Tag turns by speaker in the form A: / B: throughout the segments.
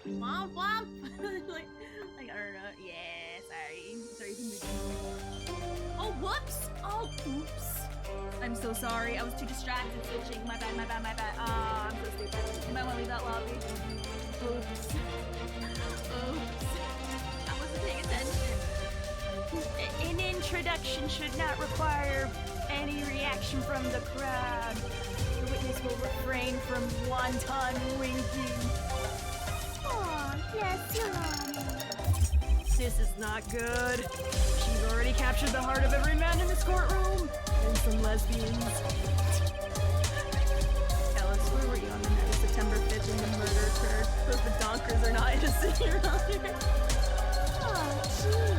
A: Womp womp. like, I don't know. Yeah, sorry. Oh, whoops. Oh, oops. I'm so sorry. I was too distracted switching. My bad. I'm so stupid. You might want to leave that lobby. Oops. I wasn't paying attention. An introduction should not require any reaction from the crowd. The witness will refrain from wanton winking. Aw, yes, Your Honor. This is not good. She's already captured the heart of every man in this courtroom. And some lesbians. Alice, where were you on the night of September 5th when the murder occurred? Those the donkers are not innocent, Your Honor. Oh, gee.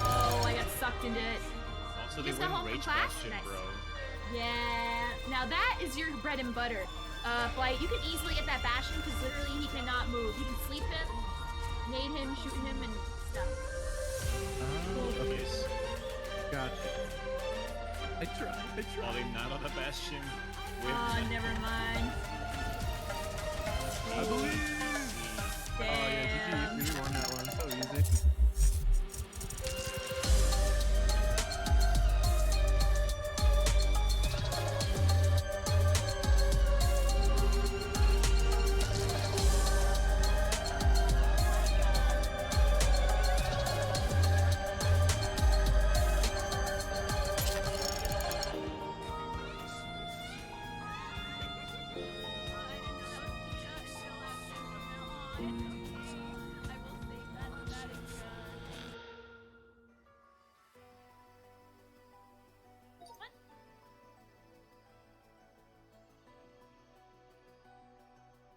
A: Oh, I got sucked into it.
B: Also, they wouldn't rage bastion, bro.
A: Yeah. Now that is your bread and butter. Flight, you can easily get that bastion because literally he cannot move. You can sleep him, nade him, shoot him, and stuff.
B: Okay.
C: Gotcha. I tried.
B: Falling not on the bastion.
A: Oh, never mind.
C: I believe.
A: Damn.
C: Oh yeah, GG. We won that one. So easy.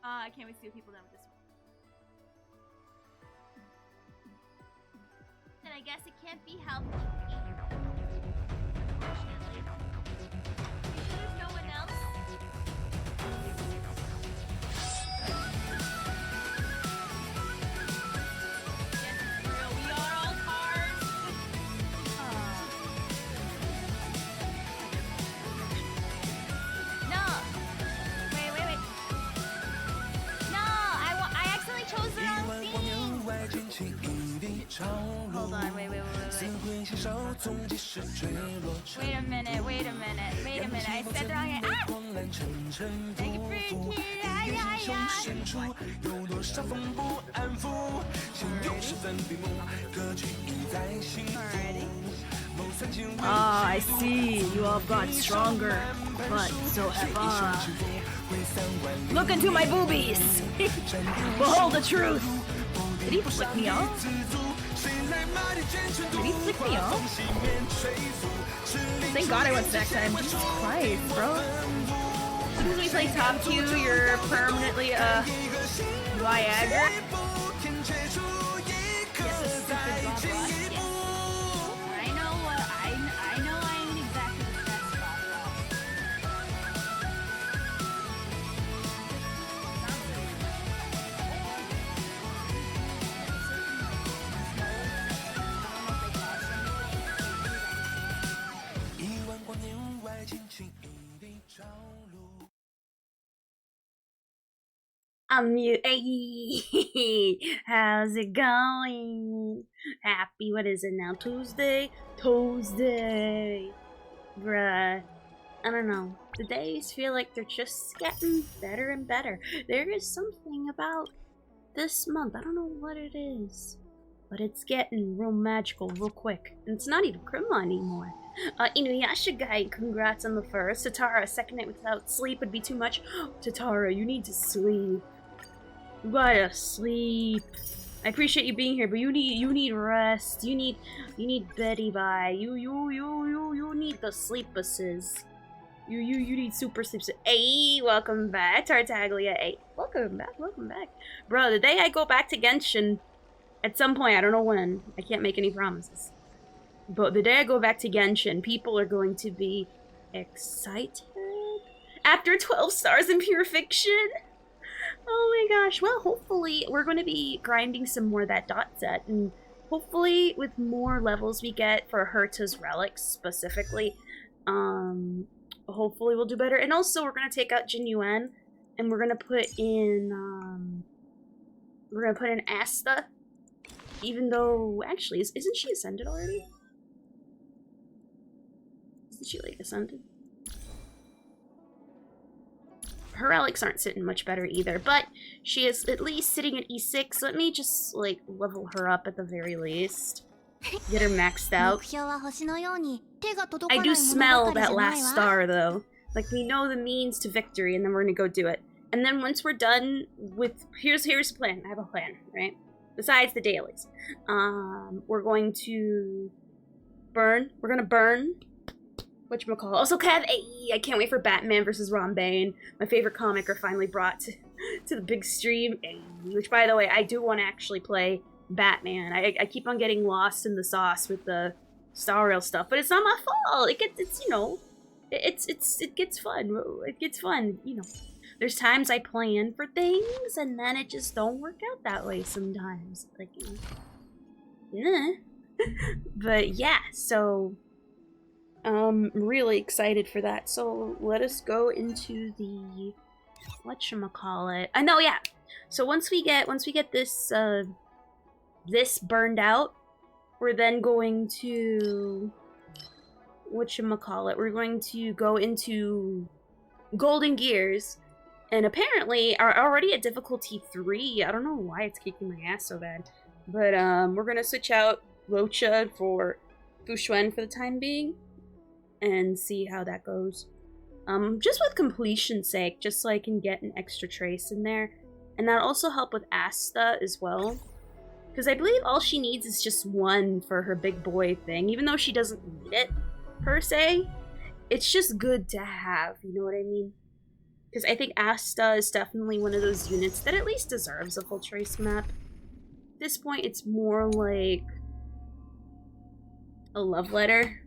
A: I can't wait to see what people done with this one. And I guess it can't be helped. Unfortunately. There's no one else. Yes, it's real. We are all cars. No. Wait. No, I accidentally chose the wrong scene. Hold on, wait. Wait a minute. I said the wrong. Thank you, freaky. Oh, I see. You all got stronger, but so have I. Look into my boobies! Behold the truth! Did he flick me off? Thank God I went next time. Jesus Christ, bro. As soon as we play top Q, you're permanently Viagra. I'm mute. Hey, how's it going? Happy, what is it now? Tuesday? Bruh. I don't know. The days feel like they're just getting better and better. There is something about this month. I don't know what it is. But it's getting real magical real quick. And it's not even criminal anymore. Inuyasha guy, congrats on the first. Tatara, a second night without sleep would be too much. Tatara, you need to sleep. You gotta sleep. I appreciate you being here, but you need rest. You need Betty Bye. You need the sleepuses. You need super sleeps. Hey, welcome back, Tartaglia. Hey, welcome back. Bro, the day I go back to Genshin, at some point, I don't know when, I can't make any promises. But the day I go back to Genshin, people are going to be excited. After 12 stars in Pure Fiction. Oh my gosh. Well, hopefully we're going to be grinding some more of that dot set. And hopefully with more levels we get for Herta's relics specifically, hopefully we'll do better. And also we're going to take out Jin Yuan. And we're gonna put in Asta. Even though, actually, isn't she ascended already? Isn't she, like, ascended? Her relics aren't sitting much better either, but she is at least sitting at E6. Let me just, like, level her up at the very least. Get her maxed out. I do smell that last star, though. Like, we know the means to victory, and then we're gonna go do it. And then once we're done with... Here's the plan. I have a plan, right? Besides the dailies. We're going to burn. We're gonna burn. Whatchamacallit. Also, I can't wait for Batman versus Ron Bane. My favorite comic are finally brought to the big stream. Which, by the way, I do want to actually play Batman. I keep on getting lost in the sauce with the Star Rail stuff, but it's not my fault. It gets fun. It gets fun, you know. There's times I plan for things, and then it just don't work out that way sometimes. Like, but yeah, so I'm really excited for that. So let us go into the whatchamacallit. I know, yeah. So once we get this this burned out, we're then going to whatchamacallit. We're going to go into Golden Gears. And apparently are already at difficulty 3. I don't know why it's kicking my ass so bad. But we're gonna switch out Rocha for Fushuen for the time being. And see how that goes. Just with completion's sake, just so I can get an extra trace in there. And that'll also help with Asta as well. Because I believe all she needs is just one for her big boy thing. Even though she doesn't need it, per se. It's just good to have, you know what I mean? Because I think Asta is definitely one of those units that at least deserves a full trace map. At this point, it's more like a love letter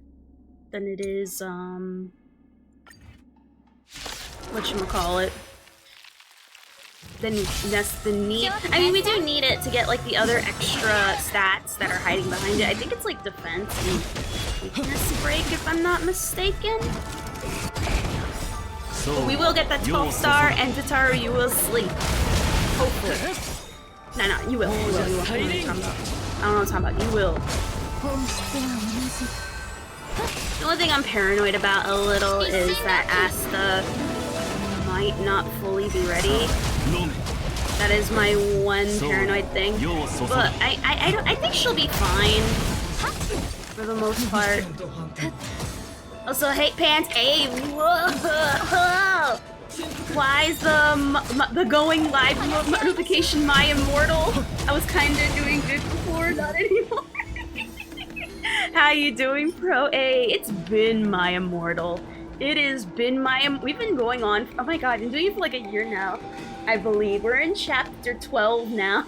A: than it is, whatchamacallit. That's the need. I mean, we do need it to get, like, the other extra stats that are hiding behind it. I think it's, like, defense and weakness break, if I'm not mistaken. But we will get that 12 star, and Tataru, you will sleep. Hopefully. No, you will. You will. I don't know what I'm talking about. You will. The only thing I'm paranoid about a little is that Asta might not fully be ready. That is my one paranoid thing. But I think she'll be fine. For the most part. Also, hey, Pants, hey, whoa! Why is the going live notification my immortal? I was kind of doing good before, not anymore. How you doing, Pro A? It's been my immortal. It has been we've been going on, oh my god, I'm doing it for like a year now, I believe. We're in chapter 12 now.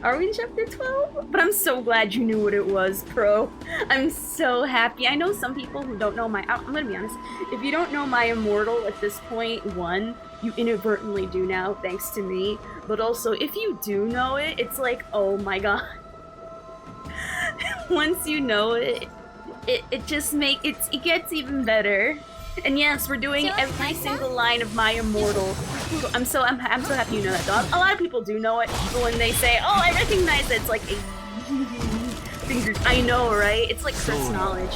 A: Are we in chapter 12? But I'm so glad you knew what it was, Pro. I'm so happy. I know some people who don't know I'm gonna be honest. If you don't know my immortal at this point, one, you inadvertently do now, thanks to me. But also, if you do know it, it's like, oh my god. Once you know it, it just it gets even better. And yes, we're doing every single line of my immortal. I'm so happy you know that, dog. A lot of people do know it, but when they say, "Oh, I recognize it," it's like fingers. I know, right? It's like Chris knowledge,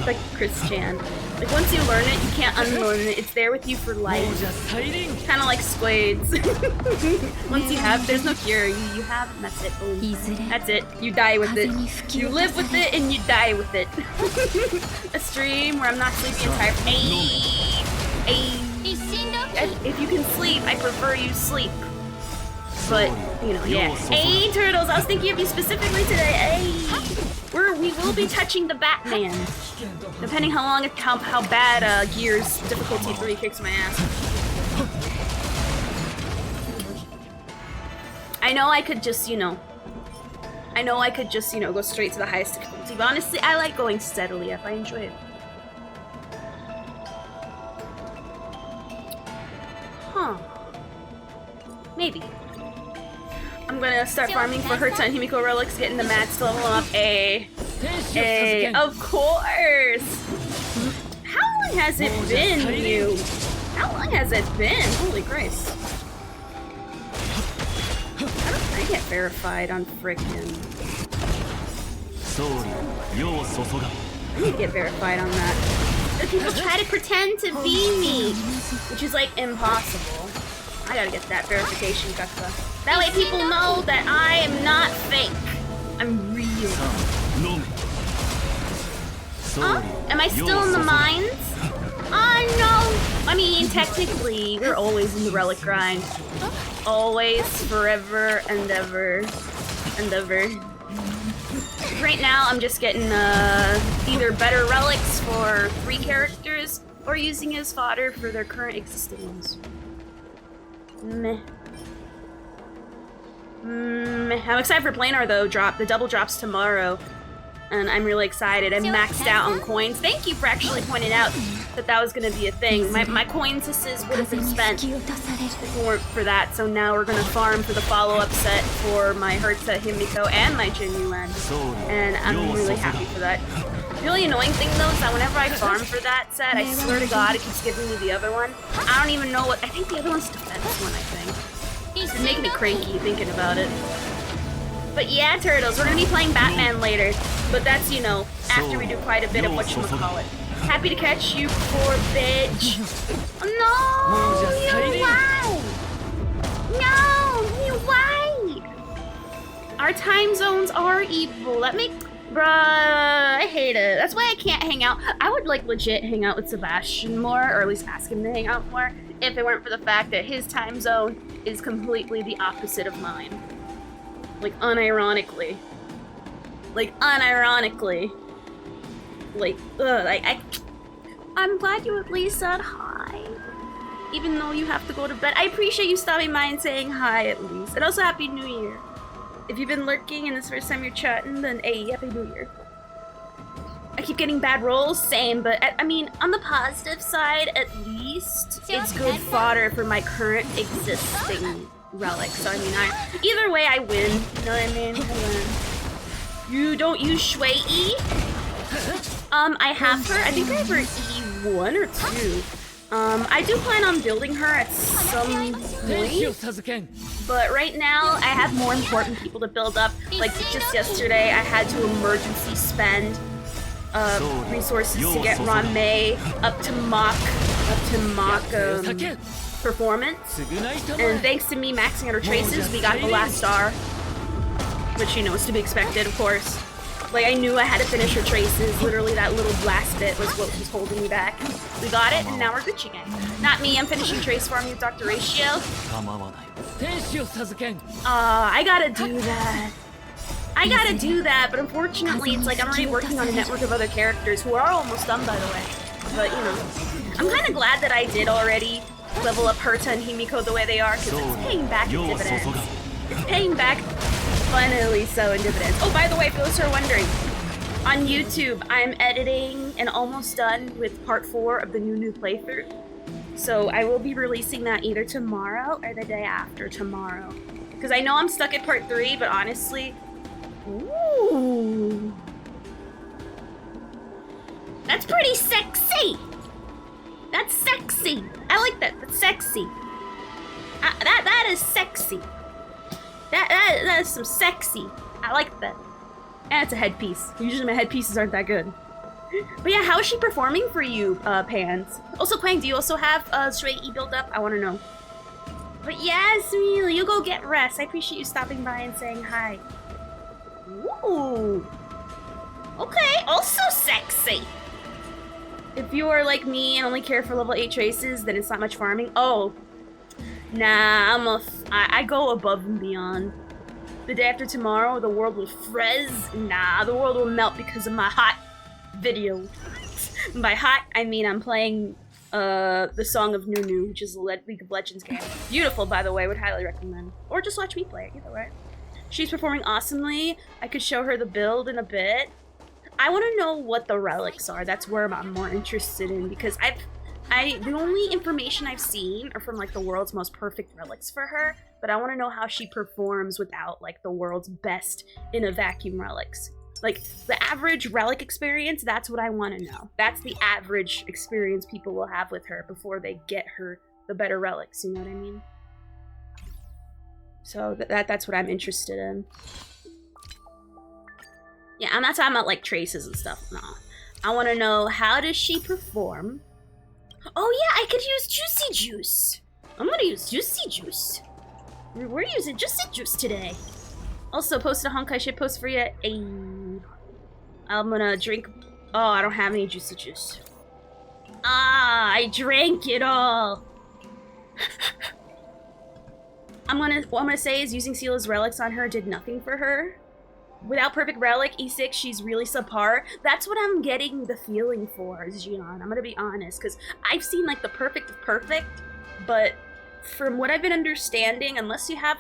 A: like Chris Chan. Like once you learn it, you can't unlearn it. It's there with you for life. Kind of like Squades. Once you have, there's no cure. You have, and that's it. Boom. That's it. You die with it. You live with it, and you die with it. A stream where I'm not sleeping entire. If you can sleep, I prefer you sleep. But you know, yeah. Hey, Turtles, I was thinking of you specifically today. Hey, we will be touching the Batman, depending how bad Gears difficulty 3 kicks my ass. I know I could just, go straight to the highest difficulty. But honestly, I like going steadily up. I enjoy it. Huh? Maybe. I'm gonna start farming for Herta and Himiko relics, getting the mats to level up. Of course! How long has it been, you? How long has it been? Holy Christ. I get verified on frickin'. I need to get verified on that. But people try to pretend to be me, which is like impossible. I gotta get that verification, Kaka. That way people know that I am not fake. I'm real. Am I still in the mines? No! I mean, technically, we're always in the relic grind. Always, forever, and ever. And ever. Right now, I'm just getting either better relics for 3 characters, or using as fodder for their current existing ones. Meh. I'm excited for Planar though, the double drops tomorrow. And I'm really excited. I'm maxed out on coins. Thank you for actually pointing out that that was gonna be a thing. My coin sisters would have been spent if it weren't for that. So now we're gonna farm for the follow-up set for my Herta, Himiko, and my Jinyuan. And I'm really happy for that. The really annoying thing though is that whenever I farm for that set, I swear to God, it keeps giving me the other one. I don't even know what, I think the other one's defense one, I think. It's making me cranky thinking about it. But yeah, Turtles, we're gonna be playing Batman later. But that's, you know, after we do quite a bit of whatchamacallit. Happy to catch you, poor bitch. No! You're white! No! You're white! Our time zones are evil. That make... Bruh, I hate it. That's why I can't hang out. I would, like, legit hang out with Sebastian more, or at least ask him to hang out more, if it weren't for the fact that his time zone is completely the opposite of mine. Like, unironically. Like, unironically. Like, ugh, I'm glad you at least said hi. Even though you have to go to bed. I appreciate you stopping by and saying hi at least. And also Happy New Year. If you've been lurking and this is the first time you're chatting, then hey, Happy New Year. I keep getting bad rolls, same, but I mean, on the positive side, at least, it's good fodder for my current existing relic. So I mean, either way I win, you know what I mean? I win. You don't use Shui E? I have her, I think I have her E1 or 2. I do plan on building her at some point, but right now I have more important people to build up. Like just yesterday, I had to emergency spend resources to get Ranmei up to mock performance. And thanks to me maxing out her traces, we got the last star, which, you know, is to be expected, of course. Like, I knew I had to finish her traces. Literally, that little blast bit was what was holding me back. We got it, and now we're Gucci gang. Not me, I'm finishing trace farming with Dr. Ratio. I gotta do that. I gotta do that, but unfortunately, it's like I'm already working on a network of other characters who are almost done, by the way. But, you know, I'm kind of glad that I did already level up Herta and Himiko the way they are, because it's paying back in dividends. It's paying back finally so in dividends. Oh, by the way, for those who are wondering, on YouTube, I'm editing and almost done with part 4 of the new playthrough. So I will be releasing that either tomorrow or the day after tomorrow. Because I know I'm stuck at part 3, but honestly, ooh, that's pretty sexy. That's sexy. I like that. That's sexy. That is sexy. That is some sexy. I like that. And it's a headpiece. Usually my headpieces aren't that good. But yeah, how is she performing for you, Pans? Also, Quang, do you also have straight E build up? I want to know. But yes, you go get rest. I appreciate you stopping by and saying hi. Ooh. Okay, also sexy. If you are like me and only care for level 8 traces, then it's not much farming. Oh. Nah, I go above and beyond. The day after tomorrow, the world will freeze. Nah, the world will melt because of my hot video. By hot, I mean I'm playing the Song of Nunu, which is a League of Legends game. Beautiful, by the way, would highly recommend. Or just watch me play it, either way. She's performing awesomely. I could show her the build in a bit. I want to know what the relics are. That's where I'm more interested in, because the only information I've seen are from like the world's most perfect relics for her, but I want to know how she performs without like the world's best in a vacuum relics. Like, the average relic experience, that's what I want to know. That's the average experience people will have with her before they get her the better relics, you know what I mean? So that's what I'm interested in. Yeah, I'm not talking about like traces and stuff, no. I want to know, how does she perform? Oh yeah, I could use Juicy Juice. I'm gonna use Juicy Juice. We're using Juicy Juice today. Also, posted a Honkai shit post for you. I'm gonna drink. Oh, I don't have any Juicy Juice. Ah, I drank it all. What I'm gonna say is using Sela's relics on her did nothing for her. Without perfect relic, E6, she's really subpar. That's what I'm getting the feeling for, Jian. I'm gonna be honest, because I've seen like the perfect of perfect, but from what I've been understanding, unless you have,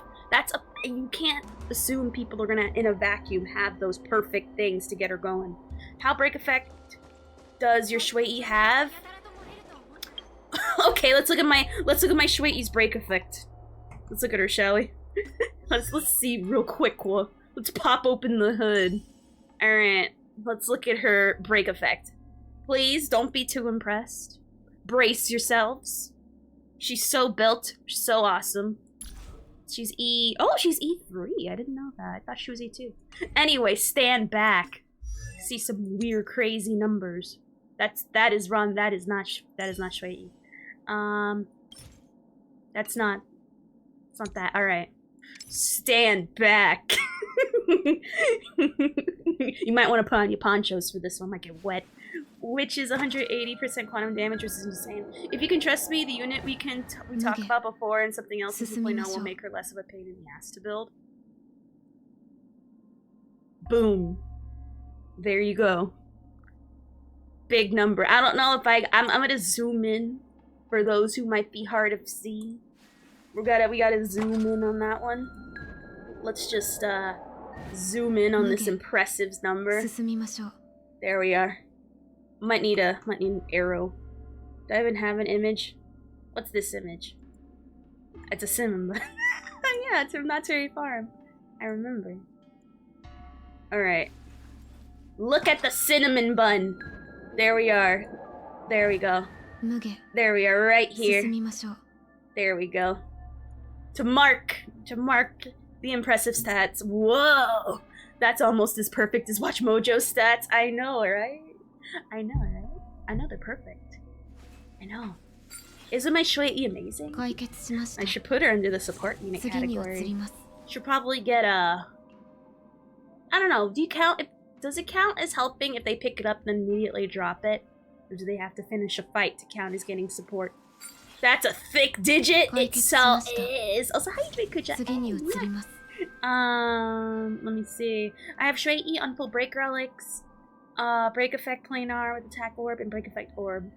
A: you can't assume people are gonna, in a vacuum, have those perfect things to get her going. How break effect does your Shui have? Okay, let's look at my Shui's break effect. Let's look at her, shall we? let's see real quick. Let's pop open the hood. Alright, let's look at her break effect. Please don't be too impressed. Brace yourselves. She's so built. She's so awesome. She's she's E3. I didn't know that. I thought she was E2. Anyway, stand back. See some weird, crazy numbers. That is wrong. That is not Shui. It's not that. Alright. Stand back. You might want to put on your ponchos for this one, might get wet. Which is 180% quantum damage, which is insane. If you can trust me, the unit we talked about before and something else we simply know will make her less of a pain in the ass to build. Boom. There you go. Big number. I don't know if I'm gonna zoom in for those who might be hard of seeing. We gotta zoom in on that one. Let's just zoom in on this impressive number. There we are. Might need an arrow. Do I even have an image? What's this image? It's a cinnamon. Yeah, it's from Matsuri Farm. I remember. Alright. Look at the cinnamon bun. There we are. There we go. There we are, right here. There we go. To mark the impressive stats. Whoa! That's almost as perfect as Watch Mojo's stats. I know, right? I know, right? I know they're perfect. I know. Isn't my Shui amazing? I should put her into the support unit category. Should probably get a... I don't know, does it count as helping if they pick it up and immediately drop it? Or do they have to finish a fight to count as getting support? That's a thick digit! It so is! Also, how do you make Kuja? Let me see. I have Shui on full break relics. Break effect planar with attack orb and break effect orb.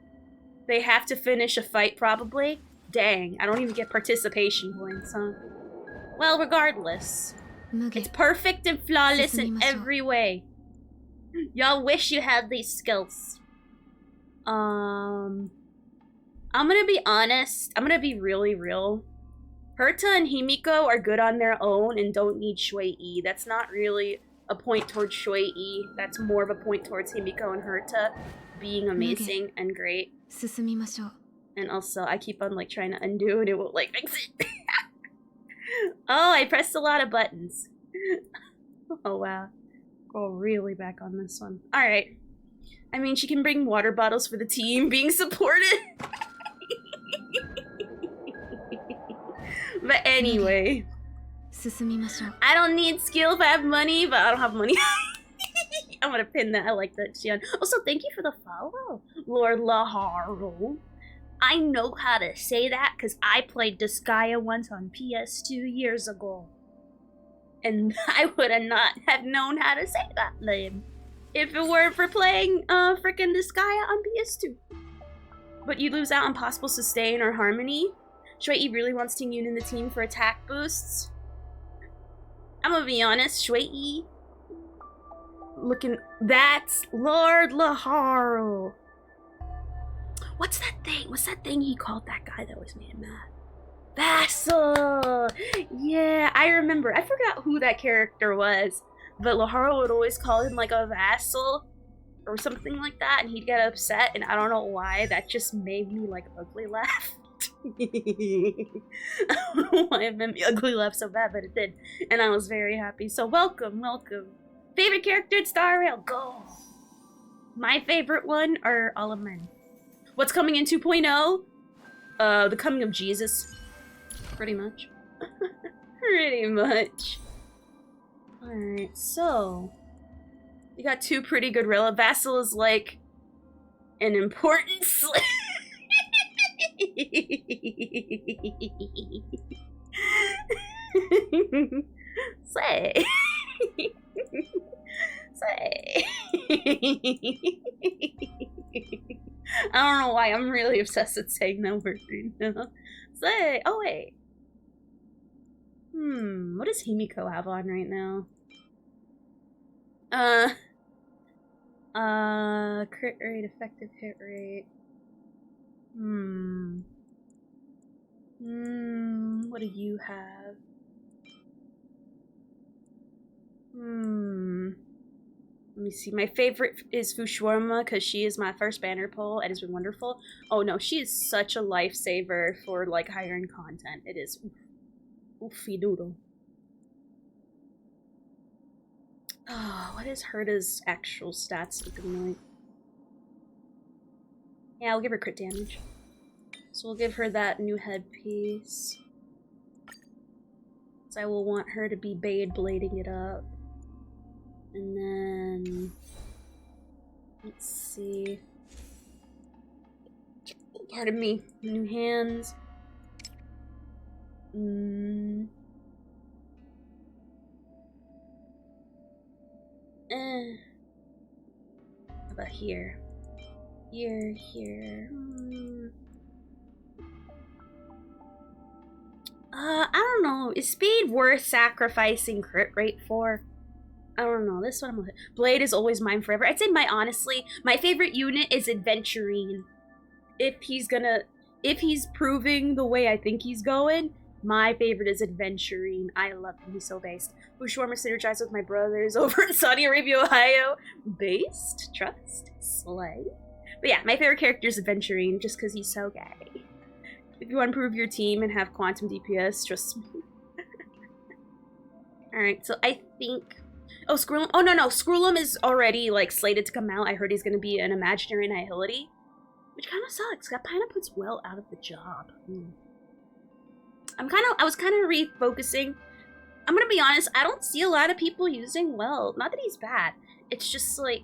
A: They have to finish a fight probably? Dang, I don't even get participation points, huh? Well, regardless. It's perfect and flawless in every way. Y'all wish you had these skills. I'm gonna be honest. I'm gonna be really real. Herta and Himiko are good on their own and don't need Shui. That's not really a point towards Shui. That's more of a point towards Himiko and Herta being amazing and great. And also, I keep on like trying to undo and it won't like fix it. Oh, I pressed a lot of buttons. Oh wow. Go really back on this one. Alright. I mean, she can bring water bottles for the team being supported. But anyway. I don't need skill if I have money, but I don't have money. I'm gonna pin that. I like that, Xion. Also, thank you for the follow, Lord Laharo. I know how to say that because I played Disgaea once on PS2 years ago. And I would not have known how to say that name if it weren't for playing frickin' Disgaea on PS2. But you lose out on possible sustain or harmony. Shui really wants Ting Yun in the team for attack boosts. I'm gonna be honest, Shui looking... That's Lord Laharo. What's that thing? What's that thing he called that guy that always made him mad? Vassal! Yeah, I remember. I forgot who that character was. but Lahara would always call him like a vassal or something like that, and he'd get upset, and I don't know why, that just made me like ugly laugh. I don't know why it made me ugly laugh so bad, but it did, and I was very happy. So welcome, welcome. Favorite character in Star Rail, go! My favorite one are all of mine. What's coming in 2.0? The coming of Jesus. Pretty much. Pretty much. Alright, so... you got two pretty good Rilla. Vassal is like... an important slave. Say. Say. I don't know why I'm really obsessed with saying that word right now. Say. Oh wait. What does Himiko have on right now? Crit rate, effective hit rate. What do you have? Let me see. My favorite is Fushwarma because she is my first banner pull and has been wonderful. Oh no, she is such a lifesaver for like higher end content. It is oofy doodle. Oh, what is Herta's actual stats looking like? Yeah, I'll give her crit damage. So we'll give her that new headpiece. So I will want her to be Blading it up. And then... let's see... pardon me. New hands. How about here? Here. I don't know. Is speed worth sacrificing crit rate for? I don't know. This one I'm gonna... Blade is always mine forever. I'd say honestly, my favorite unit is Adventurine. If he's proving the way I think he's going, my favorite is Adventurine. I love him. He's so based. Bushwarmer synergized with my brothers over in Saudi Arabia, Ohio. Based? Trust? Slay? But yeah, my favorite character is Adventurine, just because he's so gay. If you want to improve your team and have quantum DPS, trust me. Alright, so I think... oh, Skrullum... oh, no. Skrullum is already, like, slated to come out. I heard he's going to be an imaginary Nihility. Which kind of sucks. That kind of puts Will out of the job. I was kind of refocusing. I'm gonna be honest, I don't see a lot of people using Will. Not that he's bad. It's just like...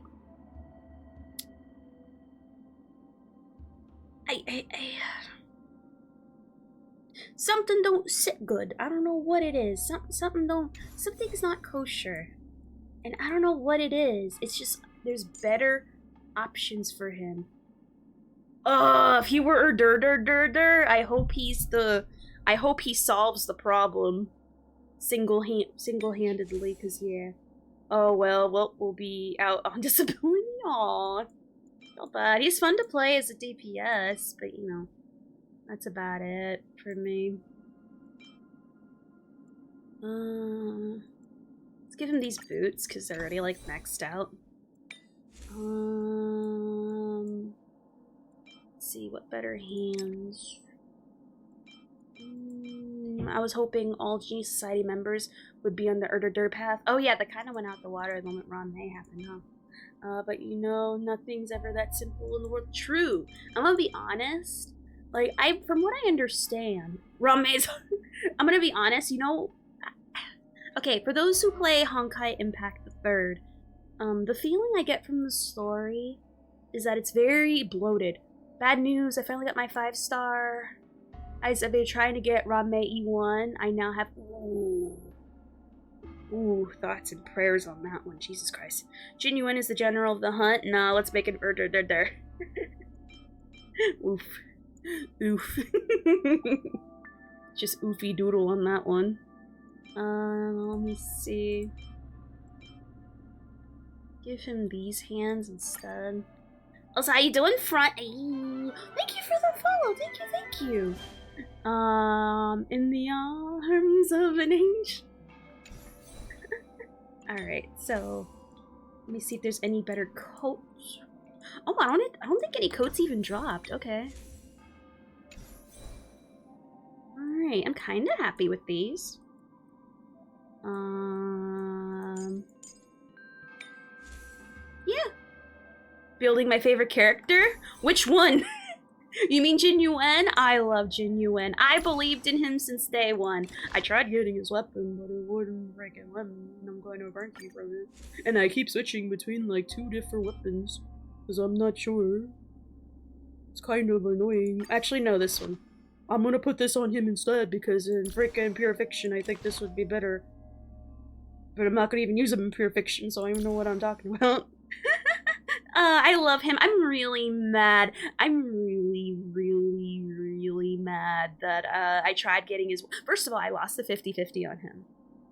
A: something don't sit good. I don't know what it is. Something's not kosher. And I don't know what it is. It's just, there's better options for him. If he were I hope he solves the problem single-handedly, cause yeah. Oh well, we'll be out on disability. Aw, not bad. He's fun to play as a DPS, but you know, that's about it for me. Let's give him these boots cause they're already like maxed out. See what better hands. I was hoping all Genius Society members would be on the Erder path. Oh yeah, that kind of went out the water the moment Ron May happened, huh? But you know, nothing's ever that simple in the world. True. I'm gonna be honest. Like, from what I understand, Ron May's... I'm gonna be honest, you know... okay, for those who play Honkai Impact the Third, the feeling I get from the story is that it's very bloated. Bad news, I finally got my 5-star. I've been trying to get Rame E1. I now have... Ooh, thoughts and prayers on that one. Jesus Christ. Genuine is the general of the hunt. Nah, let's make an Erder. Oof. Oof. Just oofy doodle on that one. Let me see. Give him these hands instead. Also, how you doing, front? Thank you for the follow. Thank you. In the arms of an angel. Alright, so let me see if there's any better coats. Oh, I don't think any coats even dropped. Okay. Alright, I'm kinda happy with these. Yeah. Building my favorite character? Which one? You mean Jin Yuan? I love Jin Yuan. I believed in him since day one. I tried getting his weapon, but it wouldn't freaking let me, and I'm going to burn you from it. And I keep switching between like 2 different weapons, because I'm not sure. It's kind of annoying. Actually, no, this one. I'm gonna put this on him instead, because in freaking Pure Fiction, I think this would be better. But I'm not gonna even use him in Pure Fiction, so I don't even know what I'm talking about. I love him. I'm really mad. I'm really mad that I tried getting his... First of all, I lost the 50-50 on him.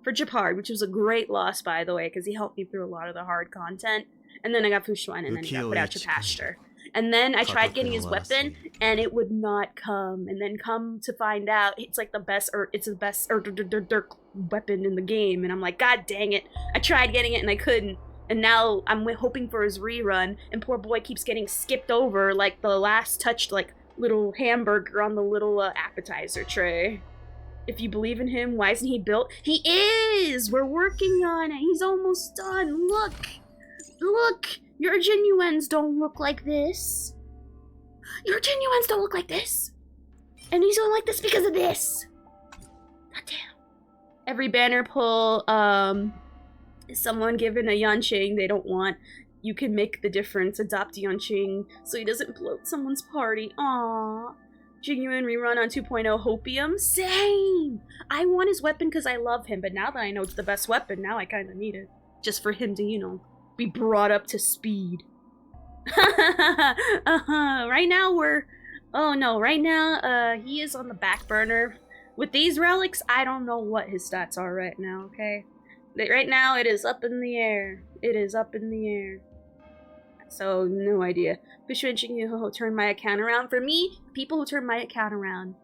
A: For Japard, which was a great loss, by the way, because he helped me through a lot of the hard content. And then I got Fushuan, and then he got put out to pasture. And then I tried getting his weapon, and it would not come. And then come to find out, it's like the best, it's the best weapon in the game. And I'm like, God dang it. I tried getting it, and I couldn't. And now I'm hoping for his rerun, and poor boy keeps getting skipped over like the last touched like little hamburger on the little appetizer tray. If you believe in him, why isn't he built? He is! We're working on it. He's almost done. Look! Look! Your Genuines don't look like this. Your Genuines don't look like this. And he's only like this because of this. God damn. Every banner pull, someone given a Yanqing they don't want, you can make the difference. Adopt Yanqing so he doesn't bloat someone's party. Aww. Genuine rerun on 2.0 Hopium? Same! I want his weapon because I love him, but now that I know it's the best weapon, now I kind of need it. Just for him to, you know, be brought up to speed. Right now we're... Oh no, right now, he is on the back burner. With these relics, I don't know what his stats are right now, okay? Right now, it is up in the air. It is up in the air. So, no idea. Fushuan and Jingyu turned my account around. For me, people who turn my account around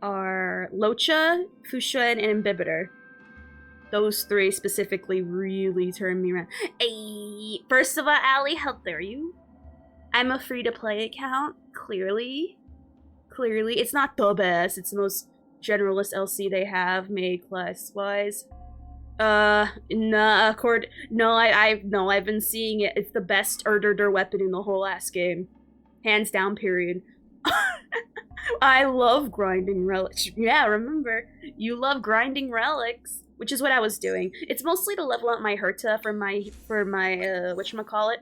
A: are Locha, Fushuan, and Imbibitor. Those 3 specifically really turned me around. Hey, first of all, Allie, how dare you? I'm a free-to-play account, clearly. Clearly. It's not the best. It's the most generalist LC they have, made class-wise. I've been seeing it. It's the best weapon in the whole ass game. Hands down, period. I love grinding relics. Yeah, remember, you love grinding relics, which is what I was doing. It's mostly to level up my Herta for my whatchamacallit,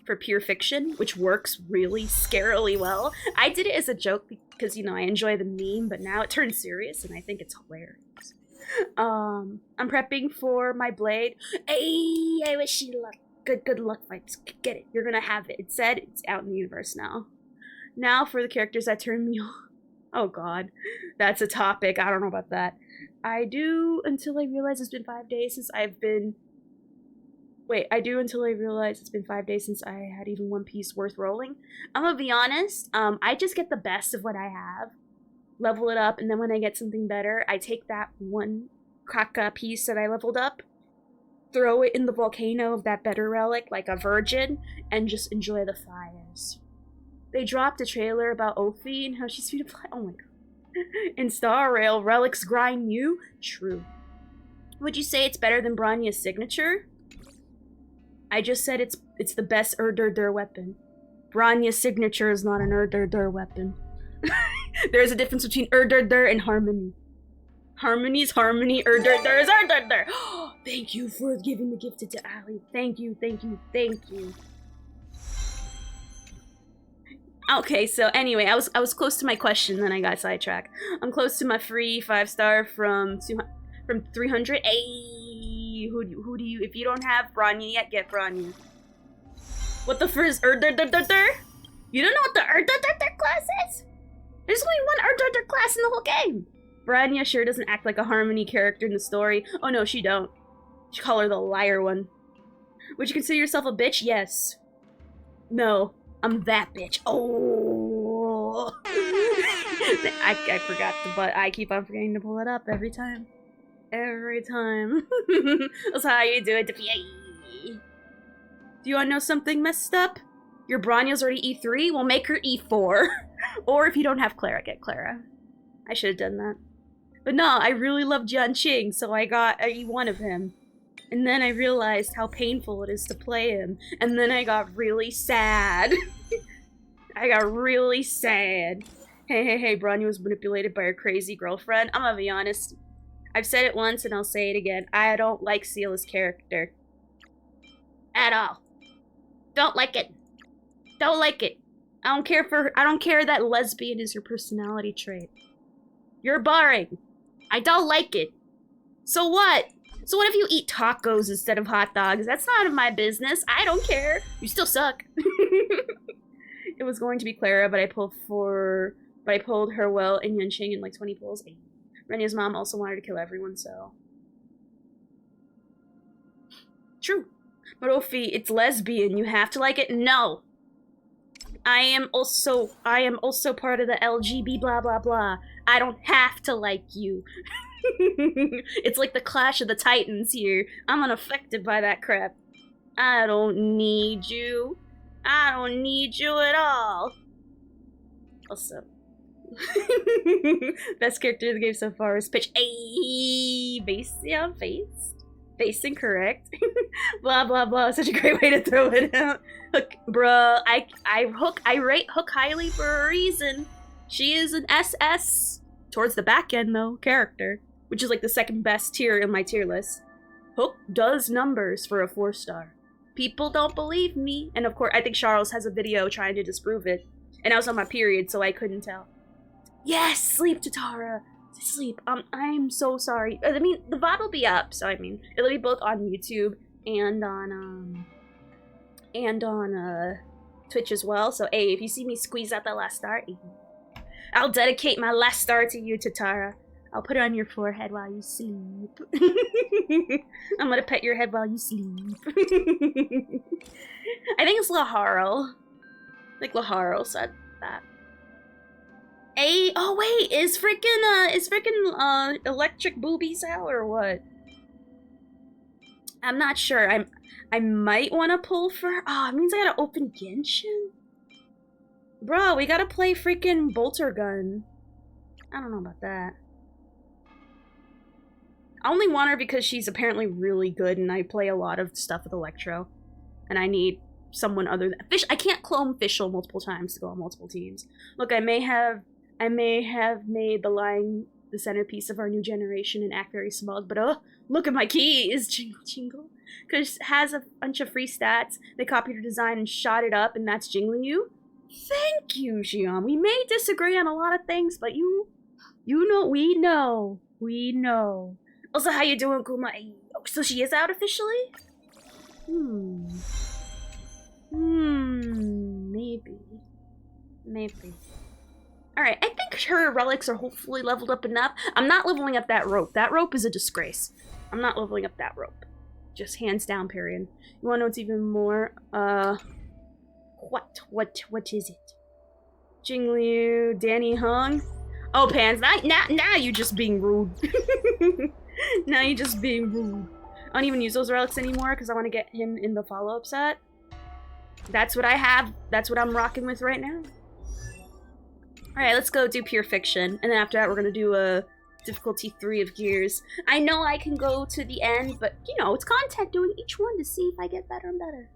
A: for Pure Fiction, which works really scarily well. I did it as a joke because, you know, I enjoy the meme, but now it turns serious and I think it's hilarious. I'm prepping for my blade. Hey, I wish you luck. Good luck, fights. Get it. You're gonna have it. It said it's out in the universe now. Now for the characters that turn me on. Oh god. That's a topic. I don't know about that. I do until I realize it's been 5 days since I've been... Wait, I do until I realize it's been 5 days since I had even one piece worth rolling. I'm gonna be honest, I just get the best of what I have. Level it up, and then when I get something better, I take that one caca piece that I leveled up, throw it in the volcano of that better relic, like a virgin, and just enjoy the fires. They dropped a trailer about Ophi and how she's free to play. Oh my god. In Star Rail, relics grind you? True. Would you say it's better than Branya's signature? I just said it's the best weapon. Branya's signature is not an weapon. There's a difference between and harmony. Harmony's harmony, is Thank you for giving the gift to Ali. Thank you. Okay, so anyway, I was close to my question, then I got sidetracked. I'm close to my free 5-star from 300. Hey, who do you? If you don't have Branya yet, get Branya. What the first You don't know what the class is? There's only one class in the whole game. Branya sure doesn't act like a Harmony character in the story. Oh no, she don't. She call her the liar one. Would you consider yourself a bitch? Yes. No, I'm that bitch. Oh. I forgot to, but I keep on forgetting to pull it up every time. Every time. That's how you do it. Do you wanna know something messed up? Your Bronya's already E3? Well, make her E4. Or if you don't have Clara, get Clara. I should have done that. But no, I really love Jian Qing, so I got a E1 of him. And then I realized how painful it is to play him. And then I got really sad. I got really sad. Hey, Bronya was manipulated by her crazy girlfriend. I'm gonna be honest. I've said it once and I'll say it again. I don't like Seele's character. At all. Don't like it. Don't like it. I don't care that lesbian is your personality trait. You're boring. I don't like it. So what? So what if you eat tacos instead of hot dogs? That's none of my business. I don't care. You still suck. It was going to be Clara, but I pulled her well and Yunqing in like 20 pulls. Renya's mom also wanted to kill everyone, so. True. But Ophi, it's lesbian. You have to like it? No. I am also part of the LGB blah blah blah. I don't have to like you. It's like the Clash of the Titans here. I'm unaffected by that crap. I don't need you. I don't need you at all. Also. Best character of the game so far is Pitch. Ayy, based incorrect. Blah blah blah. Such a great way to throw it out. Hook, bruh. I rate Hook highly for a reason. She is an SS towards the back end though character, which is like the second best tier in my tier list. Hook does numbers for a 4-star. People don't believe me, and of course I think Charles has a video trying to disprove it. And I was on my period, so I couldn't tell. Yes, sleep, Tatara. Sleep. I'm so sorry. I mean, the VOD will be up, so I mean, it'll be both on YouTube and on Twitch as well. So, hey, if you see me squeeze out that last star, I'll dedicate my last star to you, Tatara. I'll put it on your forehead while you sleep. I'm gonna pet your head while you sleep. I think it's Laharo. Like Laharo said that. Oh wait, is freaking electric boobies out or what? I'm not sure. I might want to pull for. Oh, it means I gotta open Genshin. Bro, we gotta play freaking Bolter Gun. I don't know about that. I only want her because she's apparently really good, and I play a lot of stuff with Electro, and I need someone other than Fish. I can't clone Fischl multiple times to go on multiple teams. Look, I may have made the line the centerpiece of our new generation and act very smug, but look at my keys, Jingle. Because it has a bunch of free stats. They copied her design and shot it up, and that's Jingliu. Thank you, Xion. We may disagree on a lot of things, but you know, we know. Also, how you doing, Kuma? Oh, so she is out officially? Maybe. Alright, I think her relics are hopefully leveled up enough. I'm not leveling up that rope. That rope is a disgrace. I'm not leveling up that rope. Just hands down, period. You wanna know what's even more? What is it? Jingliu, Danny Hung? Oh, Pans, now you're just being rude. Now you're just being rude. I don't even use those relics anymore because I want to get him in the follow-up set. That's what I have. That's what I'm rocking with right now. Alright, let's go do Pure Fiction. And then after that, we're going to do a difficulty 3 of Gears. I know I can go to the end, but, you know, it's content doing each one to see if I get better and better.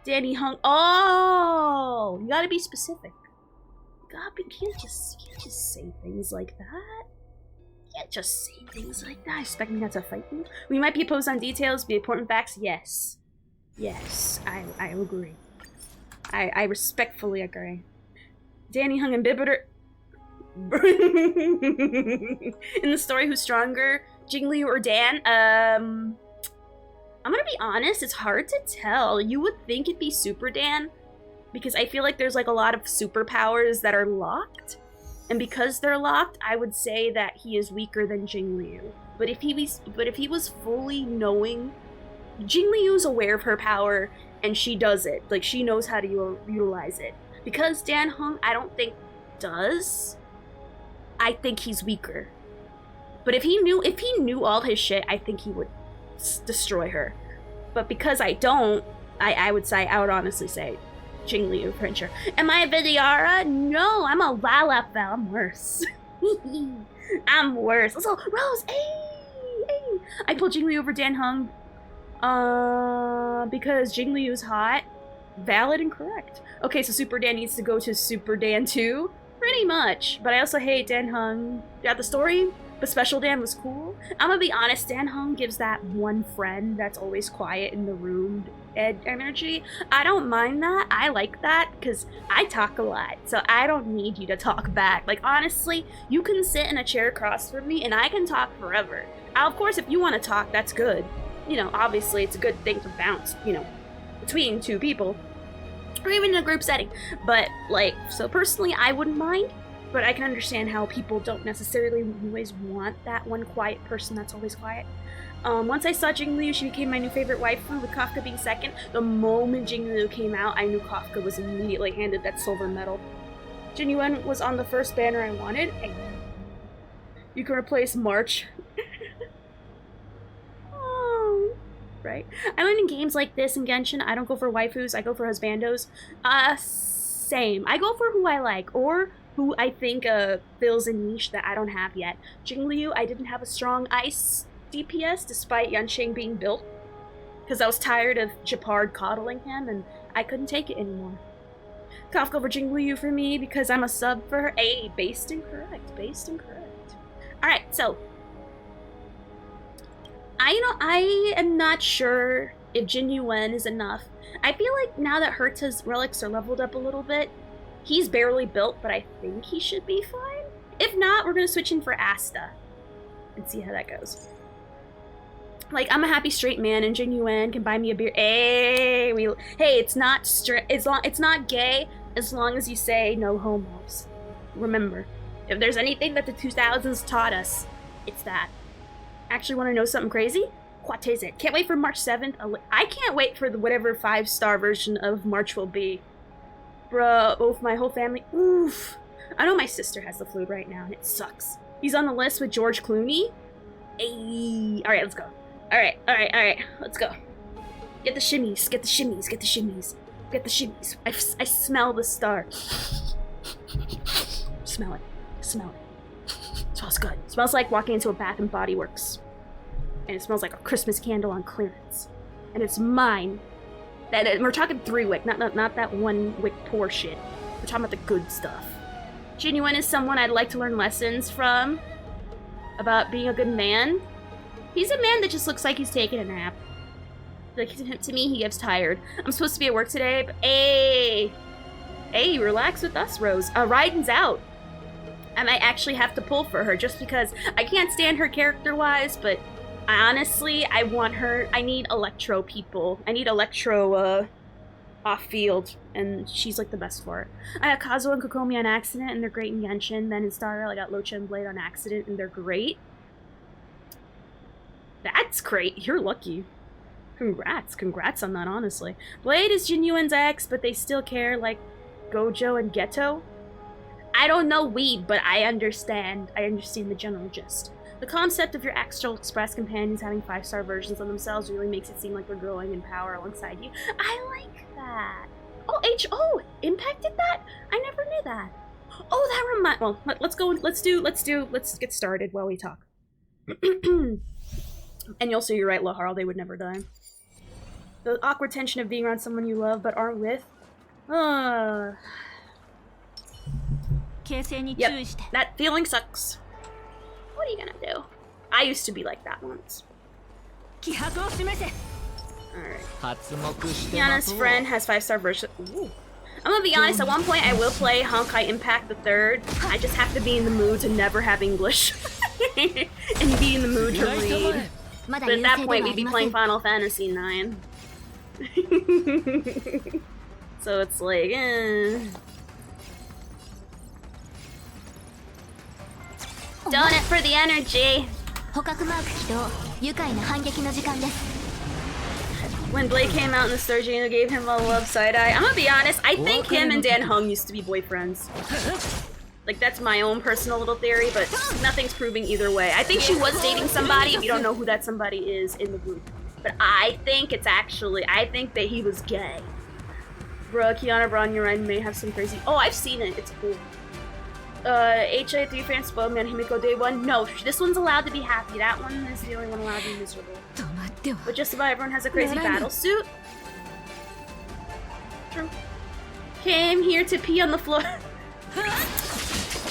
A: Danny Hung. Oh! You gotta be specific. You can't just say things like that. You can't just say things like that. Expect me not to fight you? We might be opposed on details, be important facts. Yes. Yes, I agree. I respectfully agree. Danny Hung and Bibbiter. In the story, who's stronger, Jingliu or Dan? I'm gonna be honest, it's hard to tell. You would think it'd be Super Dan, because I feel like there's like a lot of superpowers that are locked. And because they're locked, I would say that he is weaker than Jingliu. But if he was fully knowing, Jingliu's aware of her power and she does it. Like, she knows how to utilize it. Because Dan Hung, I don't think does. I think he's weaker. But if he knew all his shit, I think he would destroy her. But because I don't, I would honestly say Jingliu for sure. Am I a Vidyara? No, I'm a Lalap Val. I'm worse. I'm worse. Also, Rose, hey. I pulled Jingliu over Dan Hung because Jingliu's hot. Valid and correct. Okay, so Super Dan needs to go to Super Dan 2. Pretty much. But I also hate Dan Hung. Got the story, but Special Dan was cool. I'm gonna be honest, Dan Hung gives that one friend that's always quiet in the room energy. I don't mind that. I like that because I talk a lot, so I don't need you to talk back. Like, honestly, you can sit in a chair across from me and I can talk forever. Of course, if you want to talk, that's good. You know, obviously, it's a good thing to bounce, you know, between two people. Or even in a group setting. But, like, so personally, I wouldn't mind. But I can understand how people don't necessarily always want that one quiet person that's always quiet. Once I saw Jingliu, she became my new favorite waifu, with Kafka being second. The moment Jingliu came out, I knew Kafka was immediately handed that silver medal. Jinyuan was on the first banner I wanted. You can replace March. Right? I learned in games like this in Genshin, I don't go for waifus, I go for husbandos. Same. I go for who I like, or who I think fills a niche that I don't have yet. Jingliu, I didn't have a strong ice DPS despite Yanqing being built, because I was tired of Japard coddling him, and I couldn't take it anymore. Kafka over Jingliu for me, because I'm a sub for her. Hey, based and correct. Alright, so I am not sure if Jinyuan is enough. I feel like now that Herta's relics are leveled up a little bit, he's barely built, but I think he should be fine. If not, we're gonna switch in for Asta and see how that goes. Like, I'm a happy straight man, and Jinyuan can buy me a beer. Hey, it's not gay as long as you say no homos. Remember, if there's anything that the 2000s taught us, it's that. Actually want to know something crazy? What is it? Can't wait for March 7th. I can't wait for whatever 5-star version of March will be. Bruh, both my whole family. Oof. I know my sister has the flu right now, and it sucks. He's on the list with George Clooney. Ayy. Alright, let's go. Alright. Let's go. Get the shimmies. I smell the star. Smell it. Smells good. Smells like walking into a Bath and Body Works. And it smells like a Christmas candle on clearance. And it's mine. We're talking 3-wick, not that 1-wick poor shit. We're talking about the good stuff. Jinyuan is someone I'd like to learn lessons from about being a good man. He's a man that just looks like he's taking a nap. Like, to me, he gets tired. I'm supposed to be at work today, but hey, relax with us, Rose. Raiden's out. I might actually have to pull for her just because I can't stand her character-wise, but honestly, I want her. I need Electro people. I need Electro, off-field, and she's, like, the best for it. I got Kazuo and Kokomi on accident, and they're great in Genshin. Then in Star Rail, I got Locha and Blade on accident, and they're great. That's great. You're lucky. Congrats on that, honestly. Blade is Jinyuan's ex, but they still care, like Gojo and Geto. I don't know weeb, but I understand. I understand the general gist. The concept of your Astral Express companions having 5-star versions of themselves really makes it seem like they're growing in power alongside you. I like that. Oh, Impact did that? I never knew that. Oh, that reminds. Well, let's get started while we talk. And you'll see you're right, Laharl, they would never die. The awkward tension of being around someone you love but aren't with. Yep, that feeling sucks. What are you gonna do? I used to be like that once. Alright. Yana's friend has 5-star version. Ooh. I'm gonna be honest, at one point I will play Honkai Impact the 3rd. I just have to be in the mood to never have English. And be in the mood to read. But at that point we'd be playing Final Fantasy 9. So it's like, Done it for the energy! When Blade came out in the story, Gina gave him a love side-eye. I'm gonna be honest, I think him and Dan Hung used to be boyfriends. Like, that's my own personal little theory, but nothing's proving either way. I think she was dating somebody, if you don't know who that somebody is in the group. But I think it's actually, I think that he was gay. Bro, Kiana Braun, your mind may have some crazy... Oh, I've seen it. It's cool. HI3 fans spoiled me on Himiko Day 1. No, this one's allowed to be happy. That one is the only one allowed to be miserable. But just about everyone has a crazy battle suit. True. Came here to pee on the floor.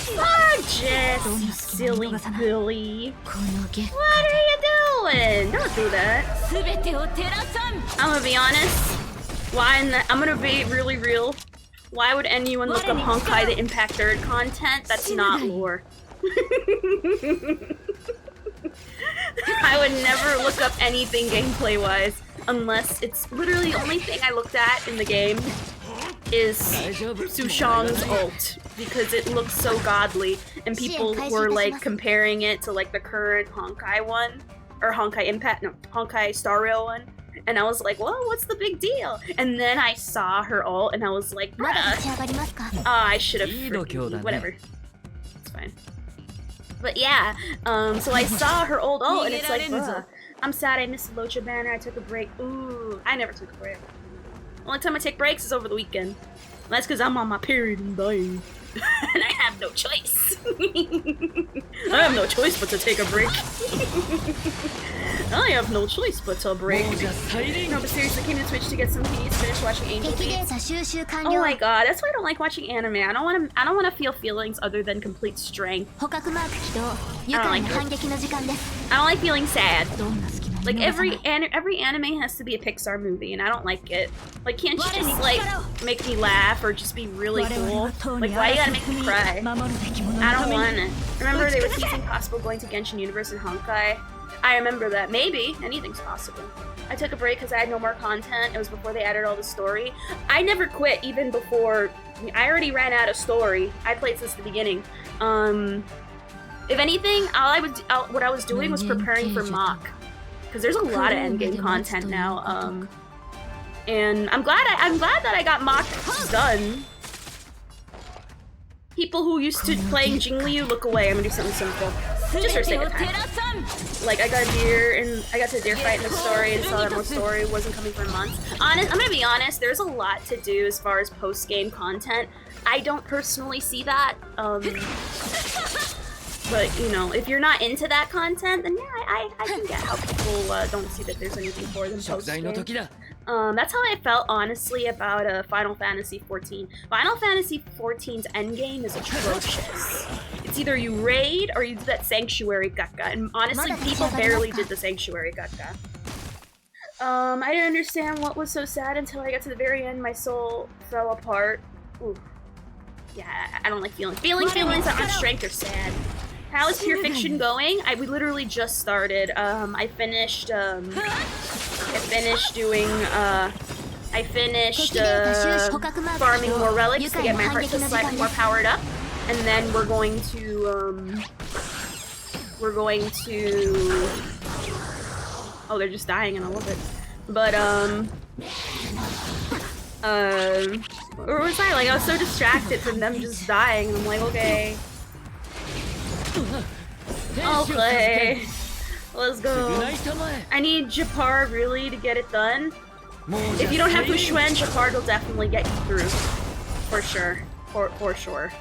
A: Oh, Jess, you silly Billy. What are you doing? Don't do that. I'm gonna be honest. I'm gonna be really real. Why would anyone look up Honkai the Impact Third content? That's not lore. I would never look up anything gameplay-wise unless it's literally the only thing I looked at in the game is Sushang's ult because it looks so godly and people were like comparing it to like the current Honkai one or Honkai Star Rail one. And I was like, well, what's the big deal? And then I saw her ult, and I was like, I should have whatever. It's fine. But yeah, so I saw her old ult, and it's like, bruh, I'm sad I missed the Locha banner. I took a break. Ooh, I never took a break. Only time I take breaks is over the weekend. That's because I'm on my period and dying. And I have no choice. I have no choice but to take a break. I have no choice but to break. No, but seriously, came to Twitch to get some peace. Finish watching Angel Beats. Oh my god, that's why I don't like watching anime. I don't want to feel feelings other than complete strength. I don't like it. I don't like feeling sad. Like every anime has to be a Pixar movie, and I don't like it. Like, can't you just like make me laugh or just be really cool? Like, why you gotta make me cry? I don't want it. Remember they were teasing possible going to Genshin Universe and Honkai? I remember that. Maybe anything's possible. I took a break because I had no more content. It was before they added all the story. I never quit even before. I already ran out of story. I played since the beginning. If anything, what I was doing was preparing for MOC. Because there's a lot of endgame content now, and I'm glad that I got MOC done. People who used to playing Jingliu, look away. I'm gonna do something simple, just for sake of time. Like I got to the deer fight in the story and saw that more story wasn't coming for months. I'm gonna be honest. There's a lot to do as far as post-game content. I don't personally see that. But, you know, if you're not into that content, then yeah, I can get how people don't see that there's anything for them post-game. That's how I felt, honestly, about Final Fantasy XIV. Final Fantasy XIV's endgame is atrocious. It's either you raid or you do that Sanctuary Gacha, and honestly, people barely did the Sanctuary Gacha. I didn't understand what was so sad until I got to the very end. My soul fell apart. Ooh. Yeah, I don't like feelings. Feelings on strength are sad. How is Pure Fiction going? We literally just started. I finished farming more relics to get my heart just slightly more powered up, and then we're going to oh, they're just dying and I love it. But where was I? Like, I was so distracted from them just dying. I'm like, okay. Okay. Let's go. I need Japar really to get it done. If you don't have Fushuen, Japar will definitely get you through. For sure. For sure.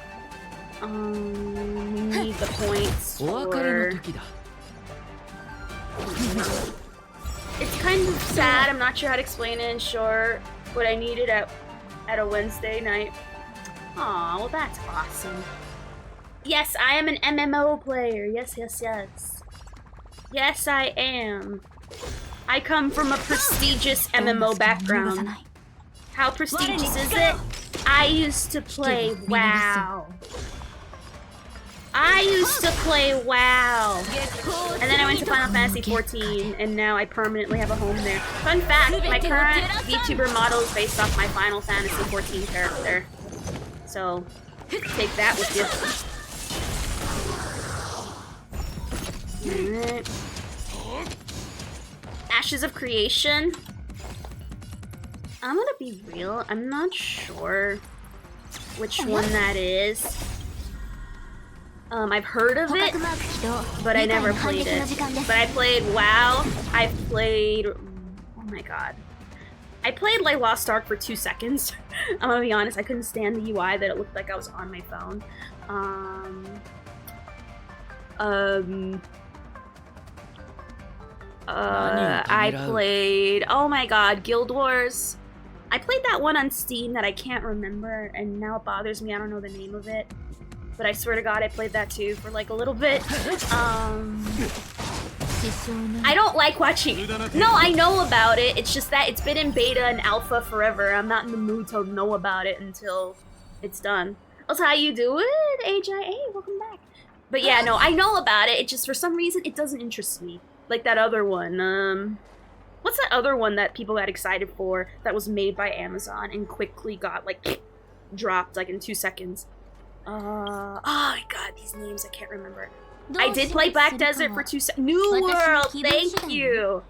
A: Need the points for... It's kind of sad. I'm not sure how to explain it in short. What I needed at a Wednesday night. Aw, well that's awesome. Yes, I am an MMO player. Yes, yes, yes. Yes, I am. I come from a prestigious MMO background. How prestigious is it? I used to play WoW. And then I went to Final Fantasy XIV, and now I permanently have a home there. Fun fact, my current VTuber model is based off my Final Fantasy XIV character. So, take that with you. Alright. Ashes of Creation. I'm gonna be real, I'm not sure which one that is. I've heard of it, but I never played it. But I played WoW. I played... Oh my god. I played like Lost Ark for 2 seconds. I'm gonna be honest, I couldn't stand the UI that it looked like I was on my phone. I played... Oh my god, Guild Wars. I played that one on Steam that I can't remember, and now it bothers me. I don't know the name of it. But I swear to god, I played that too for like a little bit. I don't like watching... No, I know about it. It's just that it's been in beta and alpha forever. I'm not in the mood to know about it until it's done. That's how you do it, AJA. Welcome back. But yeah, no, I know about it. It just, for some reason, it doesn't interest me. Like that other one. What's that other one that people got excited for that was made by Amazon and quickly got, like, dropped, like, in 2 seconds? Oh my god, these names, I can't remember. I did play Black Desert for 2 seconds. New World, thank you!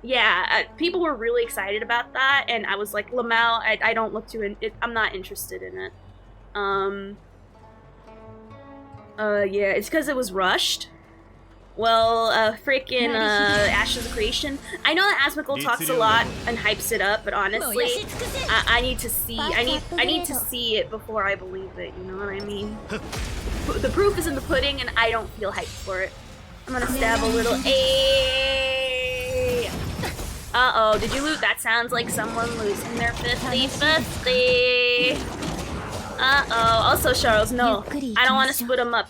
A: Yeah, people were really excited about that, and I was like, Lamel, I don't look too I'm not interested in it. Yeah, it's because it was rushed. Well, freaking, Ashes of Creation. I know that Asmikkel talks a lot and hypes it up, but honestly, I need to see, I need to see it before I believe it, you know what I mean? The proof is in the pudding, and I don't feel hyped for it. I'm gonna stab a little. Ayy! Uh-oh, did you loot? That sounds like someone losing their 50-50. Uh-oh. Also, Charles, no. I don't want to split them up.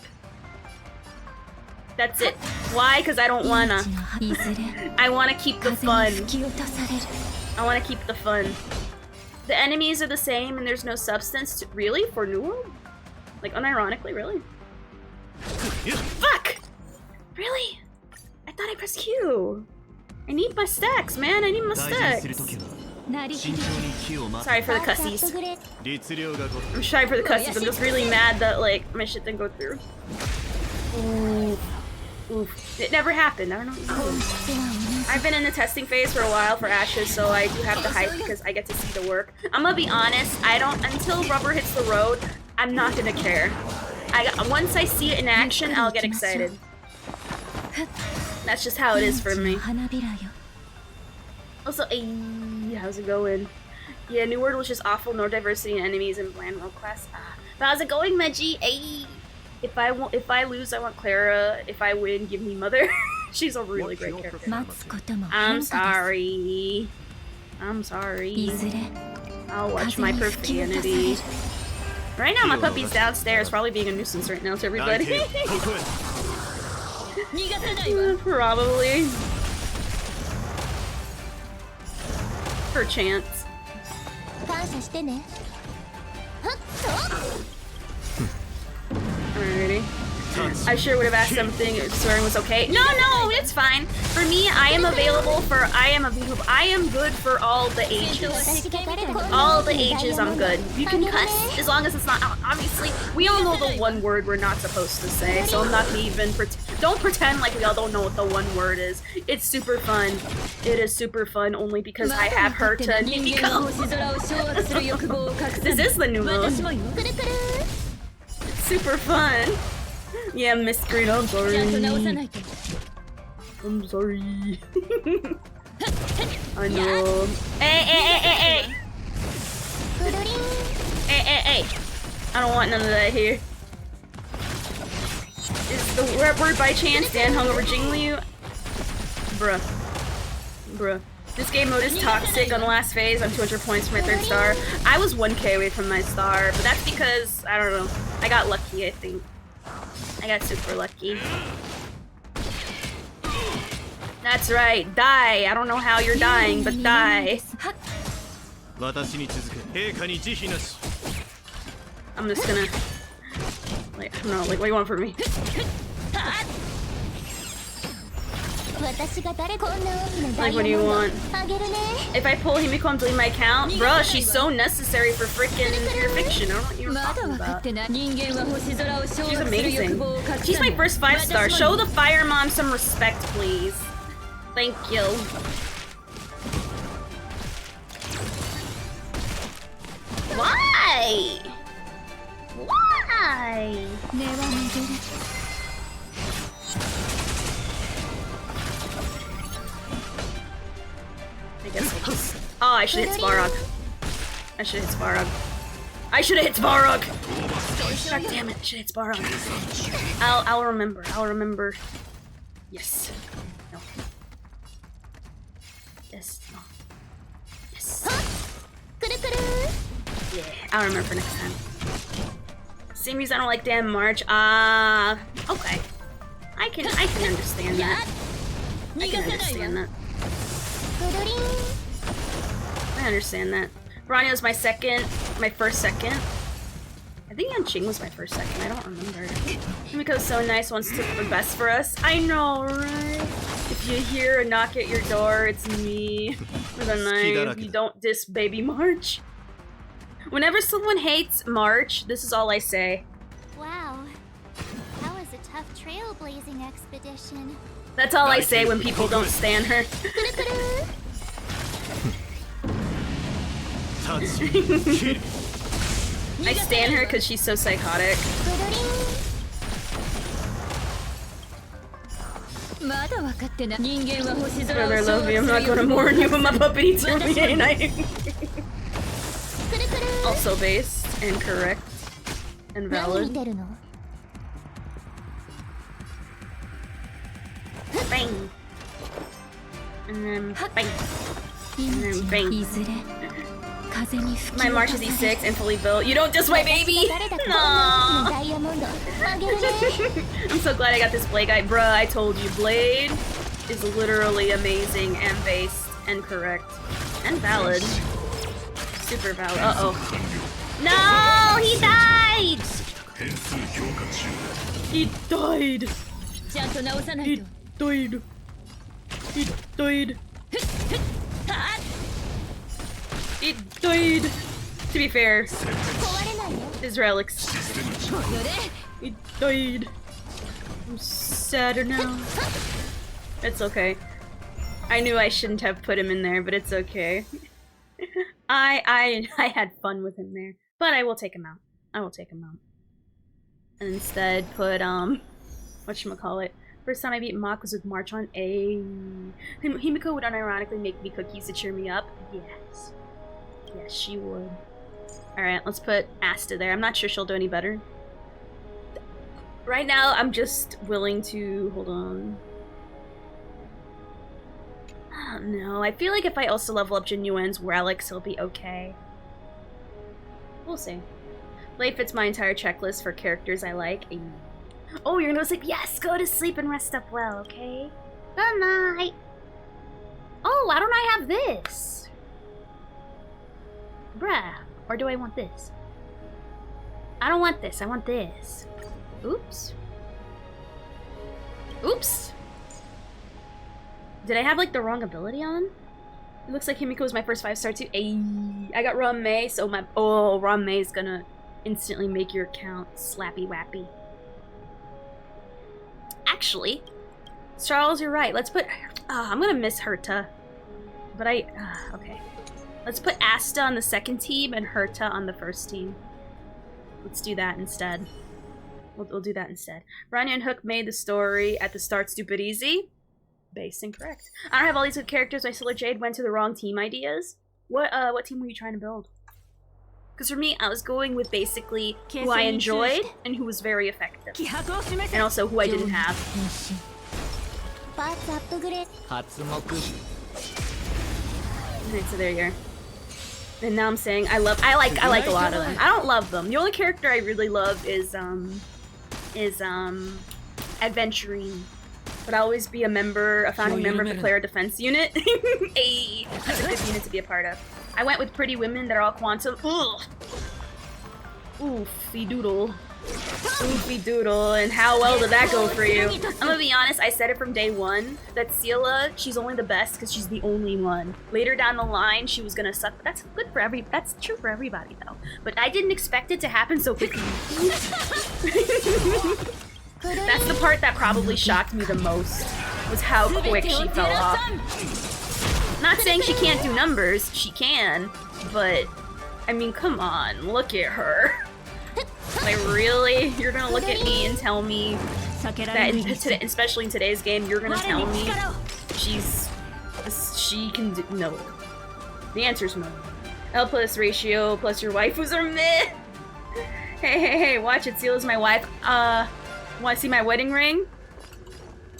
A: That's it. Why? Because I don't wanna. I want to keep the fun. I want to keep the fun. The enemies are the same and there's no substance to... Really? For New World? Like, unironically, really? Fuck! Really? I thought I pressed Q. I need my stacks, man. I need my stacks. Sorry for the cussies. I'm sorry for the cussies. I'm just really mad that, like, my shit didn't go through. Ooh. Oof. It never happened. I don't know what you mean. I've been in the testing phase for a while for Ashes, so I do have the hype because I get to see the work. I'm gonna be honest, I don't, until rubber hits the road, I'm not gonna care. Once I see it in action, I'll get excited. That's just how it is for me. Also, how's it going? Yeah, New World was just awful, no diversity in enemies and bland world class. But how's it going, Meji? Ayy. If I lose, I want Clara. If I win, give me Mother. She's a really great character. I'm sorry. I'm sorry. I'll watch my profanity. Right now, my puppy's downstairs, probably being a nuisance right now to everybody. Probably. Perchance. Alrighty. I sure would have asked something if swearing was okay. No, it's fine. For me, I am good for all the ages. All the ages, I'm good. You can cuss, as long as it's not, obviously, we all know the one word we're not supposed to say, so I'm not gonna even don't pretend like we all don't know what the one word is. It's super fun. It is super fun only because I have her to Nico. This is the new mode. It's super fun. Yeah, Miss Green, I'm sorry. I'm sorry. I know. Hey! Hey! I don't want none of that here. Is the word by chance Dan hungover Jinglu? Bruh. This game mode is toxic. On the last phase, I'm 200 points for my 3rd star. I was 1k away from my star, but that's because, I don't know, I got lucky, I think. I got super lucky. That's right, die! I don't know how you're dying, but die. I'm just gonna... Like, I don't know, like, what do you want from me? Like, what do you want? If I pull Himiko, I'm deleting my account? Bruh, she's so necessary for freaking pure fiction. I don't know what you're talking about. She's amazing. She's my first 5-star. Show the Fire Mom some respect, please. Thank you. Why? Why? I should hit Svarog. I should hit Svarog. I should have hit Svarog! God damn it, I should hit Svarog. I'll remember. I'll remember. Yes. No. Yes. No. Yes. Yeah, I'll remember for next time. Same reason I don't like damn March. Okay. I can understand that. I can understand that. I understand that. Ranya's my first second. I think Yanqing was my first second, I don't remember. Himiko's so nice, wants to the best for us. I know, right? If you hear a knock at your door, it's me. With a knife, you don't diss baby March. Whenever someone hates March, this is all I say.
D: Wow. That was a tough trailblazing expedition.
A: That's all I say when people don't stan her. I stan her because she's so psychotic. Brother, I love you. I'm not gonna mourn you, but my puppy needs to reunite. Also based and correct and valid. Bang! And then bang! And then bang! My March is E6 and fully built. You don't diss my baby! No. I'm so glad I got this Blade guy. Bruh, I told you, Blade is literally amazing and based and correct and valid. Super valid. Uh-oh. No! He died! He died! He died! He died! He died! To be fair, his relics. He died. I'm sadder now. It's okay. I knew I shouldn't have put him in there, but it's okay. I had fun with him there, but I will take him out. I will take him out. And instead put whatchamacallit. First time I beat Mach was with March on A. Himiko would unironically make me cookies to cheer me up. Yes. Yes, she would. Alright, let's put Asta there. I'm not sure she'll do any better. Right now, I'm just willing to... Hold on. Oh, no, I feel like if I also level up Jinyuen's relics, he'll be okay. We'll see. Blade fits my entire checklist for characters I like. Oh, you're gonna go sleep? Yes, go to sleep and rest up well, okay? Good night. Oh, why don't I have this? Bruh, or do I want this? I don't want this, I want this. Oops. Oops. Did I have like the wrong ability on? It looks like Himiko was my first 5-star too. Ayy. I got Ron May, so my Ron May is gonna instantly make your account slappy wappy. Actually, Charles, you're right. Let's put. I'm gonna miss Herta, but okay. Let's put Asta on the second team and Herta on the first team. Let's do that instead. We'll do that instead. Rania and Hook made the story at the start stupid easy. Based and correct. I don't have all these good characters. My Solar Jade went to the wrong team ideas. What team were you trying to build? Because for me, I was going with basically who I enjoyed and who was very effective. And also who I didn't have. Alright, so there you are. And now I'm saying I like a lot of them. I don't love them. The only character I really love is Adventurine. But I'll always be a founding member of the player defense unit. Hey, that's a good unit to be a part of. I went with pretty women that are all quantum. Ugh. Oofy doodle. Oofy doodle. And how well did that go for you? I'm gonna be honest, I said it from day one that Seela, she's only the best because she's the only one. Later down the line, she was gonna suck. But that's good for that's true for everybody though. But I didn't expect it to happen so quickly. That's the part that probably shocked me the most, was how quick she fell off. Not saying she can't do numbers, she can, but I mean, come on, look at her. Like, really? You're gonna look at me and tell me that, especially in today's game, you're gonna tell me she can do, no. The answer's no. L plus ratio plus your waifus are meh. Hey, watch it. Seal is my wife. Want to see my wedding ring?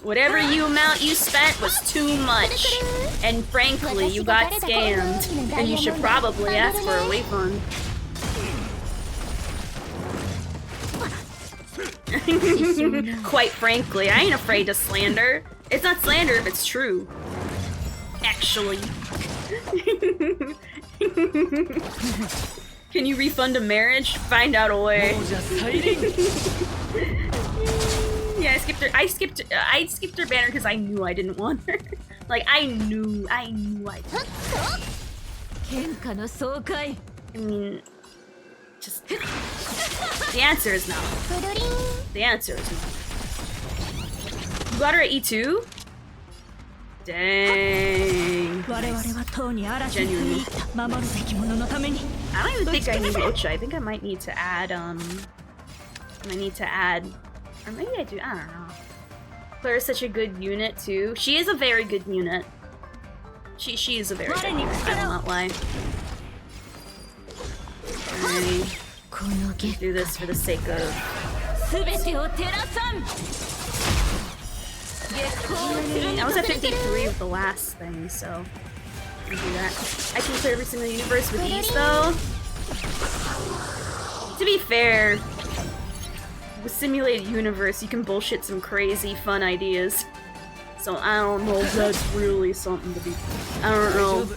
A: Whatever amount you spent was too much. And frankly, you got scammed. And you should probably ask for a refund. Quite frankly, I ain't afraid to slander. It's not slander if it's true. Actually. Can you refund a marriage? Find out a way. Yeah, I skipped her banner because I knew I didn't want her. Like I knew I didn't. I mean, just the answer is no. The answer is no. You got her at E2? Dang. Genuinely. I don't even think I need Ocha. I think I might need to add, or maybe I do, I don't know. Claire is such a good unit too. She is a very good unit. She is a very good unit, I will not lie. I do this for the sake of... I was at 53 with the last thing, so I can do that. I can clear every single universe with these, though. To be fair, with simulated universe, you can bullshit some crazy fun ideas. So I don't know if that's really something to be. I don't know.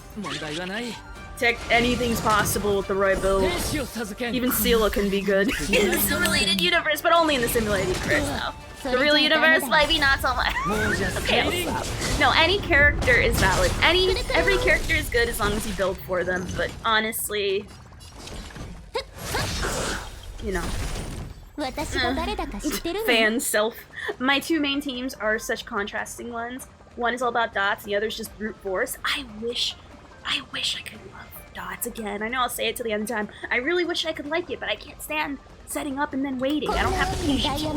A: Anything's possible with the right build. Even Sela can be good in the simulated universe, but only in the simulated universe, though. The real universe, maybe not so much. Okay, I'll stop. No, any character is valid. Every character is good as long as you build for them, but honestly, you know. Fan self. My two main teams are such contrasting ones. One is all about dots, the other is just brute force. I wish I could love dots again. I know I'll say it till the end of time. I really wish I could like it, but I can't stand setting up and then waiting. I don't have the patience for it.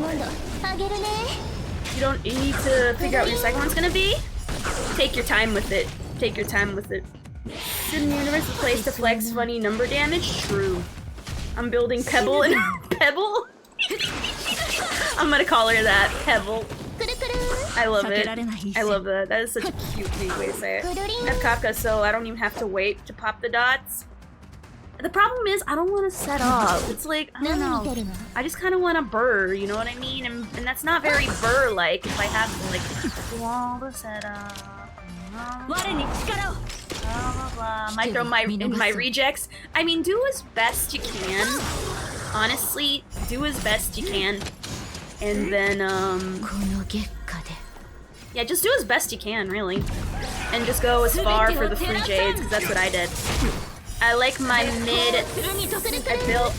A: You need to figure out what your second one's gonna be? Take your time with it. Take your time with it. Sim Universe is a place to flex funny number damage? True. I'm building Pebble and Pebble? I'm gonna call her that. Pebble. I love it. I love that. That is such a cute way to say it. I have Kafka, so I don't even have to wait to pop the dots. The problem is, I don't want to set up. It's like, I don't know. I just kind of want to burr, you know what I mean? And that's not very burr-like if I have to, like, do all the setup. Blah, blah. Might throw my rejects. I mean, do as best you can. Honestly, do as best you can. And then, yeah, just do as best you can, really. And just go as far for the free jades, because that's what I did. I like my I built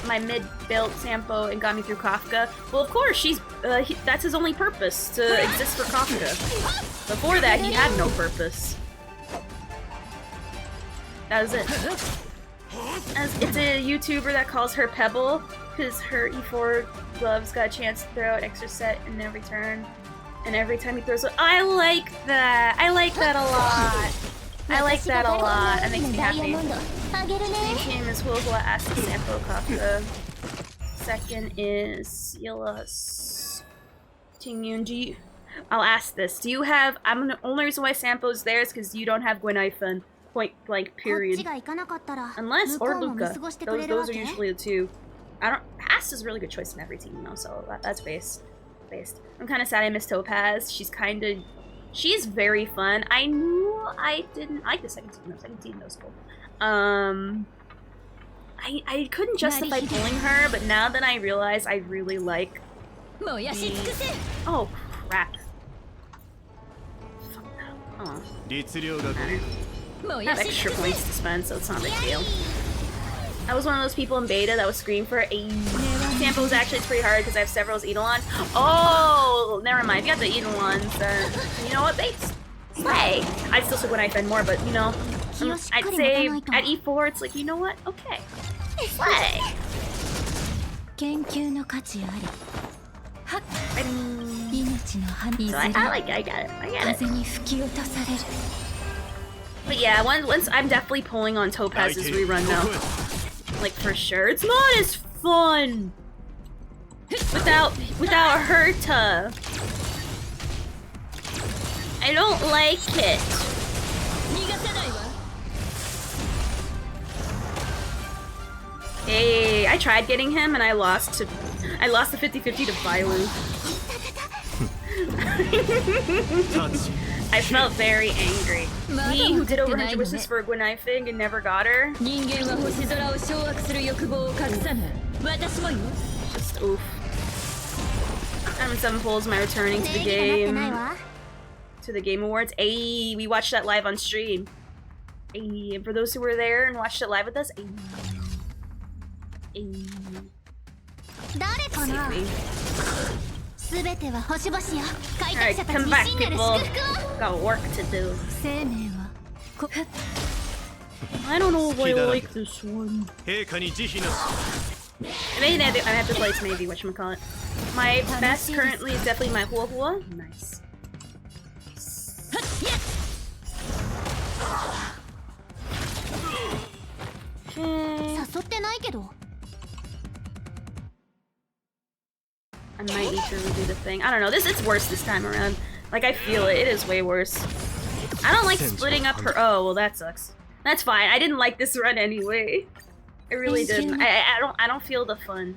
A: my mid-built Sampo and got me through Kafka. Well, of course, that's his only purpose, to exist for Kafka. Before that, he had no purpose. That was it. It's a YouTuber that calls her Pebble, because her E4 gloves got a chance to throw an extra set in every turn. And every time he throws it, I like that! I like that a lot! I like that a lot. That makes me happy. Main team is Huehua, Asa, Sampo, Kafka. Second is Silas. Tingyunji. I'll ask this. Do you have... the only reason why Sampo's there is because you don't have Gwenaifen. Point blank, period. Unless, or Luca. Those are usually the two. Asta's a really good choice in every team though, so that's based. I'm kind of sad I missed Topaz. She's very fun. I knew I didn't like the second team. The second team was cool. I couldn't justify pulling her, but now that I realize I really like oh crap. Oh. I have extra points to spend, so it's not a big deal. I was one of those people in beta that was screaming for a Sampo was actually pretty hard because I have several Eidolons. Oh, never mind. If you got the Eidolons, then you know what? They slay. I still stick when I defend more, but you know, I'd say at E4, it's like, you know what? Okay, slay. So I get it. But yeah, once I'm definitely pulling on Topaz's rerun now. Like for sure. It's not as fun without Herta. I don't like it. Hey, I tried getting him and I lost the 50-50 to Bailu. I felt very angry. Me, who did over 100 wishes for Gwen knifing and never got her. Just oof. I'm 7 pulls my returning to the game. To the Game Awards. Ayy, we watched that live on stream. Ayy, and for those who were there and watched it live with us, ayy. Ayy. Alright, come back, people. Got work to do. I don't know if I like this one. Maybe I have to play it, maybe, whatchamacallit. My best currently is definitely my Huehua. Nice. I might need to redo the thing. I don't know. It's worse this time around. Like, I feel it. It is way worse. I don't like splitting up her. Oh, well, that sucks. That's fine. I didn't like this run anyway. I really didn't. I don't feel the fun.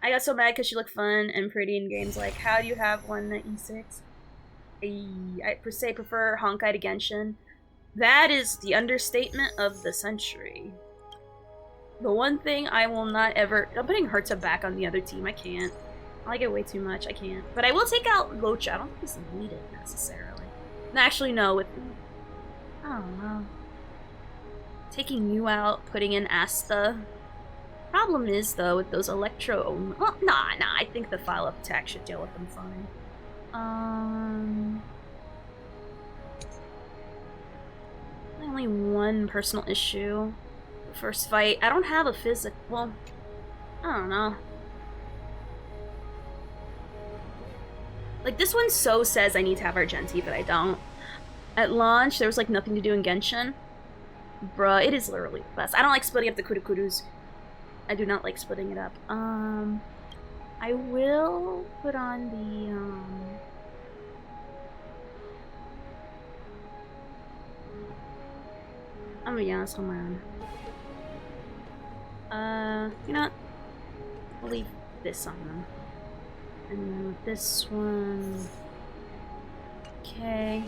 A: I got so mad because she looked fun and pretty in games like, how do you have one at E6? I per se prefer Honkai to Genshin. That is the understatement of the century. The one thing I will not ever... I'm putting Herta back on the other team. I can't. I like it way too much. I can't. But I will take out Locha. I don't think it's needed necessarily. Actually, no. With... I don't know. Taking you out, putting in Asta. Problem is, though, with those Electro... Well, nah. I think the file-up attack should deal with them fine. Only one personal issue. First fight. I don't have a physical. Well, I don't know. Like, this one so says I need to have Argenti, but I don't. At launch, there was like nothing to do in Genshin. Bruh, it is literally the best. I don't like splitting up the Kurukurus. I do not like splitting it up. I will put on the, I'm gonna be honest on my own. You know what? I'll leave this on them. And then with this one... Okay.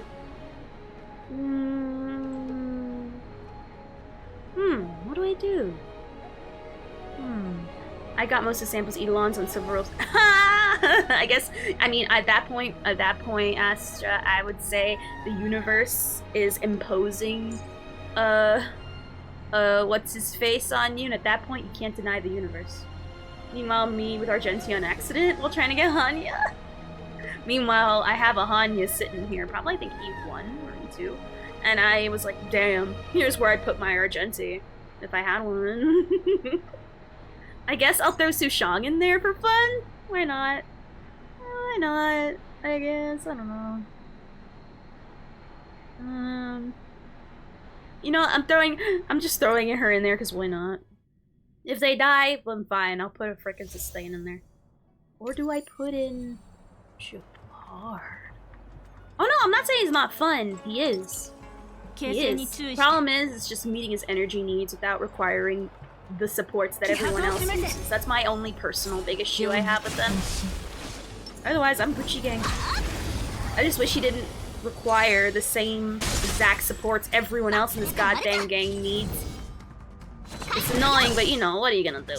A: What do I do? I got most of Sample's Eidolons on Silver Rose. I guess, I mean, at that point, Astra, I would say the universe is imposing, what's his face on you, and at that point, you can't deny the universe. Meanwhile, me with Argenti on accident while trying to get Hanya. Meanwhile, I have a Hanya sitting here, probably I think E1 or E2, and I was like, damn, here's where I'd put my Argenti if I had one. I guess I'll throw Sushang in there for fun. Why not? Why not? I guess. I don't know. You know, I'm just throwing her in there because why not? If they die, then fine. I'll put a frickin' sustain in there. Or do I put in Jabbar? Oh no, I'm not saying he's not fun. He is. He is. Problem is, it's just meeting his energy needs without requiring the supports that everyone else uses. That's my only personal big issue I have with them. Otherwise, I'm Gucci gang. I just wish he didn't require the same exact supports everyone else in this goddamn gang needs. It's annoying, but you know, what are you gonna do?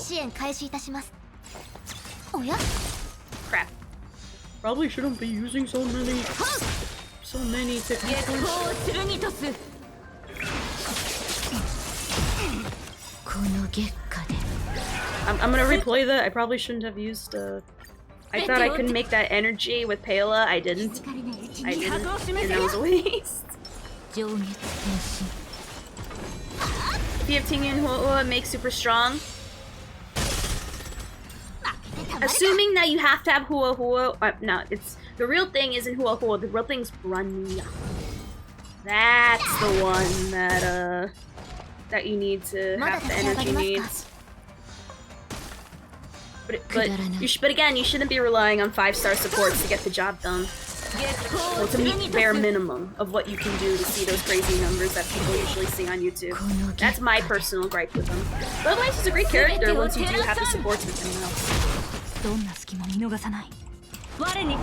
A: Crap. Probably shouldn't be using so many technicals. I'm gonna replay that. I probably shouldn't have used, I thought I could make that energy with Paola. I didn't. And that was a waste. If you have Tingyun Huehua, make super strong. Assuming that you have to have Huehua, no, it's the real thing isn't Huehua. The real thing's Branya. That's the one that you need to have the energy needs. But again, you shouldn't be relying on 5-star supports to get the job done. Well, to meet bare minimum of what you can do to see those crazy numbers that people usually see on YouTube. That's my personal gripe with him. But otherwise, he's a great character once you do have the supports with him though.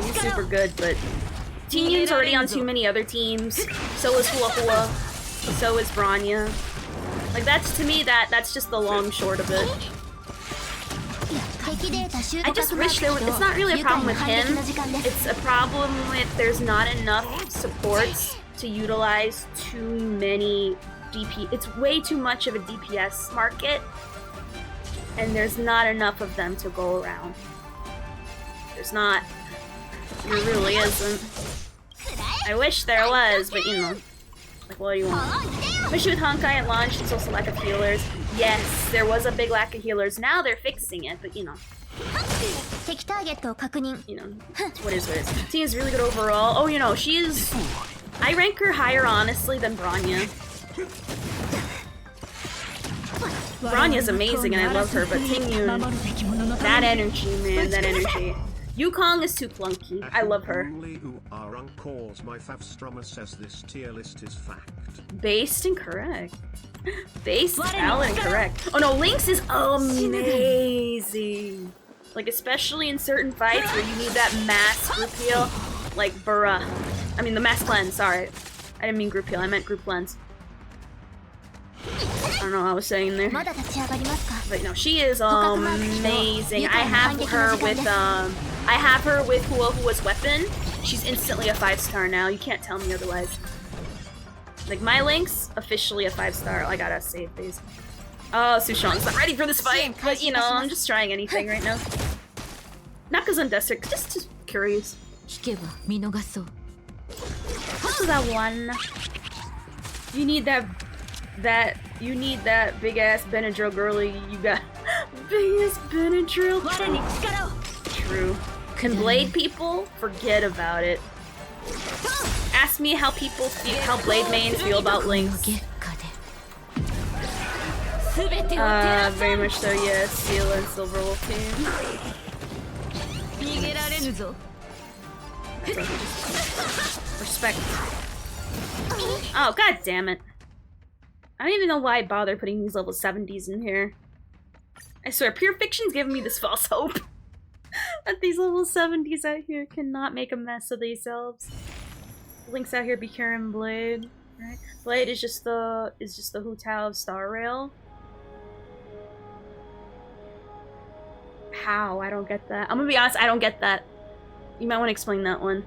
A: He's super good, but Teen Yun's already on too many other teams. So is HUEHUE. So is Bronya. Like that's, to me, that's just the long short of it. I just wish there was, it's not really a problem with him, it's a problem with there's not enough supports to utilize too many DP. It's way too much of a DPS market, and there's not enough of them to go around. There really isn't. I wish there was, but you know, like what do you want? Especially with Honkai at launch, there's also lack of healers. Yes, there was a big lack of healers. Now they're fixing it, but you know. You know, it's what is what is. Teen is really good overall. Oh, you know, she is... I rank her higher, honestly, than Bronya. Bronya's amazing and I love her, but Teen Yun... That energy, man, that energy. Yukong is too clunky. I love her.
E: My Favstrummer says this tier list is fact.
A: Based and correct. Based, valid, and correct. Oh no, Lynx is amazing. Like, especially in certain fights where you need that mass group heal. Like, bruh. I mean, the mass cleanse, sorry. I didn't mean group heal, I meant group cleanse. I don't know what I was saying there. But no, she is amazing. I have her with HUEHUE's weapon. She's instantly a 5-star now. You can't tell me otherwise. Like, my Lynx, officially a 5-star. I gotta save these. Oh, Sushong's not ready for this fight, but you know, I'm just trying anything right now. Not because I'm desperate, just curious. This is that one. You need that big ass Benadryl girly you got. Big ass Benadryl. True. Can Blade people? Forget about it. Ask me how people feel, how Blade mains feel about Lynx. Very much so, yes. Steel and Silver Wolf team. Respect. Oh, god damn it. I don't even know why I bother putting these level 70s in here. I swear, Pure Fiction's giving me this false hope that these level 70s out here cannot make a mess of themselves. Lynx out here be carrying Blade. Right? Blade is just the Hu Tao of Star Rail. How? I don't get that. I'm gonna be honest, I don't get that. You might want to explain that one.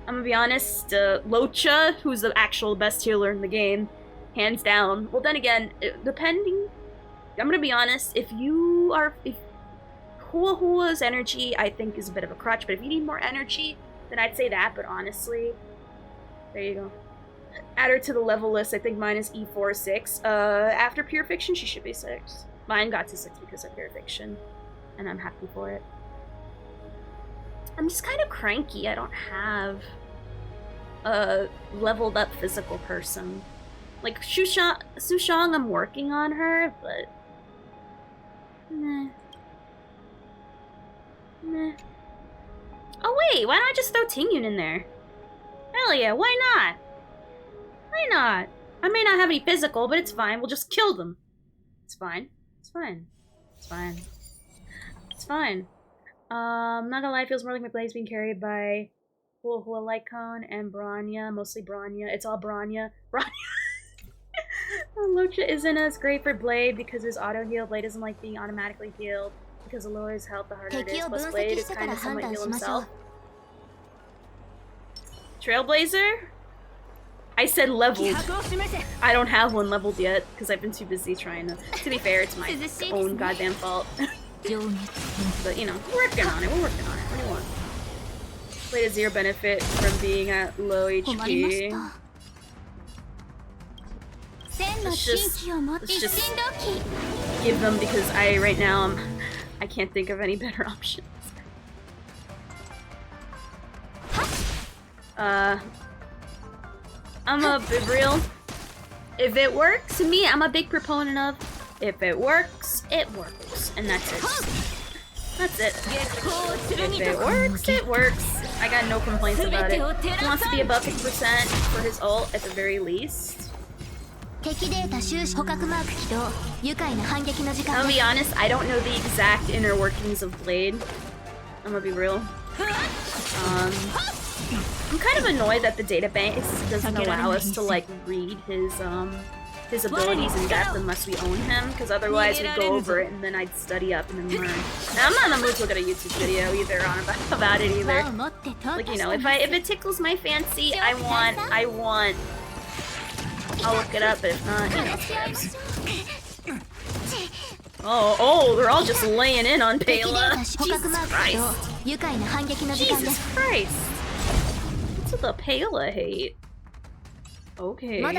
A: I'm gonna be honest, Locha, who's the actual best healer in the game, hands down. Well, then again, depending... I'm gonna be honest, if HUEHUE's energy, I think, is a bit of a crutch, but if you need more energy, then I'd say that, but honestly... There you go. Add her to the level list, I think mine is E4 6. After Pure Fiction, she should be 6. Mine got to 6 because of Pure Fiction, and I'm happy for it. I'm just kind of cranky. I don't have a leveled up physical person. Like, Sushong, I'm working on her, but... Meh. Meh. Oh wait, why don't I just throw Teen Yun in there? Hell yeah, why not? Why not? I may not have any physical, but it's fine. We'll just kill them. It's fine. It's fine. It's fine. It's fine. Not gonna lie, it feels more like my Blade's being carried by HUEHUE Lycone and Bronya. Mostly Bronya. It's all Bronya. Locha isn't as great for Blade because his auto heal. Blade doesn't like being automatically healed because the lower his health, the harder it is. Plus Blade is kind of somewhat heal himself. Trailblazer? I said leveled. I don't have one leveled yet because I've been too busy trying to. To be fair, it's my own goddamn fault. But you know, we're working on it. We're working on it. What do you want? Blade has 0 benefit from being at low HP. Let's just give them because right now I can't think of any better options. I'm a bit real. If it works, me, I'm a big proponent of. If it works, it works, and that's it. That's it. If it works, it works. I got no complaints about it. He wants to be above 50% for his ult at the very least. I'll be honest, I don't know the exact inner workings of Blade. I'm gonna be real. I'm kind of annoyed that the database doesn't allow us to like read his abilities in depth unless we own him, because otherwise we'd go over it and then I'd study up and then learn. Now, I'm not in the mood to look at a YouTube video either about it either. Like, you know, if it tickles my fancy, I'll look it up, but if not, you know, scabs. Oh, they're all just laying in on Pela. Jesus Christ. Jesus Christ. What's with the Pela hate? Okay. Like,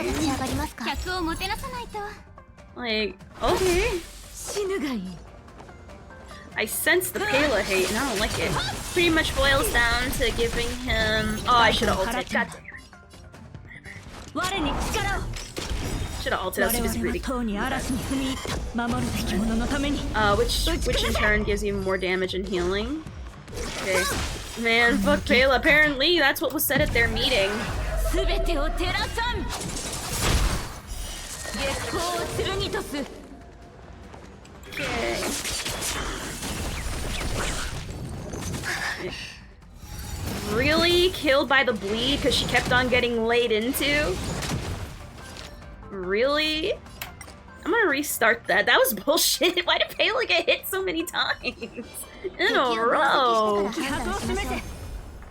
A: okay. I sense the Pela hate and I don't like it. Pretty much boils down to giving him... Oh, I should've ulted. God damn it. Should've ulted us, he was greedy. Which in turn gives even more damage and healing. Okay. Man, fuck Pela. Apparently, that's what was said at their meeting. Okay. Really? Killed by the bleed because she kept on getting laid into? Really? I'm gonna restart that. That was bullshit. Why did Pela get hit so many times in a row?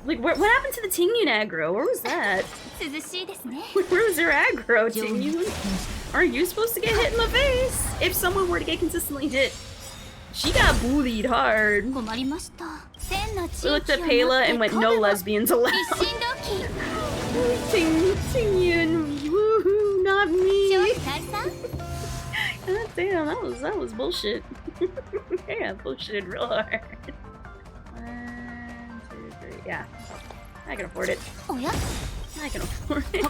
A: Like, what happened to the Tingyun aggro? Where was that? Where was your aggro, Tingyun? Aren't you supposed to get hit in the face? If someone were to get consistently hit. She got bullied hard. We looked at Pela and went, no lesbians allowed. Tingyun, woohoo, not me. God damn, that was bullshit. Yeah, bullshitted real hard. 1, 2, 3, yeah. I can afford it. I can afford it.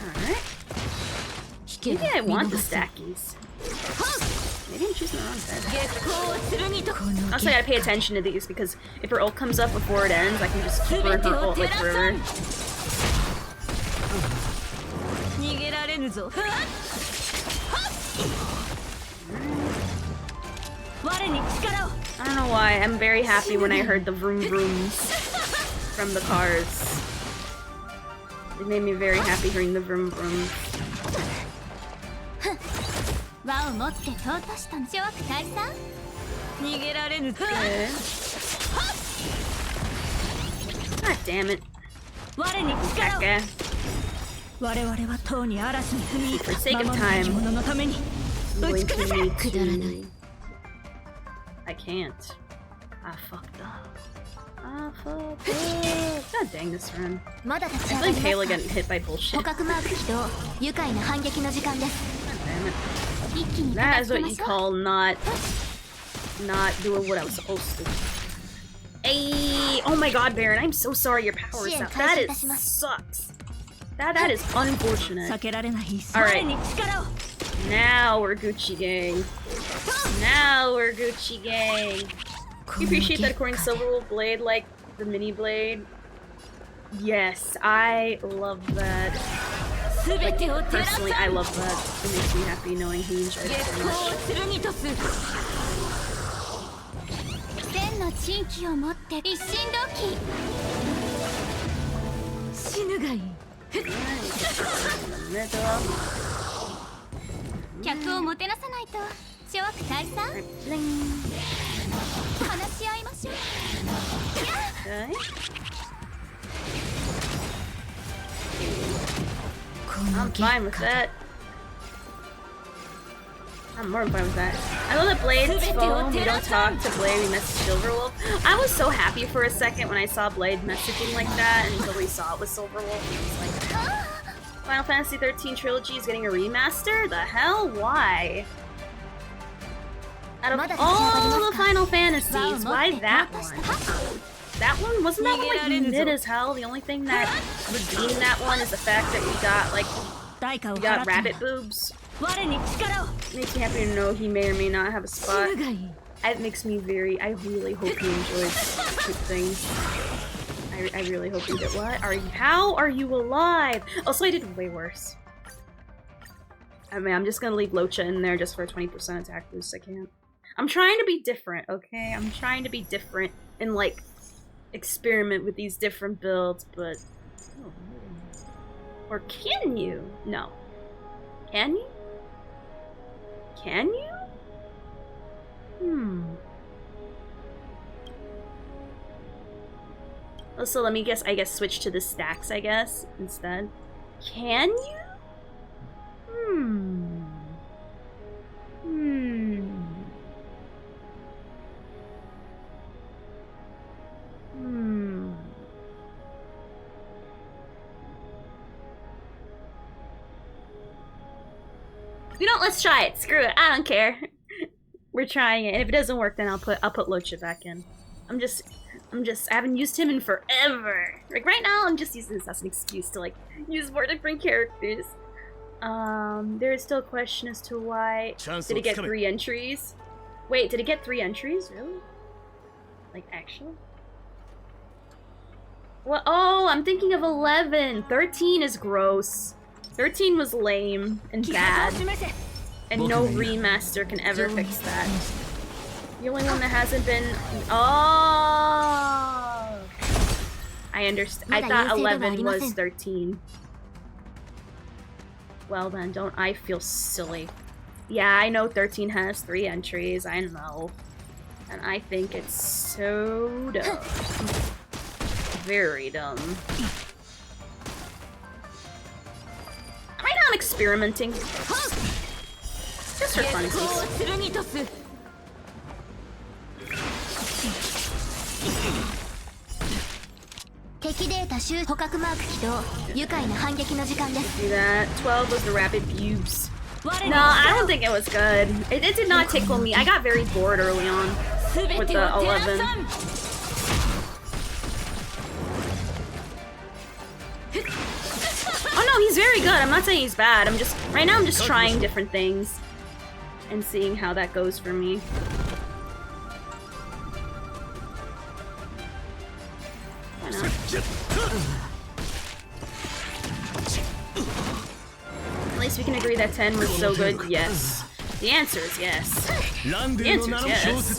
A: Alright. Maybe I want the stackies. Maybe I'm choosing the wrong side. Also, I gotta pay attention to these because if her ult comes up before it ends, I can just burn her ult like forever. I don't know why, I'm very happy when I heard the vroom vrooms from the cars. It made me very happy hearing the vroom vrooms. Okay. God damn it. Okay. For sake of time, I'm going to need to... I can't. I fucked up. God dang this run. I feel like Pela getting hit by bullshit. God damn it. That is what you call not doing what I was supposed to. Hey! Oh my god, Baron, I'm so sorry your power is out. That is sucks. That is unfortunate. Alright. Now we're Gucci gang. Now we're Gucci gang. You appreciate that according to Silverwolf Blade, like the mini blade? Yes, I love that. Like, personally, I love that. It makes me happy knowing he enjoys it so much. I'm fine with that. I'm more than fine with that. I love that Blade's phone. We don't talk to Blade, we message Silverwolf. I was so happy for a second when I saw Blade messaging like that until we saw it with Silverwolf. It was like, Final Fantasy 13 Trilogy is getting a remaster? The hell? Why? Out of all the Final Fantasies, why that one? That one wasn't that one like mid as hell. The only thing that redeemed that one is the fact that we got rabbit boobs. Makes me happy to know he may or may not have a spot. It makes me I really hope he enjoys cute things. I really hope he did. How are you alive? Also, I did way worse. I mean, I'm just gonna leave Locha in there just for a 20% attack boost. I can't. I'm trying to be different, okay? I'm trying to be different and like experiment with these different builds, but or can you? No. Can you? Can you? Also, let me guess. I guess switch to the stacks. I guess instead. Can you? You know, let's try it. Screw it. I don't care. We're trying it. And if it doesn't work, then I'll put Locha back in. I haven't used him in forever. Like right now, I'm just using this as an excuse to like use more different characters. There is still a question as to why did it get 3 entries? Wait, did it get 3 entries? Really? Like actually? Well, oh, I'm thinking of 11. 13 is gross. 13 was lame and bad. And no remaster can ever fix that. The only one that hasn't been... Oh! I understand. I thought 11 was 13. Well then, don't I feel silly. Yeah, I know 13 has 3 entries. I know. And I think it's so dumb. Very dumb. Right now I'm experimenting. Just for funsies. Do that. 12 was the rapid pubes. No, I don't think it was good. It did not tickle me. I got very bored early on with the 11. Oh no, he's very good. I'm not saying he's bad. Right now I'm just trying different things and seeing how that goes for me. Why not? At least we can agree that 10 was so good. Yes. The answer is yes. The answer is yes.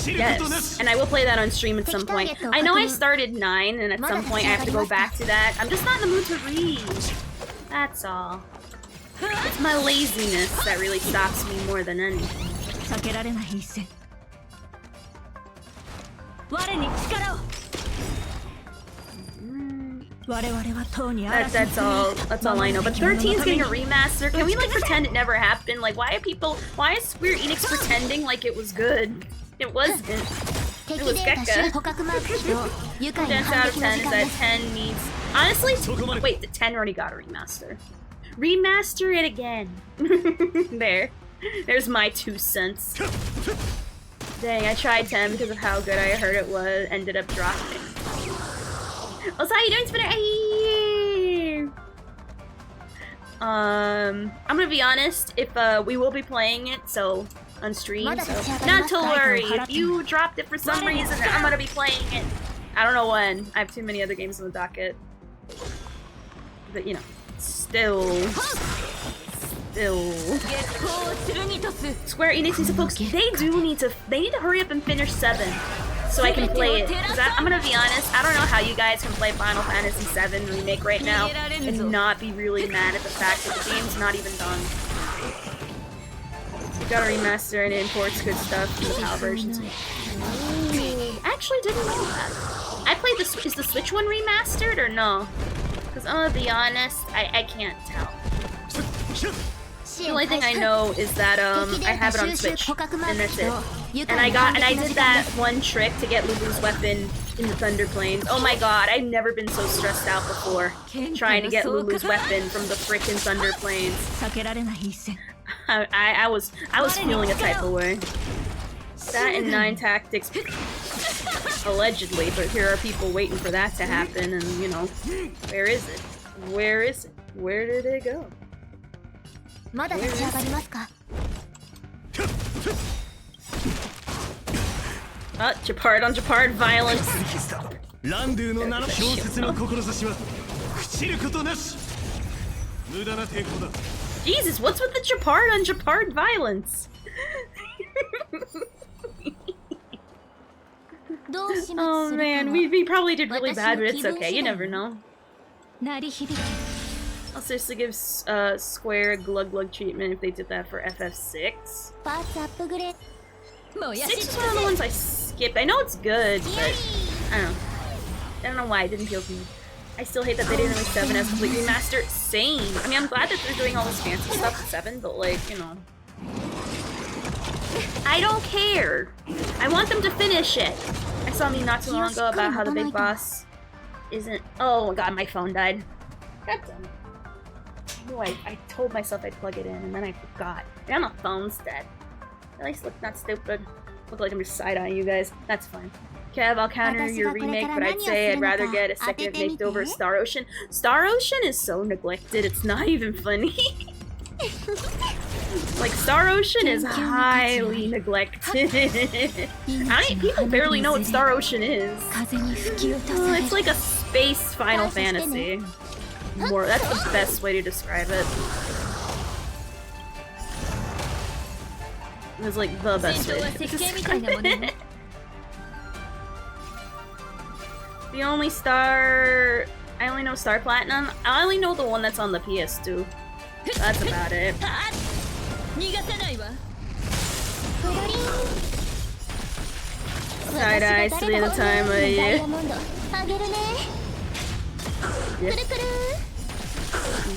A: Yes, and I will play that on stream at some point. I know I started 9, and at some point I have to go back to that. I'm just not in the mood to read. That's all. It's my laziness that really stops me more than anything. That's all I know. But 13's getting a remaster. Can we like pretend it never happened? Like why is Square Enix pretending like it was good? It wasn't. It was Gekka. 10 out of 10 is that 10 needs... Honestly, wait, the 10 already got a remaster. Remaster it again. There's my 2 cents. Dang, I tried 10 because of how good I heard it was. Ended up dropping. Oh, so how you doing, Spinner? Hey! I'm gonna be honest, if we will be playing it, so on stream, so not to worry. If you dropped it for some reason, I'm gonna be playing it. I don't know when. I have too many other games on the docket. But you know, still. Square Enix needs to focus. They need to hurry up and finish 7. So I can play it. Because I'm gonna be honest, I don't know how you guys can play Final Fantasy VII Remake right now and not be really mad at the fact that the game's not even done. You gotta remaster and imports good stuff from the PAL versions. I actually didn't know that. I played is the Switch one remastered or no? Because I'm gonna be honest, I can't tell. The only thing I know is that I have it on Switch, and that's it. And I did that one trick to get Lulu's weapon in the Thunder Plains. Oh my god, I've never been so stressed out before trying to get Lulu's weapon from the frickin' Thunder Plains. I was feeling a type of way. That and 9 tactics. Allegedly, but here are people waiting for that to happen, and you know, where is it? Where is it? Where did it go? Japard on Japard violence. Jesus, what's with the Japard on Japard violence? Oh man, we probably did really bad, but it's okay, you never know. I'll seriously give Square glug glug treatment if they did that for FF6. 6 is one of the ones I skipped. I know it's good, but I don't know why it didn't appeal to me. I still hate that they didn't release 7 as complete remaster. Same. I mean, I'm glad that they're doing all this fancy stuff with 7, but like, you know. I don't care. I want them to finish it. I saw a meme not too long ago about how the big boss isn't. Oh my god, my phone died. God damn it. Oh, I told myself I'd plug it in and then I forgot. Yeah, my phone's dead. At least look not stupid. Look like I'm just side-eyeing you guys. That's fine. Kev, I'll counter your remake, but I'd say I'd rather get a second make over Star Ocean. Star Ocean is so neglected, it's not even funny. Like, Star Ocean is highly neglected. People barely know what Star Ocean is. It's like a space Final Fantasy. That's the best way to describe it. It was like the best way to describe it. The only star... I only know Star Platinum. I only know the one that's on the PS2. That's about it. Side-eyes to the end of time of year.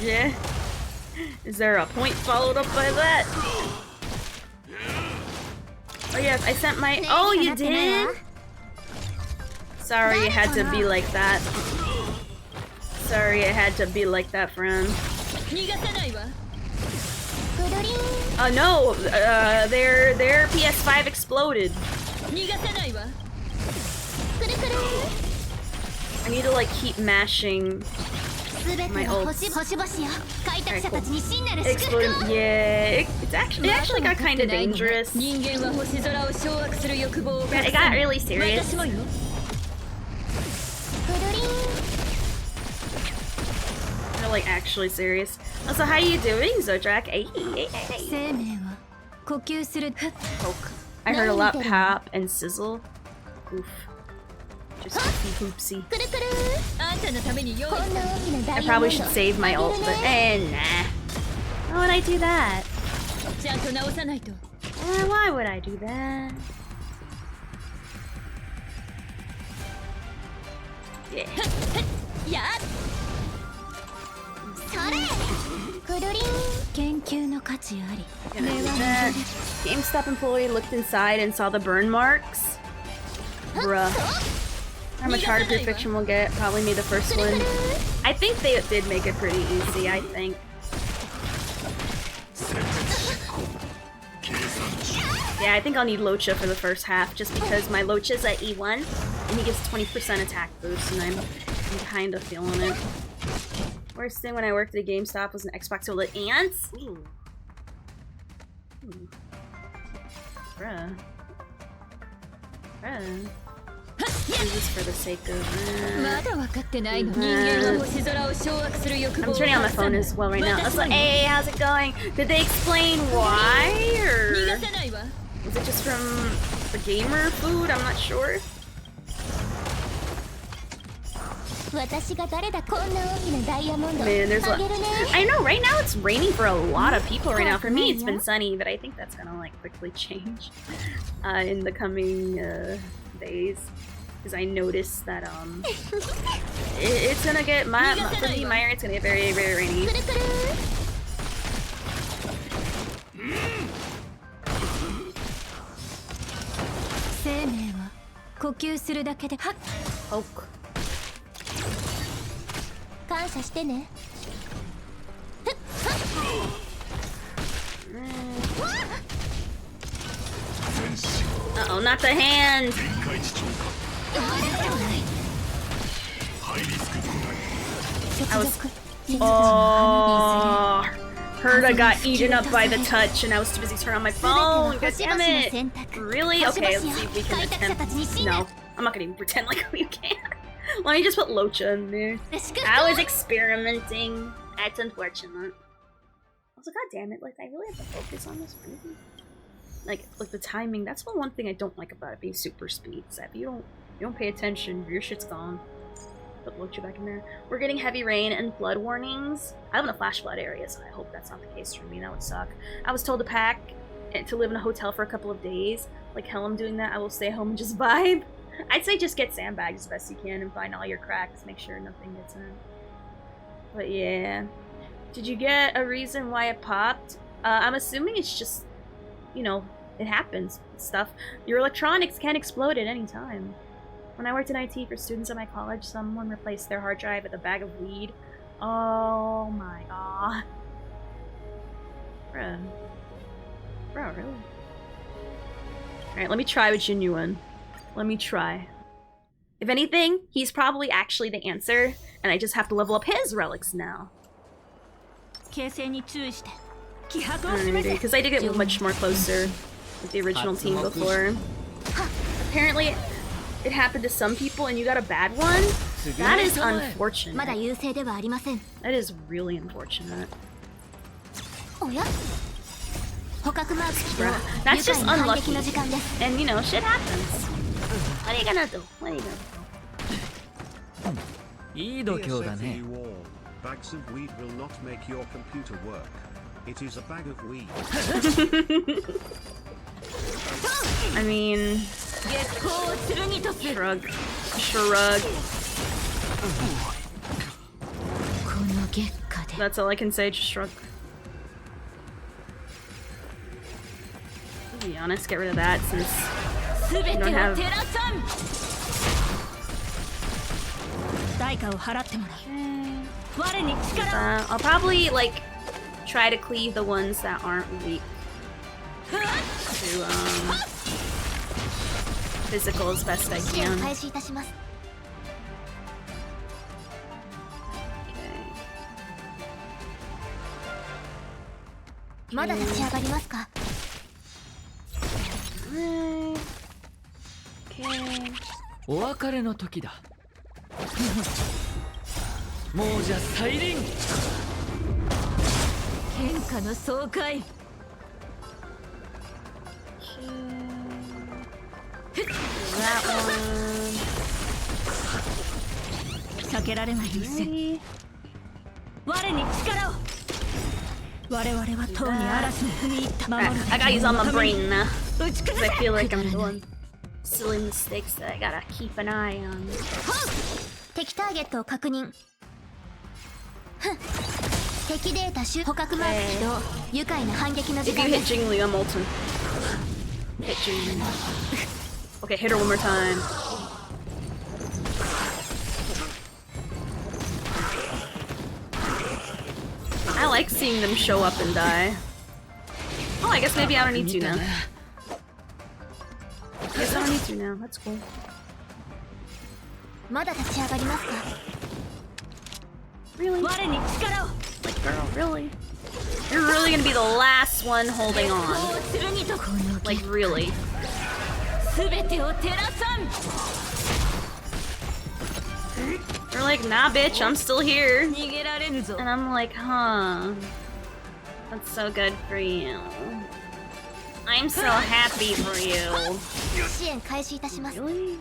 A: Yeah. Is there a point followed up by that? Oh yes, I sent my... Oh, you did? Sorry it had to be like that. Sorry it had to be like that, friend. Oh no! Their PS5 exploded. I need to like keep mashing my ults. Right, cool. It exploded. Yeah, it actually got kind of dangerous. Yeah, it got really serious. They're like actually serious. Also, how you doing, Zodrak? Hey. Poke. I heard a lot pop and sizzle. Oof. Just hoopsie. I probably should save my ult, but nah. Why would I do that? Why would I do that? Yeah. GameStop employee looked inside and saw the burn marks. Bruh. How much harder Perfection will get? Probably me the first one. I think they did make it pretty easy, I think. Yeah, I think I'll need Locha for the first half, just because my Locha's at E1, and he gets 20% attack boost, and I'm kind of feeling it. Worst thing when I worked at a GameStop was an Xbox full of ants? Ooh. Bruh. Do this for the sake of... I'm turning on my phone as well right now. I was like, hey, how's it going? Did they explain why? Or was it just from the gamer food? I'm not sure. Man, there's a lot. I know, right now it's raining for a lot of people right now. For me, it's been sunny, but I think that's gonna like quickly change in the coming days. Because I noticed that it's gonna get for me, my area, it's gonna get very, very rainy. Poke. Uh-oh, not the hand! Oh, Herda got eaten up by the touch, and I was too busy turning on my phone. God damn it! Really? Okay, let's see if we can attempt. No, I'm not gonna even pretend like we can. Let me just put Locha in there. I was experimenting. That's unfortunate. Also, god damn it, like I really have to focus on this movie. Like the timing. That's one thing I don't like about it being super speed. Is that if you don't pay attention, your shit's gone. Put Locha back in there. We're getting heavy rain and flood warnings. I live in a flash flood area, so I hope that's not the case for me. That would suck. I was told to pack and to live in a hotel for a couple of days. Like hell, I'm doing that. I will stay home and just vibe. I'd say just get sandbags as best you can and find all your cracks. Make sure nothing gets in. But yeah. Did you get a reason why it popped? I'm assuming it's just, you know, it happens. Stuff. Your electronics can explode at any time. When I worked in IT for students at my college, someone replaced their hard drive with a bag of weed. Oh my god. Bruh. Bro, really? Alright, let me try with Genuine. Let me try. If anything, he's probably actually the answer, and I just have to level up his relics now. Because I did get much more closer with the original team before. Apparently, it happened to some people and you got a bad one? That is unfortunate. That is really unfortunate. That's just unlucky. And you know, shit happens. What are you gonna do? What are you gonna do?
E: PSA for you all. Bags of weed will not make your computer work. It is a bag of weed.
A: I mean... Shrug. Shrug. That's all I can say, just shrug. To be honest, get rid of that since you don't have... I'll probably, like, try to cleave the ones that aren't weak to, physical as best I can. Okay. That one. I gotta use all my brain now. Because I feel like I'm doing silly mistakes that I gotta keep an eye on. Okay. If you hit Jingli, I'm ulting. Hit Jingli. Okay, hit her one more time. I like seeing them show up and die. Oh, I guess maybe I don't need to now. I guess I don't need to now. That's cool. Really? Like, girl, really? You're really gonna be the last one holding on. Like, really? They're like, nah, bitch, I'm still here. And I'm like, huh. That's so good for you. I'm so happy for you. Really?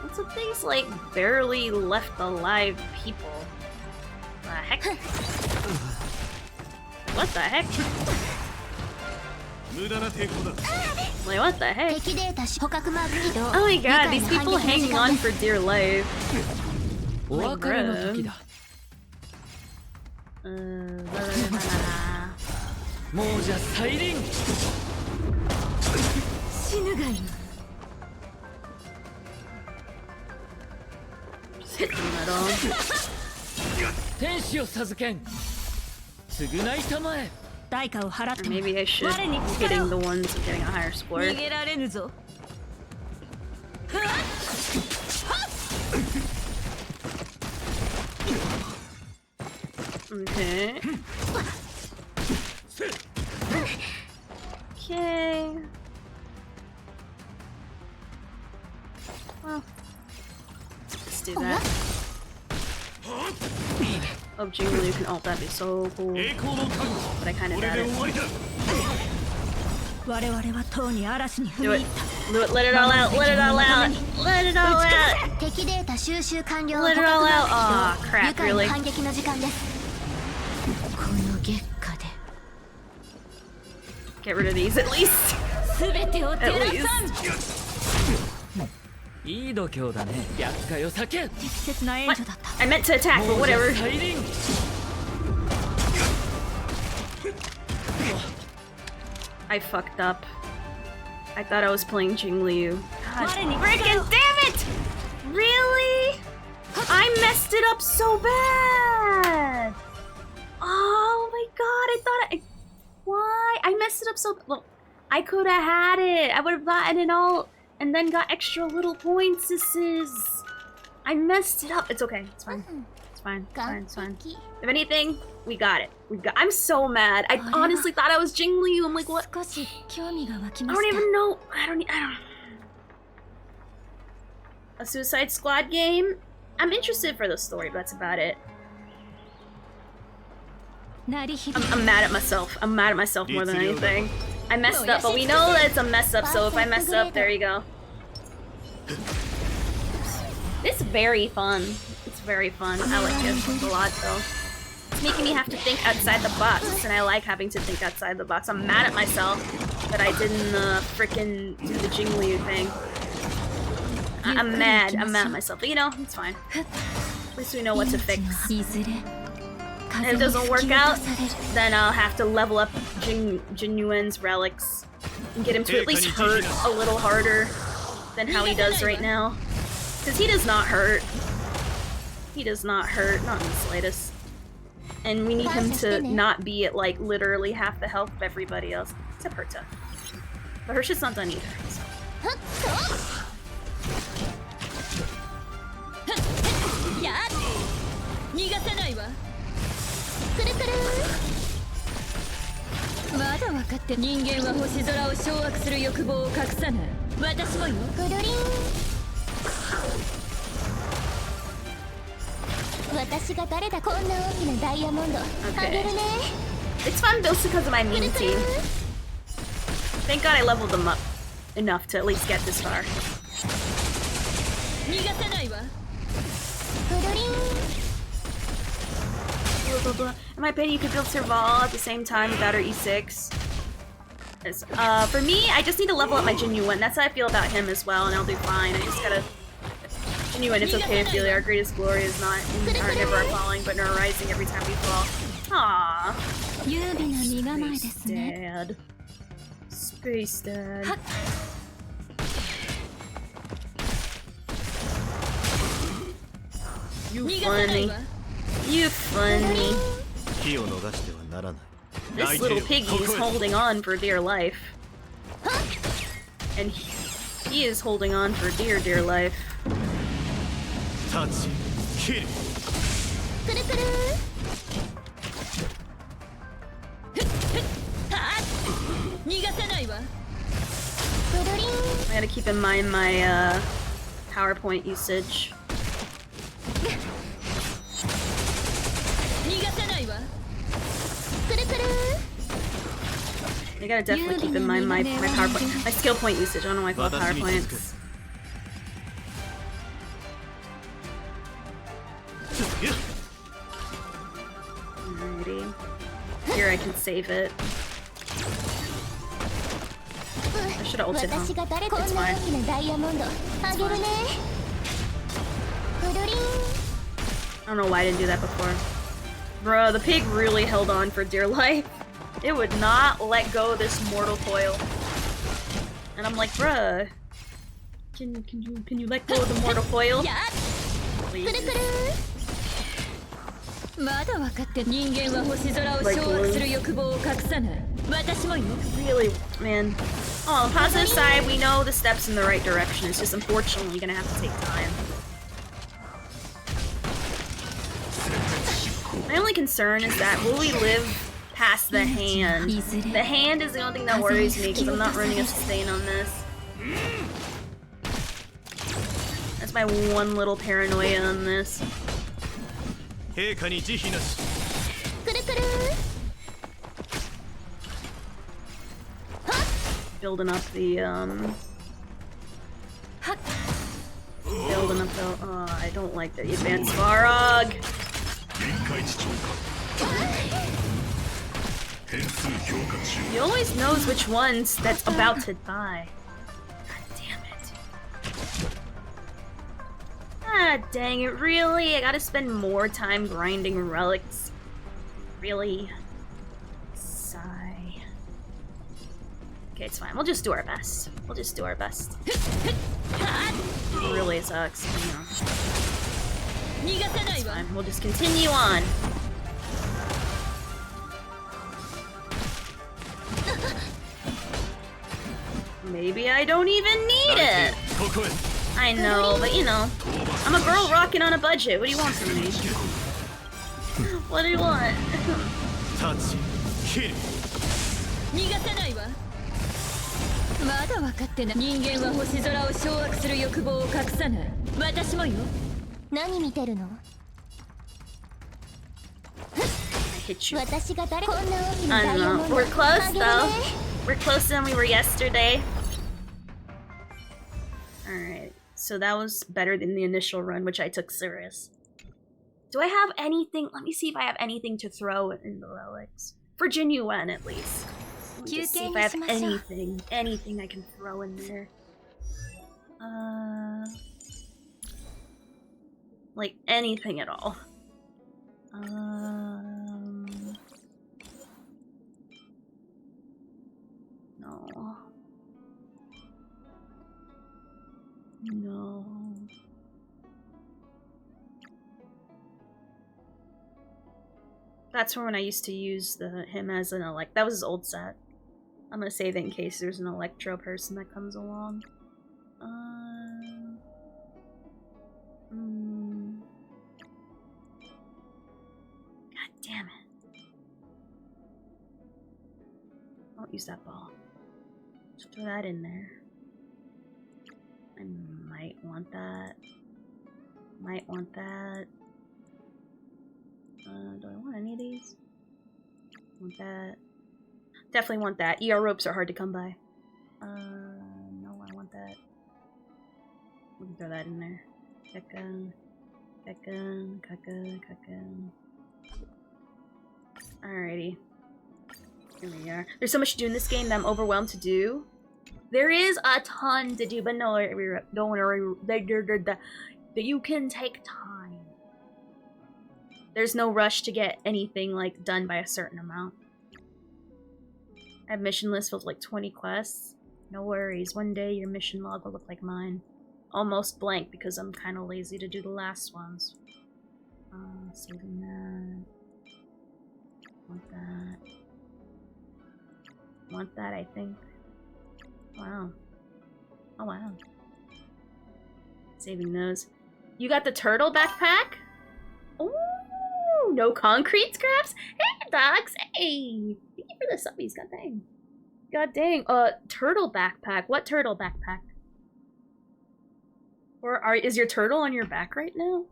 A: What's with these, like, barely left alive people? The heck? What the heck? Wait, what the heck? Oh my god, these people hanging on for dear life. Like, bruh. Just hit the middle. Or maybe I should be hitting the ones getting a higher score. Okay. Okay. Well, let's do that. Oh, Jingle, you can ult. That'd be so cool. But I kind of doubt it. Do it. Do it. Let it all out. Let it all out. Let it all out. Let it all out. Aw, crap, really? Get rid of these at least. At least. What? I meant to attack, but whatever. I fucked up. I thought I was playing Jingliu. God freaking damn it! Really? I messed it up so bad! Oh my god, I thought why? I messed it up so... Well, I could have had it. I would have gotten it all and then got extra little points. This is... I messed it up. It's okay. It's fine. It's fine. It's fine. It's fine. If anything, we got it. I'm so mad. I honestly thought I was Jingliu. I'm like, what? I don't even know. I don't. A Suicide Squad game? I'm interested for the story, but that's about it. I'm mad at myself. I'm mad at myself more than anything. I messed up, but we know that it's a mess up, so if I mess up, there you go. It's very fun. It's very fun. I like it a lot, though. It's making me have to think outside the box, and I like having to think outside the box. I'm mad at myself that I didn't frickin' do the Jingliu thing. I'm mad. I'm mad at myself, but you know, it's fine. At least we know what to fix. And if it doesn't work out, then I'll have to level up Jinyuen's relics and get him to at least hurt a little harder than how he does right now. Because he does not hurt. He does not hurt, not in the slightest. And we need him to not be at like literally half the health of everybody else, except Herta. But her shit's not done either. So. Okay. It's fun built because of my meme team. Thank God I leveled them up enough to at least get this far. In my opinion, you could build Serval at the same time without her E6. For me, I just need to level up my Jinyuen. That's how I feel about him as well, and I'll do fine. I just gotta... Jinyuen, it's okay if our greatest glory is not in our never our falling, but in our rising every time we fall. Aww. Space Dad. Space Dad. You funny. You funny. This little piggy is holding on for dear life. And he is holding on for dear, dear life. I gotta keep in mind my PowerPoint usage. I gotta definitely keep in mind my PowerPoint, my skill point usage. I don't know why I call it PowerPoints. Alrighty. Here I can save it. I should have ulted him. It's fine. It's fine. I don't know why I didn't do that before. Bruh, the pig really held on for dear life. It would not let go of this mortal coil. And I'm like, bruh, can you let go of the mortal coil? Please. Like, really, man. Oh, on the positive side, we know the steps in the right direction. It's just unfortunately gonna have to take time. My only concern is that will we live past the hand? The hand is the only thing that worries me because I'm not running a sustain on this. That's my one little paranoia on this. Building up the oh, I don't like the advanced Varog. He always knows which ones that's about to die. God damn it. Ah, dang it, really? I gotta spend more time grinding relics. Really? Sigh. Okay, it's fine. We'll just do our best. We'll just do our best. It really sucks. You know. It's fine. We'll just continue on. Maybe I don't even need it. I know, but you know, I'm a girl rocking on a budget. What do you want from me? What do you want? I hit you. I don't know. We're close though. We're closer than we were yesterday. Alright, so that was better than the initial run, which I took serious. Do I have anything? Let me see if I have anything to throw in the relics. For Genuine, at least. Let me just see if I have anything I can throw in there. Like anything at all. No. No. That's when I used to use him as an that was his old set. I'm gonna save it in case there's an Electro person that comes along. God damn it. Don't use that ball. Just throw that in there. I might want that. Might want that. Do I want any of these? Want that. Definitely want that. ER ropes are hard to come by. No, I want that. We can throw that in there. Kaka. Alrighty. Here we are. There's so much to do in this game that I'm overwhelmed to do. There is a ton to do, but no, don't worry. That you can take time. There's no rush to get anything like done by a certain amount. I have mission lists with like 20 quests. No worries. One day your mission log will look like mine. Almost blank because I'm kind of lazy to do the last ones. Saving that. Want that. Want that, I think. Wow. Oh, wow. Saving those. You got the turtle backpack? Ooh, no concrete scraps? Hey, dogs! Hey! Thank you for the subbies, god dang. God dang. Turtle backpack. What turtle backpack? Or is your turtle on your back right now?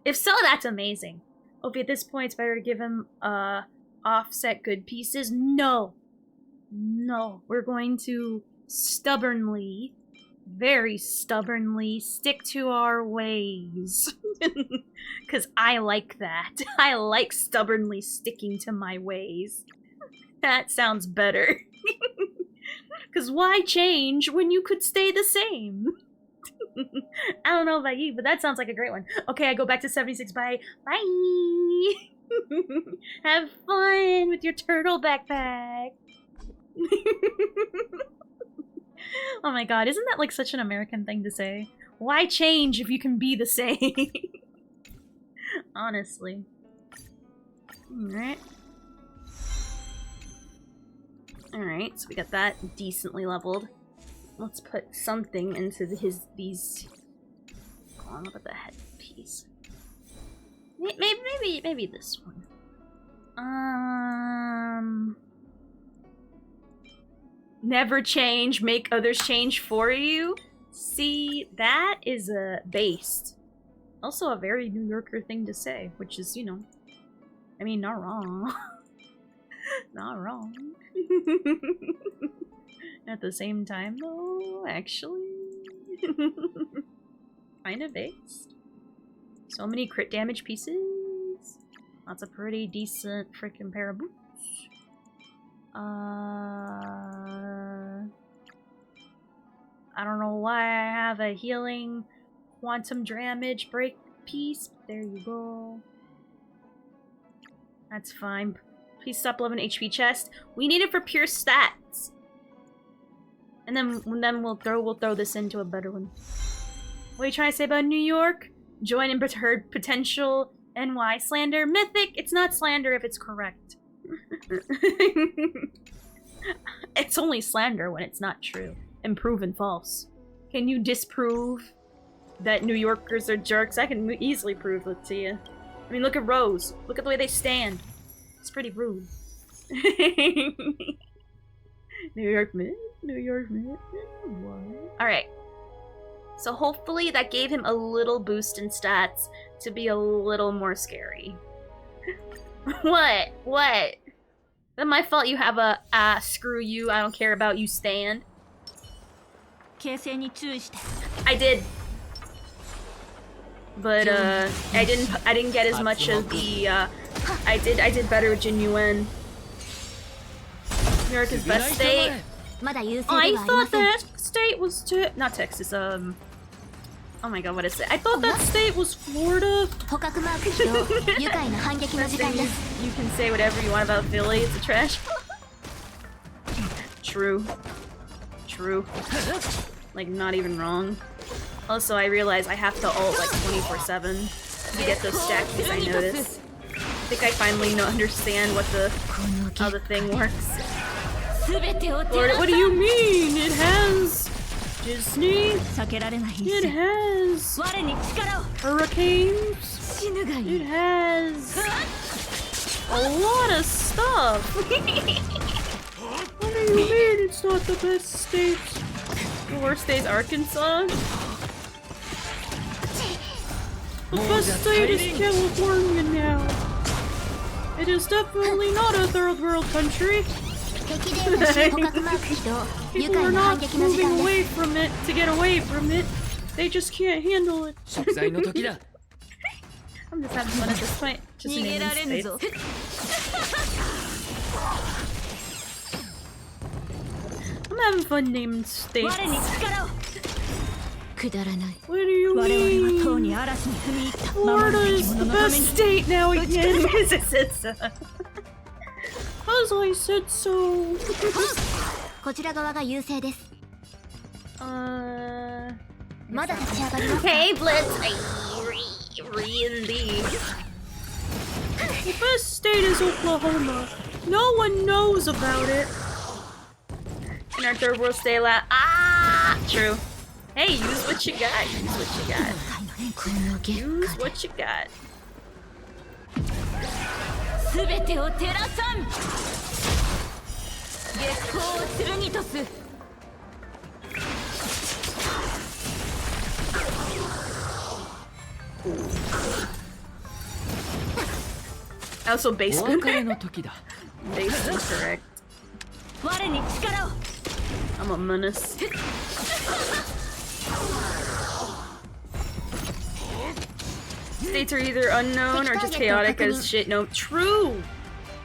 A: If so, that's amazing. Okay, at this point, it's better to give him, offset good pieces. No. No. We're going to stubbornly, very stubbornly, stick to our ways. Because I like that. I like stubbornly sticking to my ways. That sounds better. Because why change when you could stay the same? I don't know about you, but that sounds like a great one. Okay, I go back to 76. Bye. Bye! Have fun with your turtle backpack. Oh my god, isn't that like such an American thing to say? Why change if you can be the same? Honestly. Alright. Alright, so we got that decently leveled. Let's put something into these. Go on, look at the headpiece. Maybe this one. Never change, make others change for you. See, that is based. Also a very New Yorker thing to say, which is, you know, I mean, not wrong. Not wrong. At the same time, though, actually. Kind of based. So many crit damage pieces. That's a pretty decent freaking pair of boots. I don't know why I have a healing quantum damage break piece. There you go. That's fine. Please stop 11 HP chest. We need it for pure stats. And then we'll throw this into a better one. What are you trying to say about New York? Join and heard potential NY slander. Mythic, it's not slander if it's correct. It's only slander when it's not true and proven false. Can you disprove that New Yorkers are jerks? I can easily prove it to you. I mean, look at Rose. Look at the way they stand. It's pretty rude. New York man. New York man. Alright. So hopefully that gave him a little boost in stats to be a little more scary. What? What? Is that my fault you have a screw you, I don't care about you stand? I did. But I didn't get as much of the I did better with Genuine. New York is best state. Oh, I thought that state was not Texas, oh my god, what is it? I thought that state was Florida. You can say whatever you want about Philly, it's a trash. True. True. Like, not even wrong. Also, I realize I have to ult like 24/7 to get those stackies, I notice. I think I finally understand what how the thing works. Lord, what do you mean? It has Disney. It has hurricanes. It has a lot of stuff. What do you mean it's not the best state? The worst state's Arkansas? The best state is California now. It is definitely not a third world country. People are not moving away from it to get away from it. They just can't handle it. I'm just having fun at this point. Just naming states. I'm having fun naming states. What do you mean? Florida is the best state now again. Cause I said so. Hey, Blitz. Really? The best state is Oklahoma. No one knows about it. In our third world state lab. True. Hey, use what you got. Use what you got. Use what you got. Also, basement. Basement, correct. I'm a menace. States are either unknown or just chaotic as shit. No, true!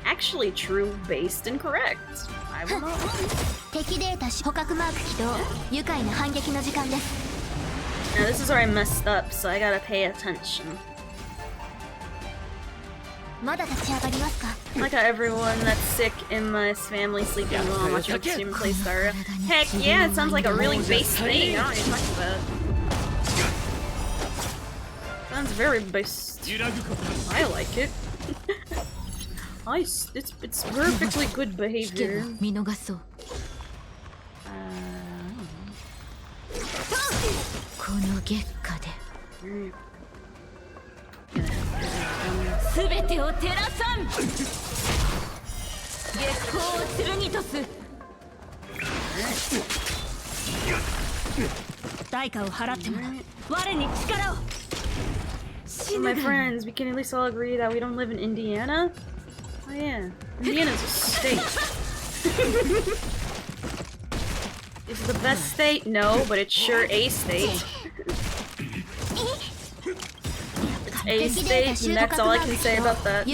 A: Actually true, based, and correct. I will not lie. Now this is where I messed up, so I gotta pay attention. Like how everyone that's sick in my family sleeping while I'm watching the stream play Star. Heck yeah, it sounds like a really base thing. I don't even talk about it. Sounds very based. I like it. It's perfectly good behavior. So my friends, we can at least all agree that we don't live in Indiana? Oh yeah, Indiana's a state. Is it the best state? No, but it's sure a state. It's a state, and that's all I can say about that.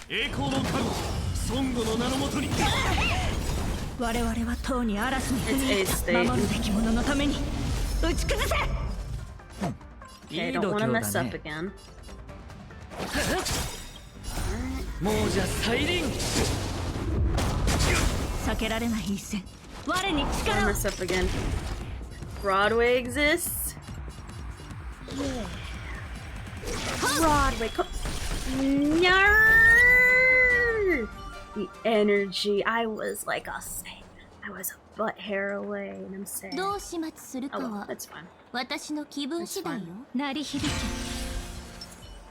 B: 栄光の神孫悟の名のもとに
F: 我々はとうに嵐に踏み入っ
A: It's
F: た
A: a state.
F: 守るべき者のために打ち崩せ
A: Okay, I don't want to mess up again.
B: 亡者再臨
F: 避けられない一戦我に
A: Don't
F: 力を
A: mess up again. Broadway exists? Yeah. Broadway. No! The energy. I was like a saint. I was a butt hair away, and I'm sad.
D: どう始末するか
A: Oh, well,
D: は
A: that's fine.
D: 私の気分次第よ。
F: 鳴り響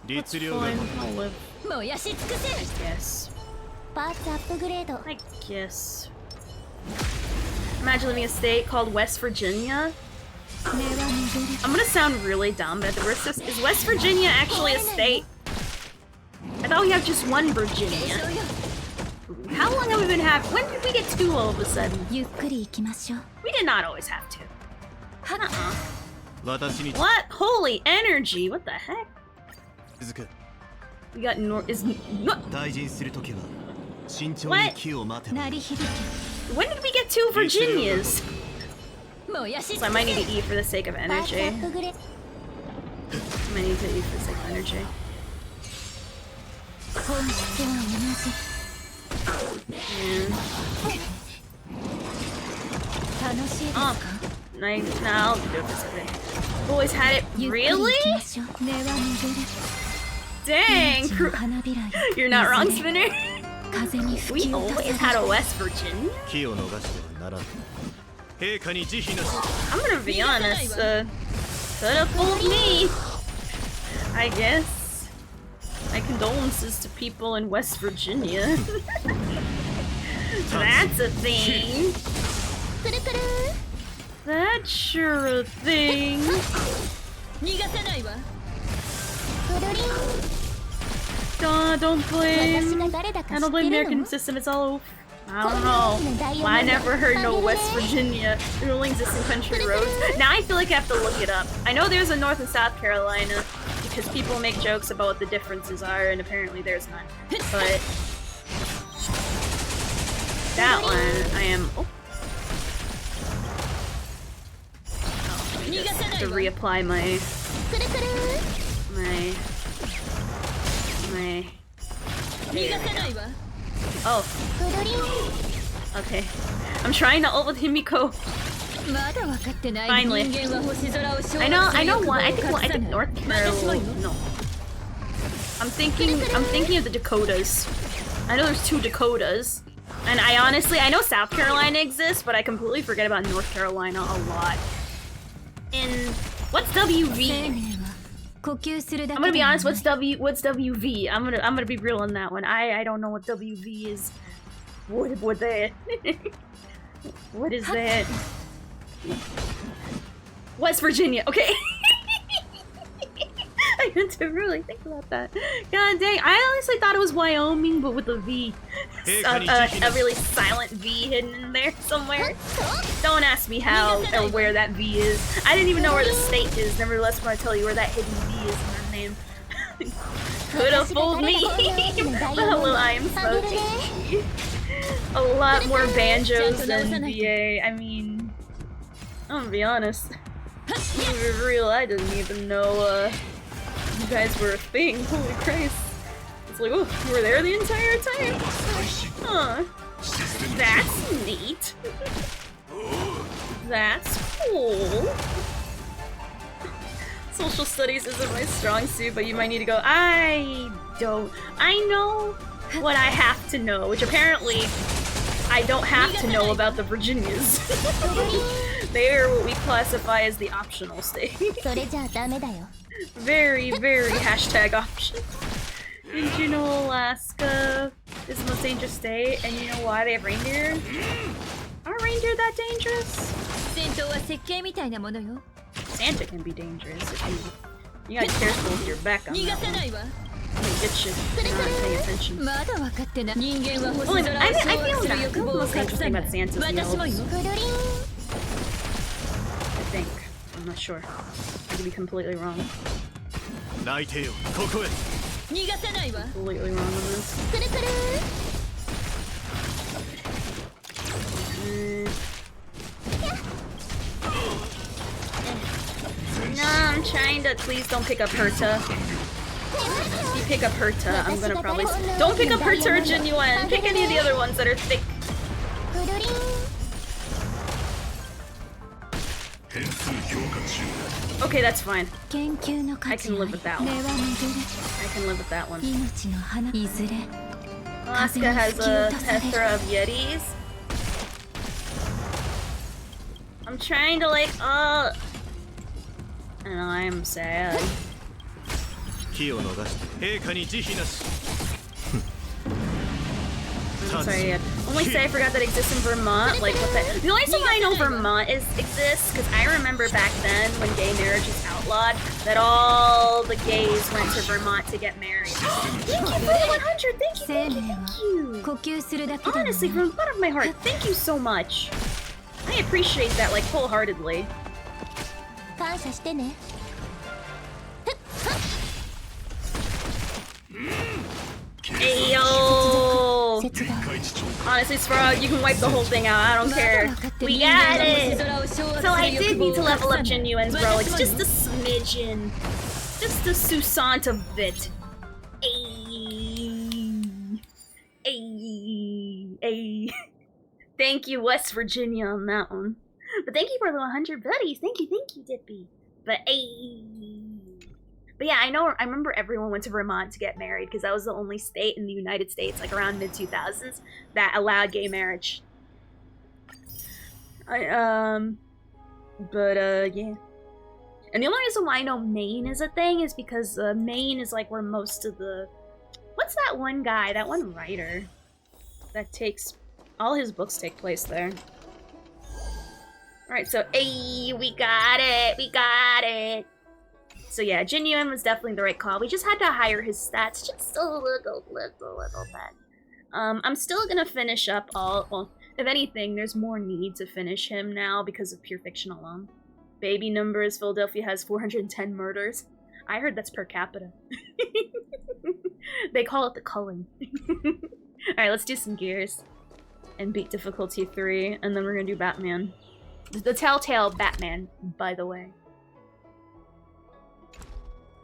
B: 律
A: Fine.
B: 令だ
A: I'll live.
F: け燃やし尽くせ
A: Yes.
D: パーツアップグレード。
A: I guess. Imagine living in a state called West Virginia. I'm gonna sound really dumb, but the worst is West Virginia actually a state? I thought we have just one Virginia. How long have we been having? When did we get two all of a sudden?
D: ゆっくり行きましょう。
A: We did not always have two.
B: 私に
A: What? Holy energy! What the heck?
B: 続く
A: We got is what?
B: 退陣するときは慎重
A: What?
B: に気を待てば
F: 鳴り響
A: When did we get two Virginias?
F: け燃やし
A: So I might need to eat for the sake of
D: パーツア
A: energy.
D: ップグレード。
A: I might need to eat for the sake of energy.
D: 本質は同じ。
A: Yeah.
F: 楽しいです
A: Oh,
F: か
A: I'll do it for a second. Always had it.
D: ゆっくり
A: Really?
D: 行きましょう。
F: 根は巡る
A: Dang.
D: 命の花びらよ。
A: You're not wrong,
D: いずれ
A: Spinner.
D: 風に吹
A: We
D: き落と
A: always
D: さ
A: had
D: れ
A: a
D: る。
A: West Virginia.
B: 気を逃してはならん陛下に慈悲なし
A: I'm gonna be honest. Could have fooled me. I guess. My condolences to people in West Virginia. That's a thing.
D: くるくる
A: That's sure a thing.
F: 逃がさないわ
D: くるりん。
A: Don't
D: 私
A: blame.
D: が誰だか
A: I
D: 知
A: don't
D: っ
A: blame
D: て
A: the
D: る
A: American
D: の？
A: system. It's all. I don't know. Well, I never heard no West Virginia. There only exists in country roads. Now I feel like I have to look it up. I know there's a North and South Carolina because people make jokes about what the differences are, and apparently there's none. But that one, I am. Oh. Oh, just to reapply my
D: くるくる
A: my.
F: 逃がさないわ
A: Oh,
D: くるりん。
A: okay. I'm trying to ult with Himiko.
F: まだ分かってない
A: Finally.
F: 人間は星空を掌
A: I
F: 握
A: know
F: する
A: one. I
F: 欲
A: think
F: 望を
A: I
F: 隠さ
A: think
F: ない
A: North
F: 私もよ
A: Carolina. No. I'm thinking of the Dakotas. I know there's two Dakotas. And I know South Carolina exists, but I completely forget about North Carolina a lot. In what's
F: 生
A: WV?
F: 命は呼吸するだ
A: I'm
F: け
A: gonna be
F: では
A: honest, what's WV? I'm gonna be real on that one. I don't know what WV is. What that? What is that? West Virginia. Okay. I had to really think about that. God dang, I honestly thought it was Wyoming, but with a V. A really silent V hidden in there somewhere. Don't ask me how or where that V is. I didn't even know where the state is. Nevertheless, when I tell you where that hidden V is in her name. Could have fooled me. But hello, I am Smokey. A lot more banjos than VA. I mean, I'm gonna be honest. To be real, I didn't even know you guys were a thing. Holy Christ. It's like, oh, you were there the entire time? Huh. That's neat. That's cool. Social studies isn't my strong suit, but you might need to go, I know what I have to know, which apparently I don't have to know about the Virginias. They are what we classify as the optional state.
D: それじゃあダメだよ。
A: Very, very hashtag option. Did you know Alaska is the most dangerous state? And you know why they have reindeer? Are reindeer that dangerous? Santa can be dangerous if you gotta be careful with your back on that one. Get you not paying attention. Well, I feel that. The most dangerous thing about Santa's the elves. I think. I'm not sure. I could be completely wrong. Completely wrong on this. No, I'm trying to. Please don't pick up Herta. If you pick up Herta, I'm gonna probably. Don't pick up Herta or Genuine. Pick any of the other ones that are thick. Okay, that's fine. I can live with that one. I can live with that one. Alaska has a plethora of Yetis. I'm trying to like, I know, I'm sad. I'm sorry, I only say I forgot that exists in Vermont. Like, what the? The only reason why I know Vermont exists because I remember back then when gay marriage was outlawed that all the gays went to Vermont to get married. Thank you for the 100. Thank you. Honestly, from the bottom of my heart, thank you so much. I appreciate that like wholeheartedly. Ayo! Honestly, Sparrow, you can wipe the whole thing out. I don't care. We got it! So I did need to level up Genuines, bro. Like, just a smidgen. Just a Susant of it. Ayy. Ayy. Ayy. Thank you, West Virginia, on that one. But thank you for the 100 buddies. Thank you, Dippy. But ayy. But yeah, I remember everyone went to Vermont to get married because that was the only state in the United States, like around mid-2000s, that allowed gay marriage. Yeah. And the only reason why I know Maine is a thing is because Maine is like where most of the... What's that one guy, that one writer that takes... All his books take place there. Alright, so, hey, we got it! So yeah, Genuine was definitely the right call. We just had to higher his stats just a little bit. I'm still gonna finish up all... Well, if anything, there's more need to finish him now because of pure fiction alone. Baby numbers, Philadelphia has 410 murders. I heard that's per capita. They call it the culling. Alright, let's do some gears. And beat difficulty 3, and then we're gonna do Batman. The Telltale Batman, by the way.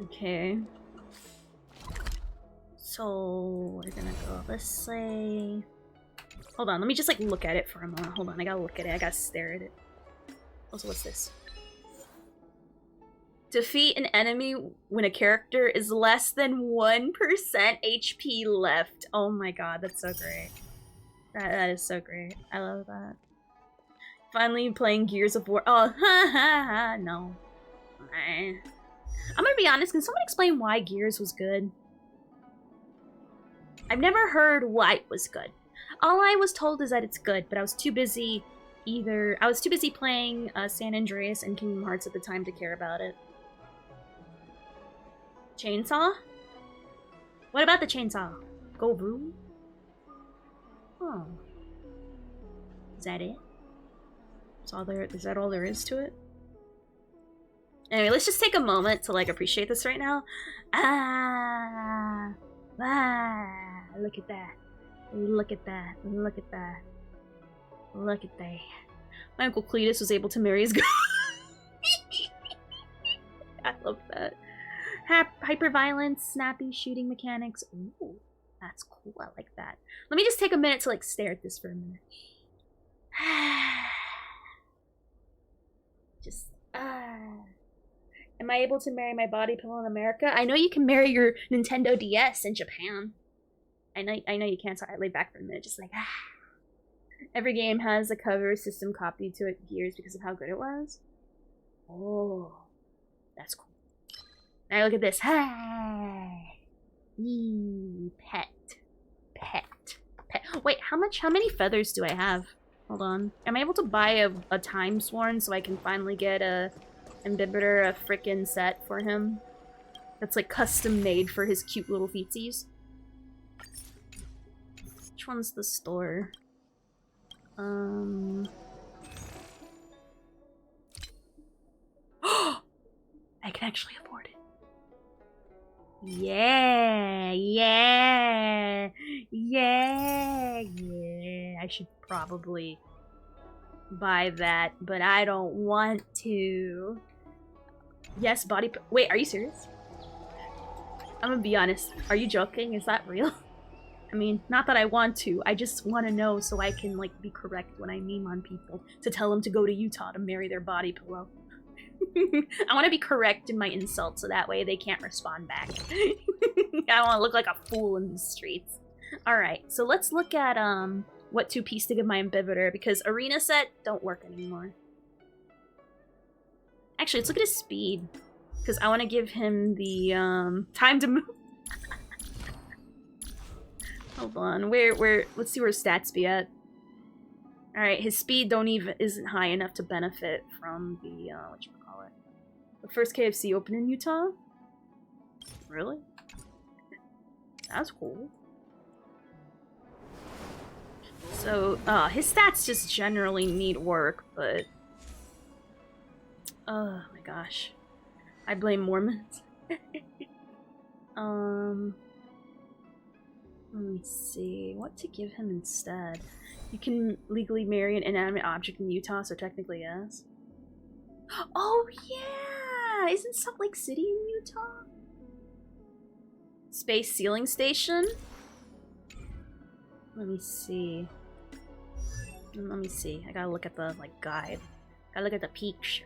A: Okay. So, we're gonna go this way. Hold on, let me just like look at it for a moment. Hold on, I gotta look at it, I gotta stare at it. Also, what's this? Defeat an enemy when a character is less than 1% HP left. Oh my god, that's so great. That is so great. I love that. Finally playing Gears of War. Oh, no. I'm gonna be honest, can someone explain why Gears was good? I've never heard why it was good. All I was told is that it's good, but I was too busy playing San Andreas and Kingdom Hearts at the time to care about it. Chainsaw? What about the chainsaw? Go boom? Oh. Is that it? Is that all there is to it? Anyway, let's just take a moment to like appreciate this right now. Look at that. Look at that. Look at that. Look at that. My Uncle Cletus was able to marry his girl. I love that. Hyperviolence, snappy shooting mechanics. Ooh, that's cool. I like that. Let me just take a minute to like stare at this for a minute. Just am I able to marry my body pillow in America? I know you can marry your Nintendo DS in Japan. I know you can't, so I lay back for a minute, just like Every game has a cover system copy to it Gears because of how good it was. Oh, that's cool. Now look at this. Hey! Yee, pet. Wait, how many feathers do I have? Hold on. Am I able to buy a time sworn so I can finally get a Imbibitor, a frickin' set for him? That's like custom made for his cute little feetsies. Which one's the store? I can actually afford it. Yeah. I should probably buy that, but I don't want to. Yes, wait, are you serious? I'm gonna be honest. Are you joking? Is that real? I mean, not that I want to. I just want to know so I can, like, be correct when I meme on people. To tell them to go to Utah to marry their body pillow. I want to be correct in my insults so that way they can't respond back. I don't want to look like a fool in the streets. Alright, so let's look at, what 2-piece to give my Imbibitor, because Arena set don't work anymore. Actually, let's look at his speed. Because I want to give him the, time to move. Hold on, let's see where his stats be at. Alright, his speed isn't high enough to benefit from the, whatchamacallit. The first KFC open in Utah? Really? That's cool. So, his stats just generally need work, but... Oh my gosh. I blame Mormons. Let me see. What to give him instead? You can legally marry an inanimate object in Utah, so technically yes. Oh yeah! Isn't Salt Lake City in Utah? Space Sealing Station? Let me see. I gotta look at the, like, guide. Gotta look at the picture.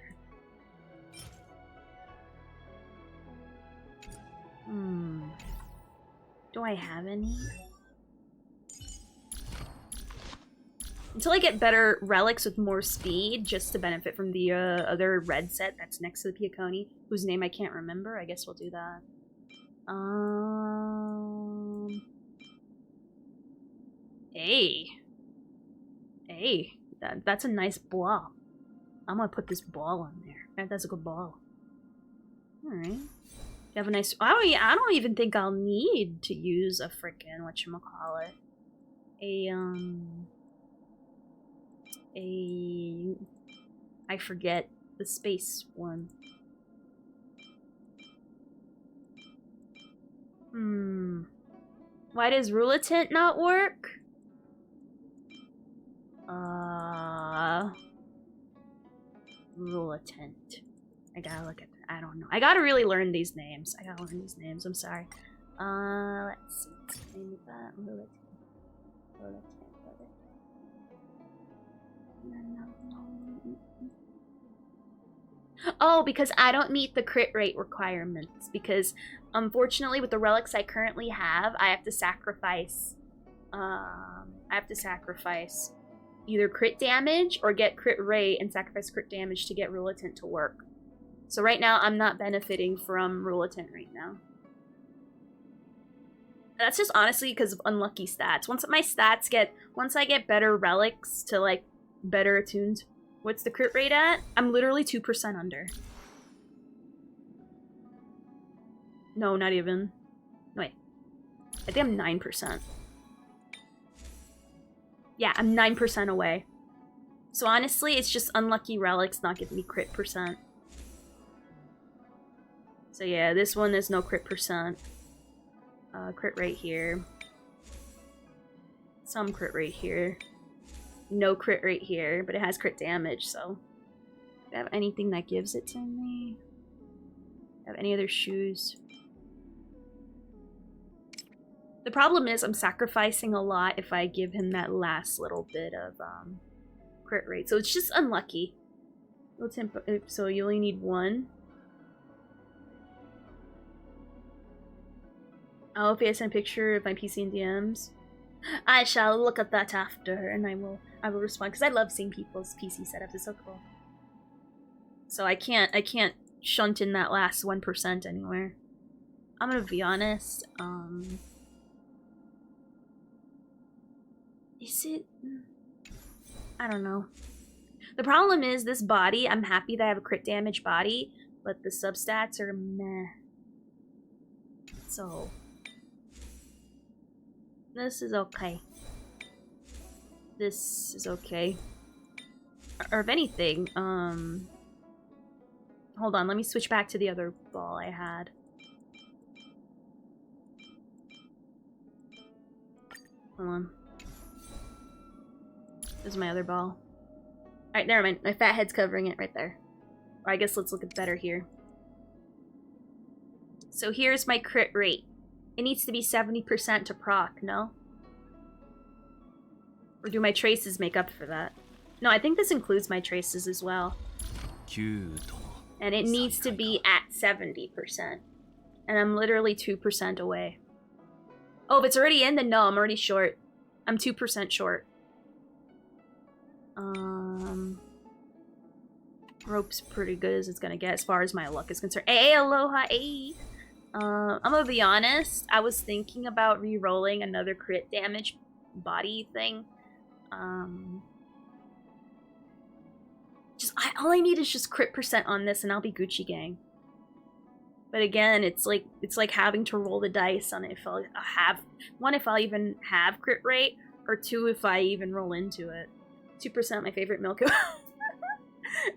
A: Do I have any? Until I get better relics with more speed, just to benefit from the other red set that's next to the Piaconi, whose name I can't remember, I guess we'll do that. Hey, that's a nice ball. I'm gonna put this ball on there. That's a good ball. Alright. You have a nice... I don't even think I'll need to use a frickin' whatchamacallit. I forget the space one. Why does Ruletent not work? Ruletent. I gotta look at that. I don't know. I gotta really learn these names. I'm sorry. Let's see. What's the name of that? Ruletent. Oh, because I don't meet the crit rate requirements. Because, unfortunately, with the relics I currently have, I have to sacrifice... either crit damage or get crit rate and sacrifice crit damage to get Ruletent to work. So right now, I'm not benefiting from Ruletent right now. That's just honestly because of unlucky stats. Once I get better relics to, like, better attuned. What's the crit rate at? I'm literally 2% under. No, not even. Wait. I think I'm 9%. Yeah, I'm 9% away. So honestly, it's just unlucky relics not giving me crit percent. So yeah, this one is no crit percent. Crit rate here. Some crit rate here. No crit rate here, but it has crit damage, so... Do I have anything that gives it to me? Do I have any other shoes? The problem is I'm sacrificing a lot if I give him that last little bit of crit rate. So it's just unlucky. So you only need one. I'll if I send a picture of my PC and DMs. I shall look at that after, and I will respond because I love seeing people's PC setups. It's so cool. So I can't shunting that last 1% anywhere. I'm gonna be honest. Is it? I don't know. The problem is this body. I'm happy that I have a crit damage body, but the substats are meh. So this is okay. This is okay. Or if anything, hold on, let me switch back to the other ball I had. Hold on. This is my other ball. Alright, never mind. My fat head's covering it right there. Or I guess let's look at better here. So here's my crit rate. It needs to be 70% to proc, no? Or do my traces make up for that? No, I think this includes my traces as well. And it needs to be at 70%. And I'm literally 2% away. Oh, if it's already in, then no, I'm already short. I'm 2% short. Rope's pretty good as it's gonna get as far as my luck is concerned. Hey, aloha, hey! I'm gonna be honest, I was thinking about re-rolling another crit damage body thing. All I need is just crit percent on this and I'll be Gucci gang. But again, it's like having to roll the dice on if I'll have one, if I'll even have crit rate, or two, if I even roll into it. 2% my favorite milk.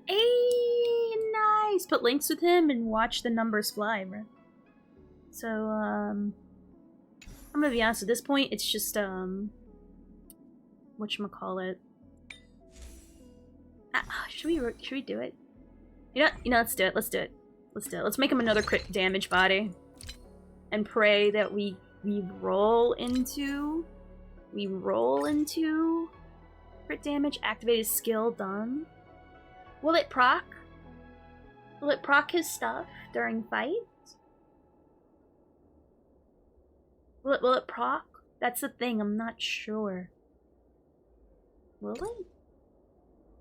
A: Hey, nice. Put links with him and watch the numbers fly, bro. So I'm gonna be honest. At this point, it's just whatchamacallit. Should we do it? You know, let's do it. Let's do it. Let's do it. Let's make him another crit damage body, and pray that we roll into crit damage. Activated skill done. Will it proc? Will it proc his stuff during fight? Will it proc? That's the thing. I'm not sure. Will it?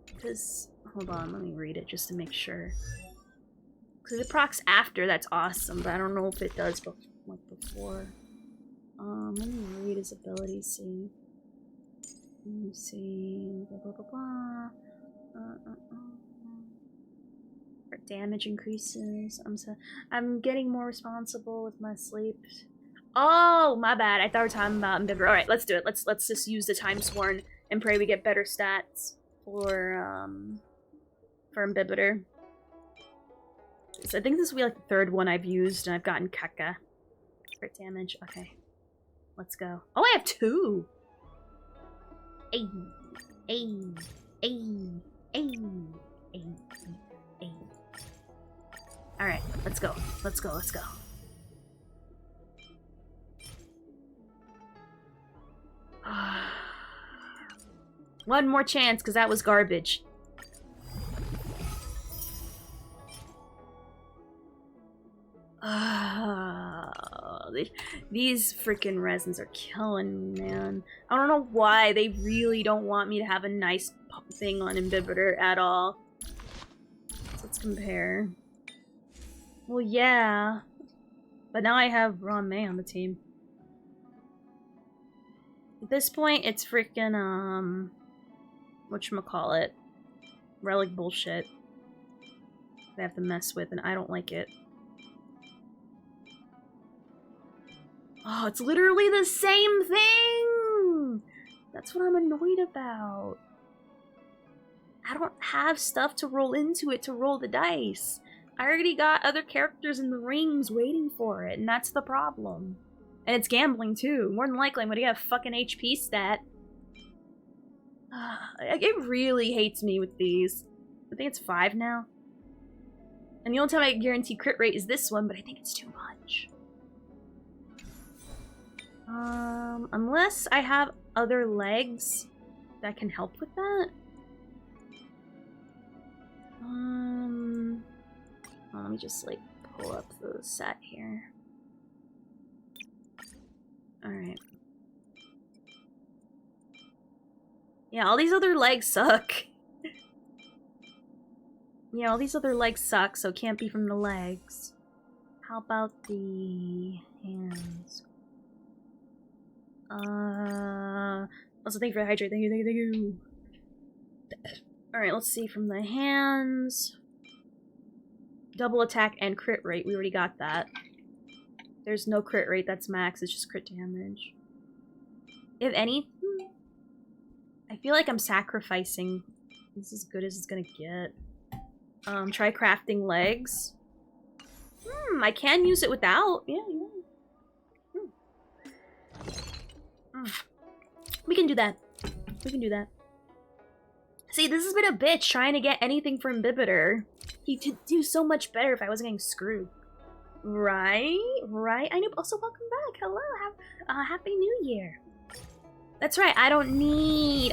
A: Because, hold on, let me read it just to make sure. Because it procs after, that's awesome, but I don't know if it does like before. Let me read his abilities, see. Let me see. Blah, blah, blah, blah. Damage increases. I'm getting more responsible with my sleep. Oh, my bad. I thought we were talking about Ambivalent. Alright, let's do it. Let's just use the Time Sworn and pray we get better stats for Ambivalent. So I think this will be like the third one I've used and I've gotten Kaka. Crit damage. Okay. Let's go. Oh, I have 2! Ay. Ay. Ay. Ay. Ay. Ay. Alright, let's go. Let's go, let's go. One more chance, because that was garbage. These freaking resins are killing me, man. I don't know why they really don't want me to have a nice thing on Ambivalent at all. So let's compare. Well, yeah. But now I have Ron May on the team. At this point, it's freaking, whatchamacallit. Relic bullshit. They have to mess with, and I don't like it. Oh, it's literally the same thing! That's what I'm annoyed about. I don't have stuff to roll into it to roll the dice. I already got other characters in the rings waiting for it, and that's the problem. And it's gambling, too. More than likely, I'm gonna get a fucking HP stat. It really hates me with these. I think it's 5 now. And the only time I guarantee crit rate is this one, but I think it's too much. Unless I have other legs that can help with that. Let me just, like, pull up the set here. Alright. Yeah, all these other legs suck. Yeah, all these other legs suck, so it can't be from the legs. How about the hands? Also, thank you for the hydrate. Thank you, thank you, thank you. Alright, let's see from the hands. Double attack and crit rate. We already got that. There's no crit rate, that's max. It's just crit damage. If any, I feel like I'm sacrificing. This is as good as it's gonna get. Try crafting legs. I can use it without. Yeah. We can do that. We can do that. See, this has been a bitch trying to get anything from Bibiter. He could do so much better if I wasn't getting screwed. Right? Right? I know. Also, welcome back. Hello. Happy New Year. That's right. I don't need.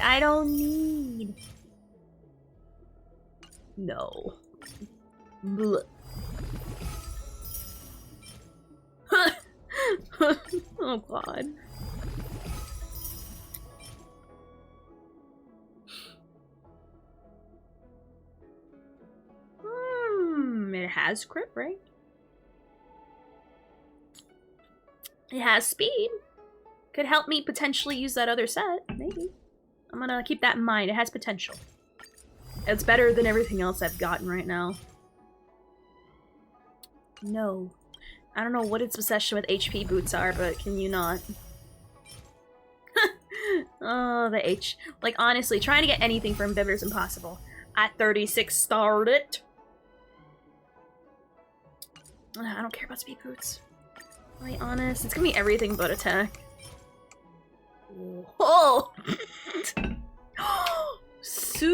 A: No. Blech. Oh god. It has crit rate. It has speed. Could help me potentially use that other set. Maybe. I'm gonna keep that in mind. It has potential. It's better than everything else I've gotten right now. No. I don't know what its obsession with HP boots are, but can you not? Oh, the H. Like, honestly, trying to get anything from Bibber is impossible. At 36 starred it. I don't care about speed boots. To be honest, it's gonna be everything but attack. Oh! Sweet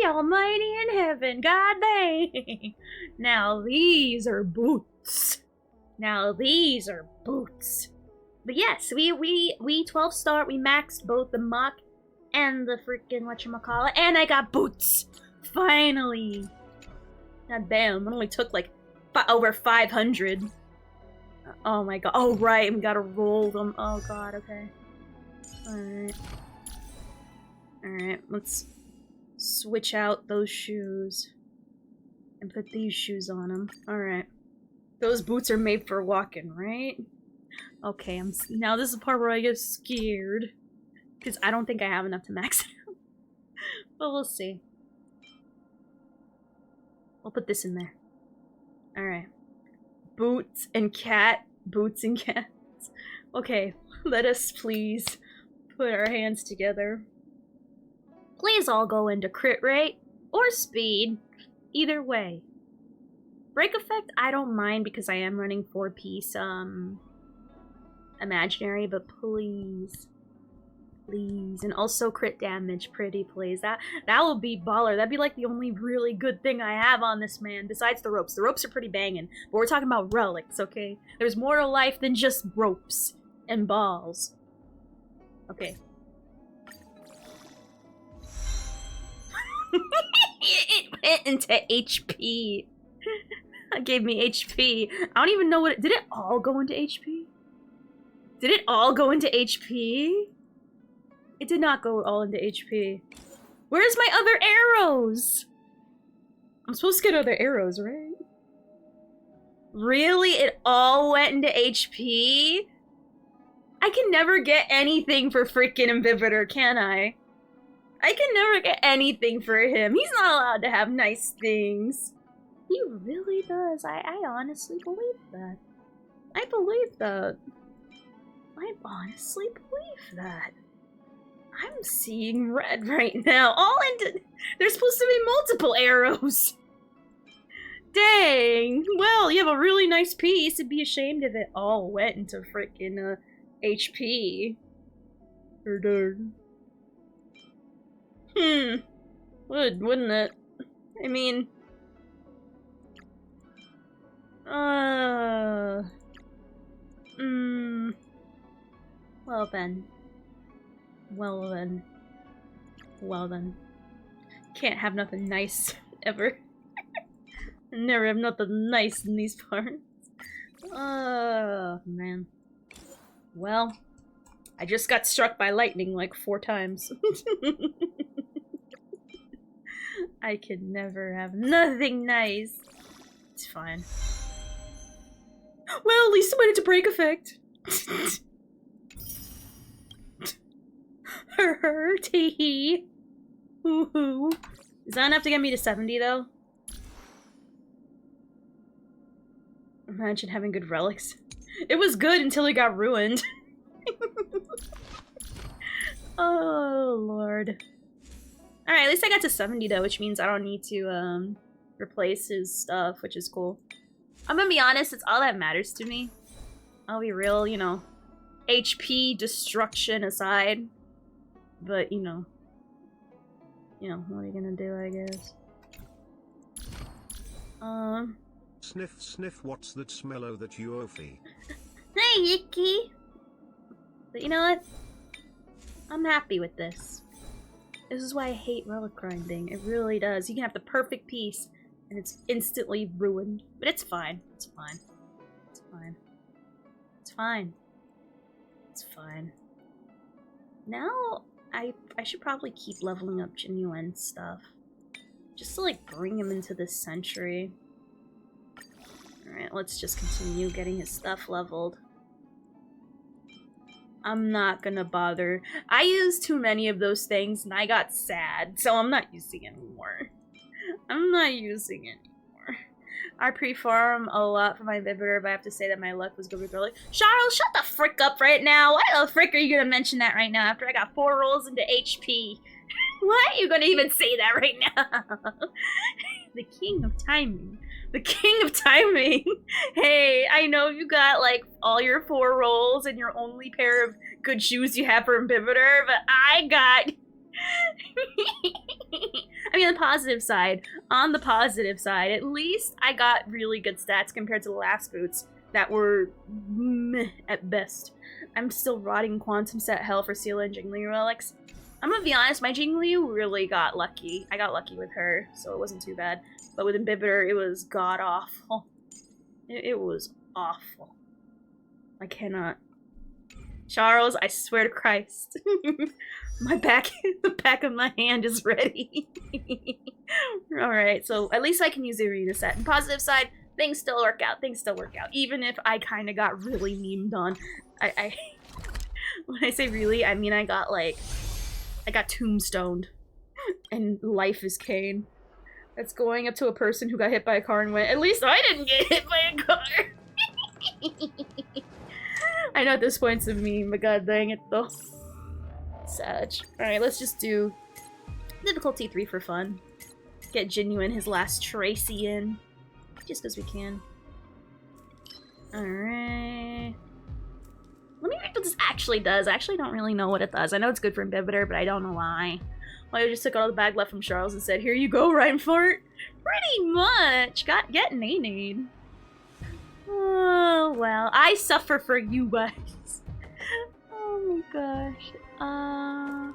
A: almighty in heaven, god dang! Now these are boots. Now these are boots. But yes, we 12 star, we maxed both the mock and the freaking whatchamacallit, and I got boots! Finally! God damn, it only took like over 500. Oh my god. Oh right, we gotta roll them. Oh god, okay. Alright. Alright, let's switch out those shoes. And put these shoes on them. Alright. Those boots are made for walking, right? Okay, now this is the part where I get scared. Because I don't think I have enough to max it out. But we'll see. We'll put this in there. Alright. Boots and cat. Boots and cats. Okay, let us please put our hands together. Please all go into crit rate or speed. Either way. Break effect, I don't mind because I am running 4-piece imaginary, but please. Please. And also crit damage, pretty please. That would be baller. That'd be like the only really good thing I have on this man, besides the ropes. The ropes are pretty banging, but we're talking about relics, okay? There's more to life than just ropes and balls. Okay. It went into HP. It gave me HP. I don't even know what did it all go into HP? Did it all go into HP? It did not go all into HP. Where's my other arrows? I'm supposed to get other arrows, right? Really? It all went into HP? I can never get anything for freaking Ambivator, can I? I can never get anything for him. He's not allowed to have nice things. He really does. I honestly believe that. I believe that. I honestly believe that. I'm seeing red right now. All into. There's supposed to be multiple arrows. Dang. Well, you have a really nice piece. It'd be ashamed if it all went into freaking HP. Would, wouldn't it? I mean. Well then. Well then. Well then. Can't have nothing nice, ever. Never have nothing nice in these parts. Oh, man. Well, I just got struck by lightning like 4 times. I could never have nothing nice. It's fine. Well, at least it went into break effect. Tee. Hoo-hoo. Is that enough to get me to 70 though? Imagine having good relics. It was good until it got ruined. Oh lord. Alright, at least I got to 70 though, which means I don't need to replace his stuff, which is cool. I'm gonna be honest, it's all that matters to me. I'll be real, you know. HP destruction aside. But, you know, what are you gonna do, I guess?
E: Sniff, sniff, what's that smello that you oafy?
A: Hey, Icky! But you know what? I'm happy with this. This is why I hate relic grinding. It really does. You can have the perfect piece, and it's instantly ruined. But it's fine. It's fine. It's fine. It's fine. It's fine. Now, I should probably keep leveling up genuine stuff. Just to, like, bring him into this century. Alright, let's just continue getting his stuff leveled. I'm not gonna bother. I used too many of those things and I got sad, so I'm not using it anymore. I'm not using it anymore. I pre-farm a lot for my inhibitor, but I have to say that my luck was good with early. Charles, shut the frick up right now! Why the frick are you gonna mention that right now after I got 4 rolls into HP? Why are you gonna even say that right now? The king of timing. The king of timing! Hey, I know you got like all your 4 rolls and your only pair of good shoes you have for Imbibitor, but I got... I mean, on the positive side, at least I got really good stats compared to the last boots that were meh at best. I'm still rotting quantum set hell for Seal and Jingli relics. I'm gonna be honest, my Jingli really got lucky. I got lucky with her, so it wasn't too bad. But with Imbibitor, it was god-awful. It was awful. I cannot. Charles, I swear to Christ. The back of my hand is ready. Alright, so at least I can use the arena set. And positive side, things still work out. Even if I kind of got really memed on. When I say really, I mean I got tombstoned. And life is Kane. That's going up to a person who got hit by a car and went, at least I didn't get hit by a car! I know at this point it's a meme, but god dang it though. Sad. Alright, let's just do difficulty 3 for fun. Get Genuine his last Tracy in. Just because we can. Alright. Let me read what this actually does. I actually don't really know what it does. I know it's good for Imbibitor, but I don't know why. Well, I just took all the bag left from Charles and said, here you go, Rhyme Fort. Pretty much. Get nade. Oh, well. I suffer for you guys. Oh my gosh. Oh,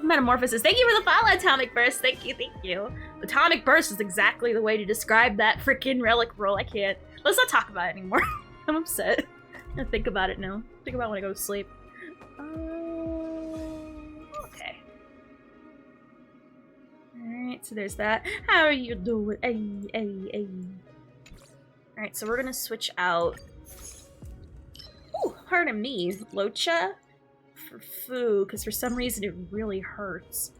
A: Metamorphosis. Thank you for the follow, Atomic Burst. Thank you. Atomic Burst is exactly the way to describe that freaking relic roll. I can't. Let's not talk about it anymore. I'm upset. I'm gonna think about it now. Think about it when I go to sleep. Okay. Alright, so there's that. How are you doing? Ay. Alright, so we're gonna switch out... Ooh, pardon me. Locha? For Fu, because for some reason it really hurts.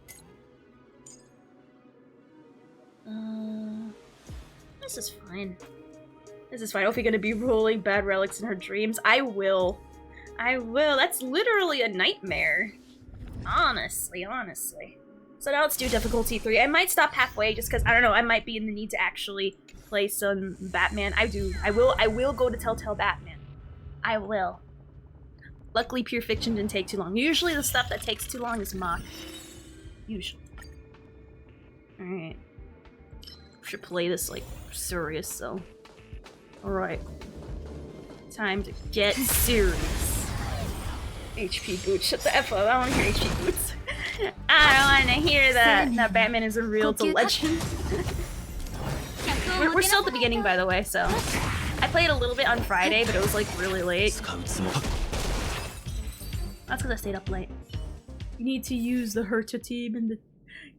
A: This is fine. This is fine. If you're gonna be rolling bad relics in her dreams, I will. That's literally a nightmare. Honestly. So now let's do difficulty 3. I might stop halfway just because, I don't know, I might be in the need to actually play some Batman. I will go to Telltale Batman. I will. Luckily, Pure Fiction didn't take too long. Usually the stuff that takes too long is MOC. Usually. Alright. Should play this, like, serious, so... Alright. Time to get serious. HP boots. Shut the F up. I don't want to hear HP boots. I don't want to hear that. Now Batman is a real legend. We're still at the beginning, by the way, so... I played a little bit on Friday, but it was, like, really late. That's because I stayed up late. You need to use the Herta team and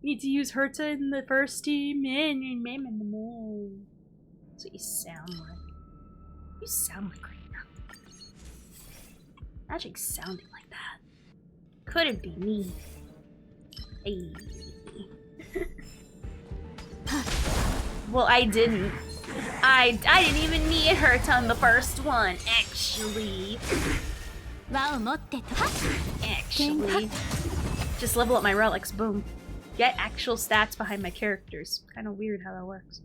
A: Need to use Herta in the first team. That's what you sound like. You sound like right now. Imagine sounding like that. Couldn't be me. Hey. Well, I didn't. I didn't even need Herta on the first one, actually. Actually. Just level up my relics, boom. Get actual stats behind my characters. Kind of weird how that works.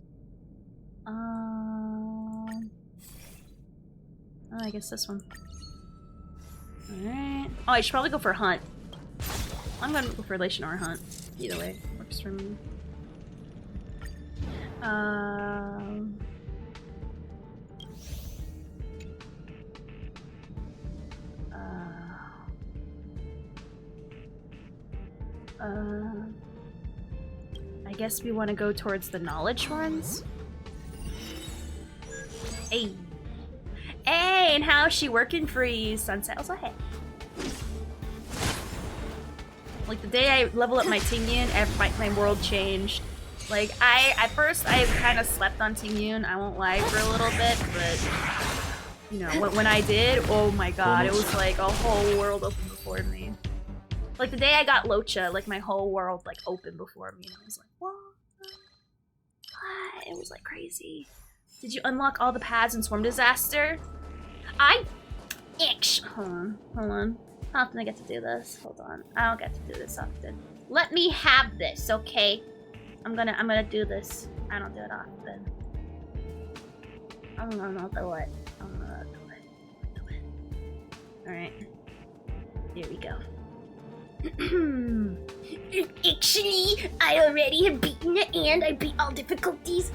A: Oh, I guess this one. Alright. Oh, I should probably go for Hunt. I'm gonna go for Relation or Hunt. Either way, works for me. I guess we want to go towards the knowledge ones. Hey. Hey, and how's she working for you, Sunset? Also, hey. Like, the day I level up my Tingyun, my world changed. Like, at first, I kind of slept on Tingyun, I won't lie, for a little bit, but, you know, when I did, oh my god, it was like a whole world opened before me. Like, the day I got Locha, like, my whole world, like, opened before me, and I was like, what? What? It was, like, crazy. Did you unlock all the paths in Swarm Disaster? Hold on. How often I get to do this? Hold on. I don't get to do this often. Let me have this, okay? I'm gonna do this. I don't do it often. I'm gonna do it. Alright. Here we go. Actually, I already have beaten it and I beat all difficulties.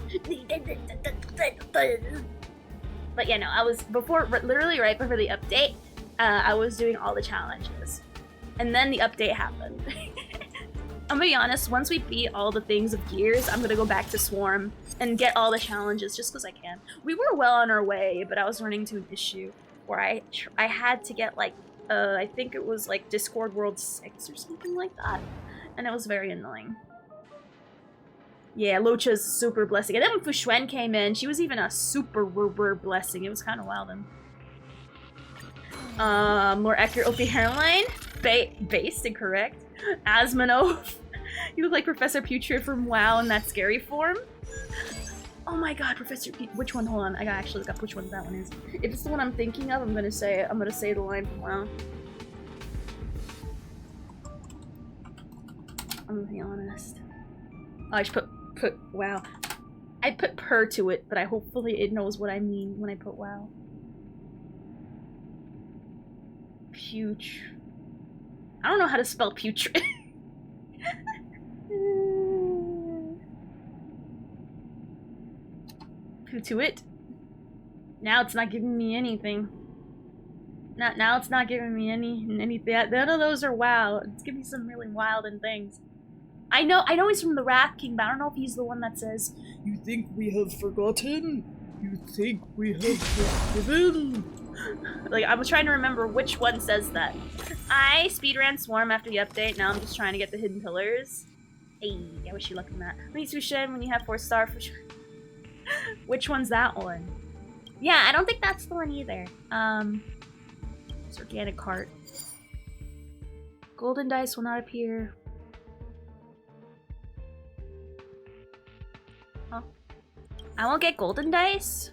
A: But yeah, no, I was literally right before the update, I was doing all the challenges. And then the update happened. I'm gonna be honest, once we beat all the things of Gears, I'm gonna go back to Swarm and get all the challenges just because I can. We were well on our way, but I was running into an issue where I had to get like, I think it was like Discord World 6 or something like that. And it was very annoying. Yeah, Locha's a super blessing. And then when Fushuen came in, she was even a super blessing. It was kind of wild. More accurate OP hairline. Based and correct. Asmonov. You look like Professor Putrid from WoW in that scary form. Oh my god, Professor which one? Hold on, I gotta actually look up which one that one is. If it's the one I'm thinking of, I'm gonna say the line from WoW. I'm gonna be honest. Oh, I should put WoW. I put per to it, but hopefully it knows what I mean when I put WoW. I don't know how to spell putrid. To it. Now it's not giving me anything. Now it's not giving me anything. None of those are WoW. It's giving me some really wild things. I know he's from the Wrath King, but I don't know if he's the one that says, "You think we have forgotten? You think we have forgiven?" Like, I was trying to remember which one says that. I speedran Swarm after the update. Now I'm just trying to get the hidden pillars. Hey, I wish you luck on that. Please, Sushin, when you have 4-star for sure. Which one's that one? Yeah, I don't think that's the one either. It's organic cart. Golden dice will not appear. Huh? I won't get golden dice?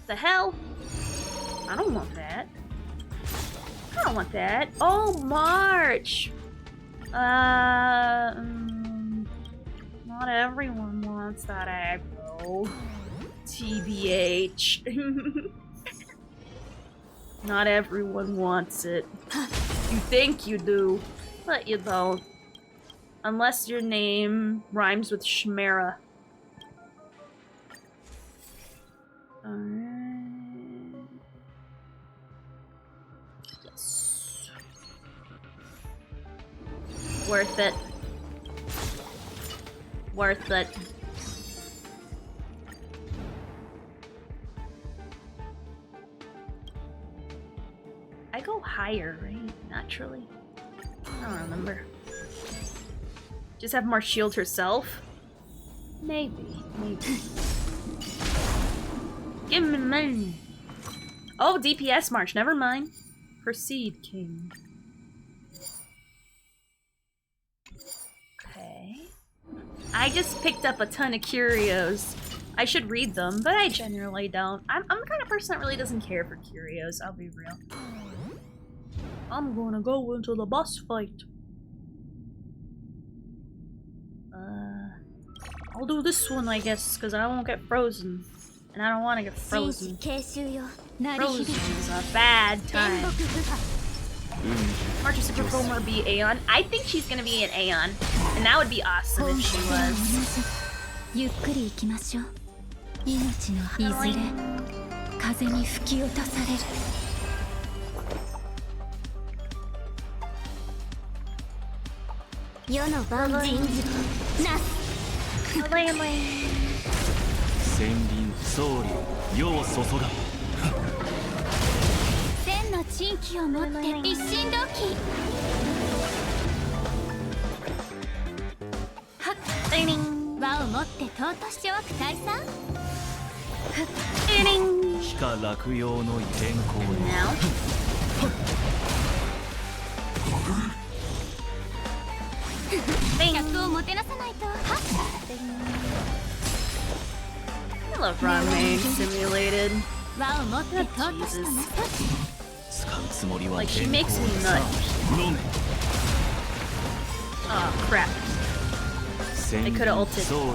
A: The hell? I don't want that. I don't want that. Oh, March! Not everyone wants that aggro. TBH. Not everyone wants it. You think you do, but you don't. Unless your name rhymes with Chimera. Alright. Yes. Worth it. Worth it. I go higher, right? Naturally. I don't remember. Just have more shield herself? Maybe. Give me money. Oh, DPS march. Never mind. Proceed, king. Okay. I just picked up a ton of curios. I should read them, but I generally don't. I'm the kind of person that really doesn't care for curios, I'll be real. I'm gonna go into the boss fight. I'll do this one, I guess, because I won't get frozen. And I don't want to get frozen. Frozen is a bad time. March Super Former be Aeon. I think she's gonna be an Aeon. And that would be awesome if she was.
D: ゆっくり行きましょう。命のいずれ風に吹き落とされる。世の万人事なす。
B: 千輪総理世を注が
D: 千の珍奇をもって一心同期。はっ。輪をもって尊しおく大佐。
B: 非か落葉の天候に
D: 客をもてなさないと。はっ。
A: I love Ramen Simulated.
D: 輪をもって尊しとなす。
B: 使うつもりは
A: Like, she makes me nuts.
B: 飲め
A: Oh, crap.
B: 千
A: I
B: 輪
A: could've ulted.
B: 総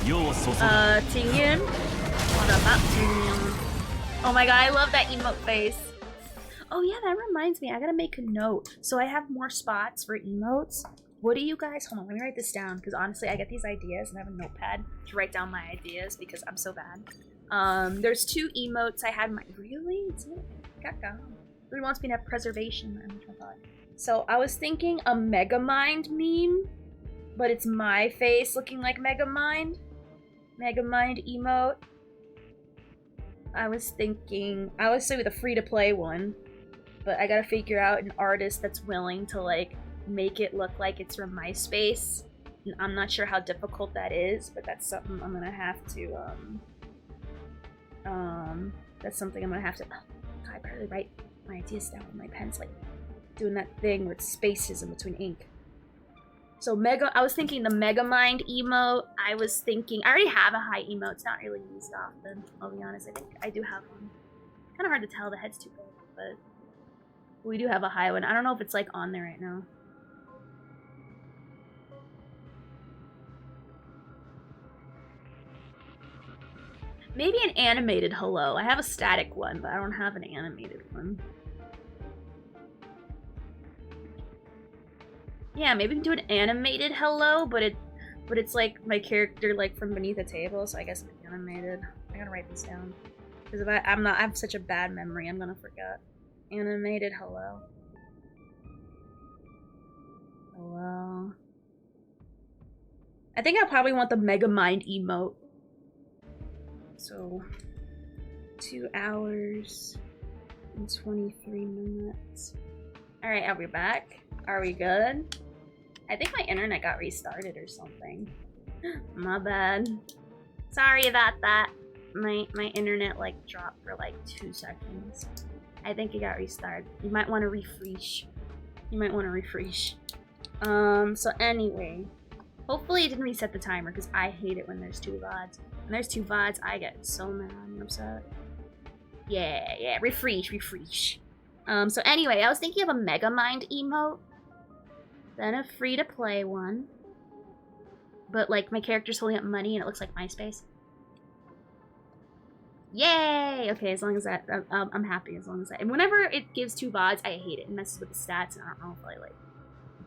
B: 理世を注が
A: Tingyun? What about Tingyun? Oh my god, I love that emote face. Oh yeah, that reminds me, I gotta make a note. So I have more spots for emotes. What do you guys, hold on, let me write this down, because honestly, I get these ideas and I have a notepad to write down my ideas because I'm so bad. There's 2 emotes I had my, really? It's not, It wants me to have preservation. So I was thinking a Megamind meme, but it's my face looking like Megamind. Megamind emote. I was thinking, I was say with a free-to-play one, but I gotta figure out an artist that's willing to like make it look like it's from MySpace. And I'm not sure how difficult that is, but that's something I'm gonna have to that's something I'm gonna have to God, I better write my ideas down with my pens, like doing that thing where it's spaces in between ink. So I was thinking the Megamind emote. I was thinking, I already have a high emote. It's not really used often, I'll be honest. I think I do have one. Kind of hard to tell, the head's too big, but we do have a high one. I don't know if it's like on there right now. Maybe an animated hello. I have a static one, but I don't have an animated one. Yeah, maybe we can do an animated hello, but it's like my character like from beneath a table, so I guess it's animated. I gotta write this down. Because if I have such a bad memory, I'm gonna forget. Animated hello. Hello. I think I probably want the Megamind emote. So 2 hours and 23 minutes. Alright, are we back? Are we good? I think my internet got restarted or something. My bad. Sorry about that. My internet like dropped for like 2 seconds. I think it got restarted. You might want to refresh. So anyway, hopefully it didn't reset the timer because I hate it when there's 2 VODs. When there's 2 VODs, I get so mad and upset. Yeah, refresh. So anyway, I was thinking of a Megamind emote. Then a free-to-play one. But, like, my character's holding up money and it looks like MySpace. Yay! Okay, as long as that... I'm happy as long as that... And whenever it gives 2 VODs, I hate it. It messes with the stats and I don't know if I, like,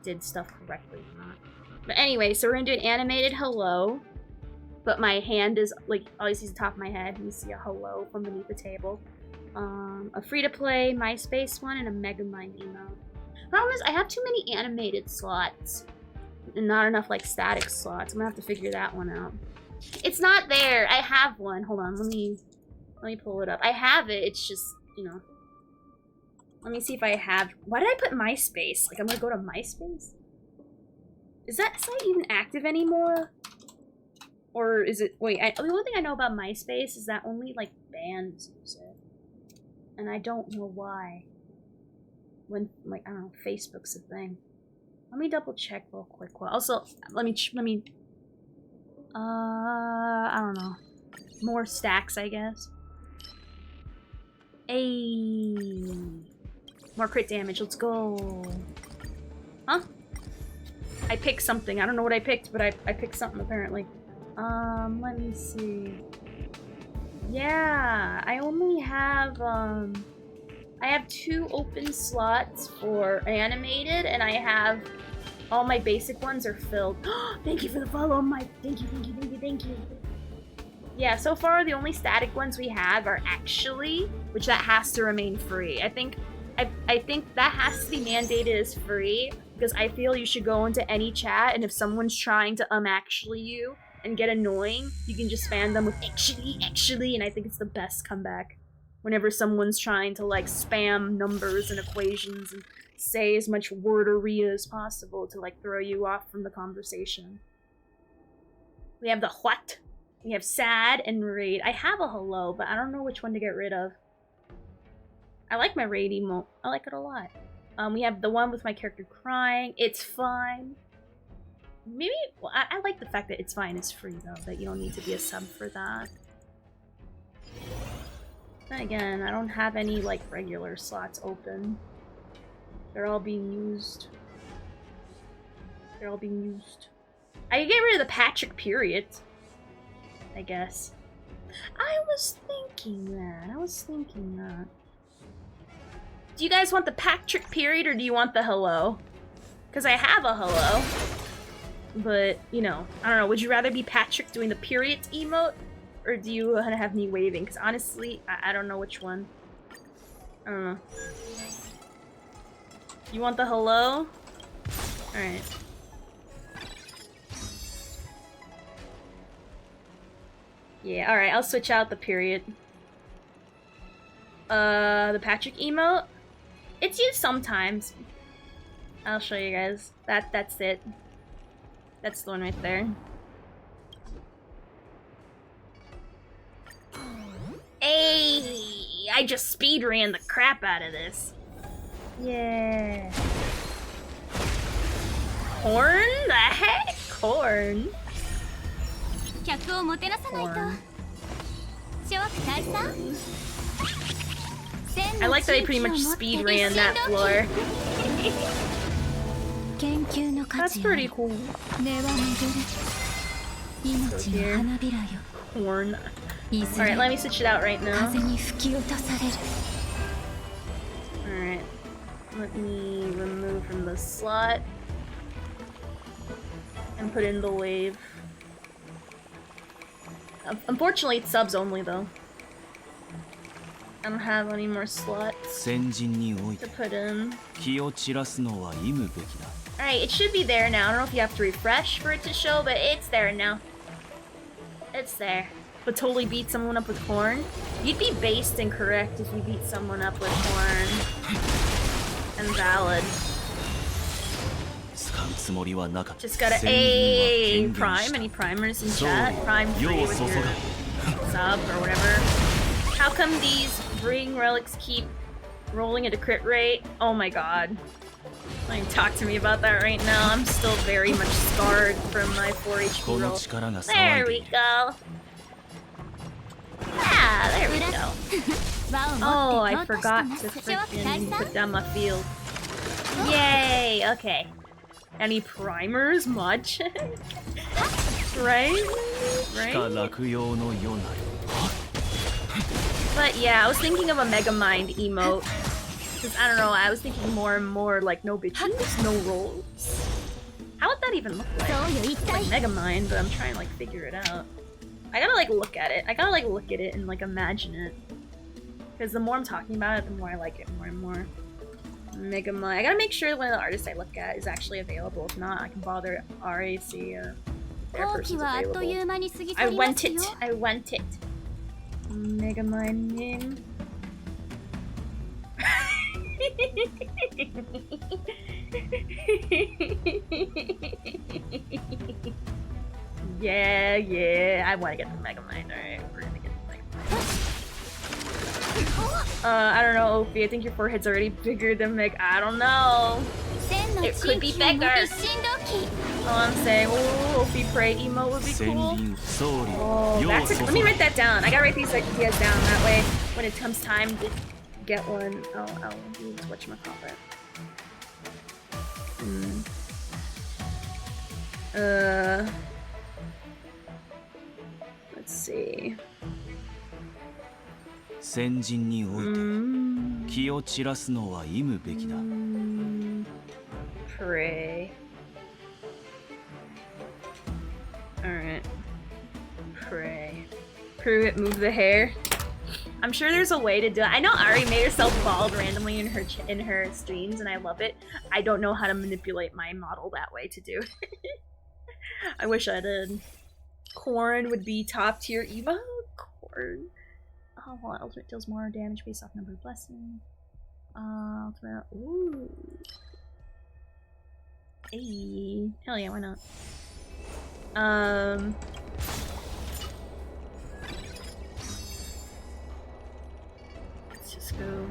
A: did stuff correctly or not. But anyway, so we're gonna do an animated hello. But my hand is, like, all you see is the top of my head. And you see a hello from beneath the table. A free-to-play MySpace one and a Megamind emote. Problem is, I have too many animated slots and not enough like static slots. I'm gonna have to figure that one out. It's not there. I have one. Hold on. Let me pull it up. I have it. It's just, you know. Let me see if I have. Why did I put MySpace? Like I'm gonna go to MySpace. Is that site even active anymore? Or is it... Wait, the one thing I know about MySpace is that only, like, bands use it. And I don't know why. When, like, I don't know, Facebook's a thing. Let me double check real quick. Well, also, let me... I don't know. More stacks, I guess. Ayy. More crit damage, let's go. Huh? I picked something. I don't know what I picked, but I picked something apparently. Let me see. Yeah, I only have, I have 2 open slots for animated, and I have all my basic ones are filled. Thank you for the follow, Mike. Thank you. Yeah, so far the only static ones we have are actually, which that has to remain free. I think that has to be mandated as free, because I feel you should go into any chat, and if someone's trying to actually you and get annoying, you can just spam them with actually, and I think it's the best comeback. Whenever someone's trying to like spam numbers and equations and say as much wordery as possible to like throw you off from the conversation. We have the what? We have sad and raid. I have a hello, but I don't know which one to get rid of. I like my raid emote. I like it a lot. We have the one with my character crying. It's fine. Maybe, well, I like the fact that it's fine is free though, that you don't need to be a sub for that. Then again, I don't have any like regular slots open. They're all being used. I can get rid of the Patrick period, I guess. I was thinking that. Do you guys want the Patrick period or do you want the hello? Because I have a hello. But, you know, I don't know. Would you rather be Patrick doing the period emote? Or do you want to have me waving? Because honestly, I don't know which one. I don't know. You want the hello? Alright. Yeah, alright. I'll switch out the period. The Patrick emote? It's used sometimes. I'll show you guys. That's it. That's the one right there. Hey! I just speed ran the crap out of this. Yeah. Corn? The heck? Corn. I like that I pretty much speed ran that floor. That's pretty cool. Corn. Alright, let me switch it out right now. Alright. Let me remove from the slot. And put in the wave. Unfortunately, it's subs only though. I don't have any more slots to put in. Alright, it should be there now. I don't know if you have to refresh for it to show, but it's there now. It's there. But totally beat someone up with corn? You'd be based and correct if you beat someone up with corn. And valid. Just gotta prime. Any primers in chat? Prime 3 with your sub or whatever. How come these bring relics keep rolling at a crit rate? Oh my god. Don't even talk to me about that right now. I'm still very much scarred from my 4 HP roll. There we go. Yeah, there we go. Oh, I forgot to freaking put down my field. Yay, okay. Any primers? Mod check? Right? But yeah, I was thinking of a Megamind emote. Because I don't know, I was thinking more and more like no bitches, no rolls. How would that even look like? It's like Megamind, but I'm trying to like figure it out. I gotta like look at it. I gotta like look at it and like imagine it. Because the more I'm talking about it, the more I like it more and more. Megamind. I gotta make sure one of the artists I look at is actually available. If not, I can bother RAC their person's available. I want it. Megamind name. Yeah. I want to get the Megamind. Alright, we're gonna get the Megamind. I don't know, Ophi. I think your forehead's already bigger than Meg. I don't know. It could be bigger. All I'm saying, oh, Ophi Pray emote would be cool. Oh, that's let me write that down. I gotta write these ideas down. That way, when it comes time to get one, I'll use whatchamacallit. Let's see.
G: 先人において気を散らすのは忌むべきだ。
A: Pray. Alright. Pray. Prove it, move the hair. I'm sure there's a way to do it. I know Ari made herself bald randomly in her streams, and I love it. I don't know how to manipulate my model that way to do it. I wish I did. Corn would be top tier emo. Corn. Oh, well, ultimate deals more damage based off number of blessings. Ultimate. Ooh. Hey. Hell yeah, why not? Let's just go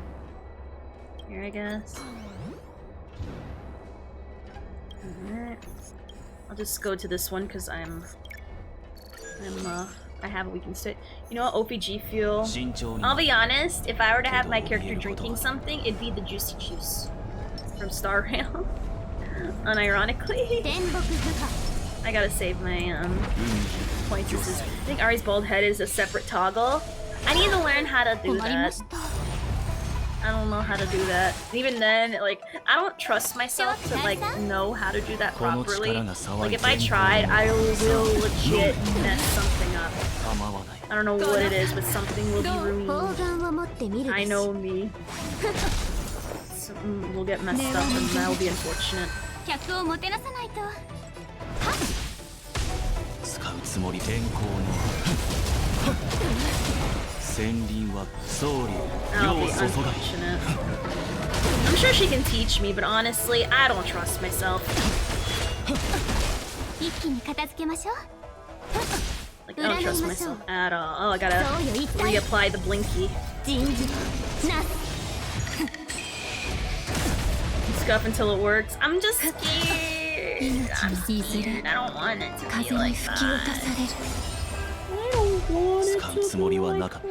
A: here, I guess. Alright. I'll just go to this one because I have a weakness to it. You know what, OPG fuel? I'll be honest, if I were to have my character drinking something, it'd be the juicy juice from Star Rail. Unironically. I gotta save my points. I think Ari's bald head is a separate toggle. I need to learn how to do that. I don't know how to do that. Even then, like, I don't trust myself to like know how to do that properly. Like, if I tried, I will legit mess something up. I don't know what it is, but something will be ruined. I know me. Something will get messed up, and that will be unfortunate.
G: 使うつもり天候の仙輪は総理よう注が
A: I'm sure she can teach me, but honestly, I don't trust myself. Like, I don't trust myself at all. Oh, I gotta reapply the blinky. Scuff until it works. I'm just scared. I'm scared. I don't want it to be like that. I don't want it to be like that.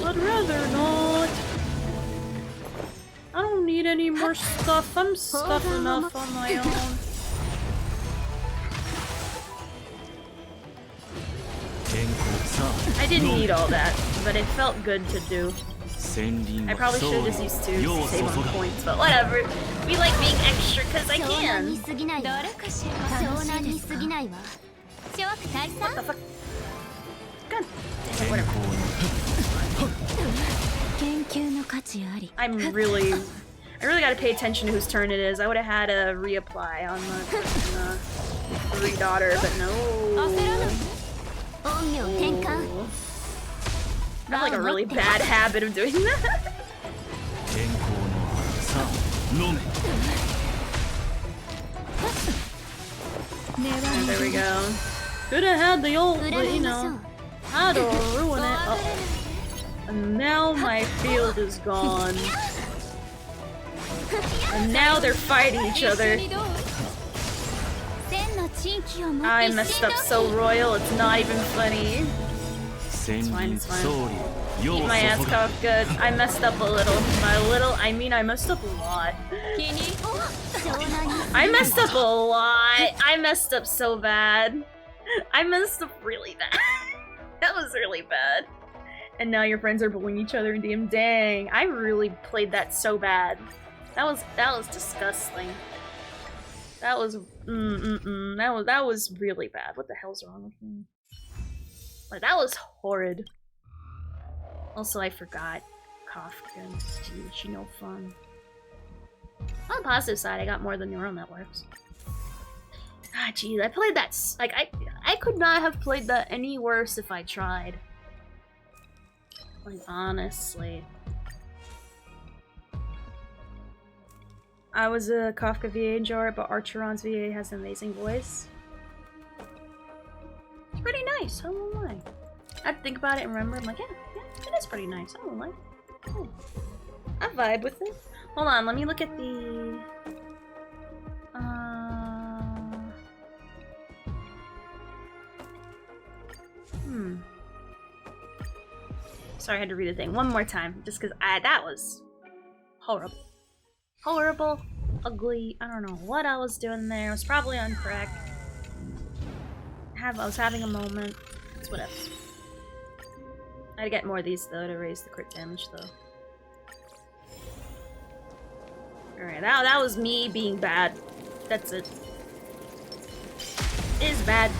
A: I'd rather not. I don't need any more stuff. I'm stuff enough on my own. I didn't need all that, but it felt good to do. I probably should have just used to save on points, but whatever. We like being extra because I can. What the fuck? God damn it, whatever. I really gotta pay attention to whose turn it is. I would have had to reapply on the three-daughter, but no. Oh. I have like a really bad habit of doing that. And there we go. Could have had the old, but you know, how to ruin it. Uh-oh. And now my field is gone. And now they're fighting each other. I messed up so royal, it's not even funny. It's fine, it's fine. Keep my ass cocked good. I messed up a little. By little, I mean I messed up a lot. I messed up a lot. I messed up so bad. I messed up really bad. That was really bad. And now your friends are bullying each other in DM. Dang, I really played that so bad. That was disgusting. That was that was really bad. What the hell's wrong with me? Like, that was horrid. Also, I forgot. Coughed again. Gee, she no fun. On the positive side, I got more than neural networks. Ah, geez, I played that. Like, I could not have played that any worse if I tried. Like, honestly. I was a Kafka VA enjoyer, but Archeron's VA has an amazing voice. It's pretty nice, I won't lie. I'd think about it and remember, I'm like, yeah, it is pretty nice, I won't lie. Cool. I vibe with it. Hold on, let me look at the... Sorry, I had to read the thing one more time, just because that was horrible. Horrible, ugly, I don't know what I was doing there. It was probably incorrect. I was having a moment. It's whatever. I had to get more of these though to raise the crit damage though. Alright, that was me being bad. That's it. It is bad.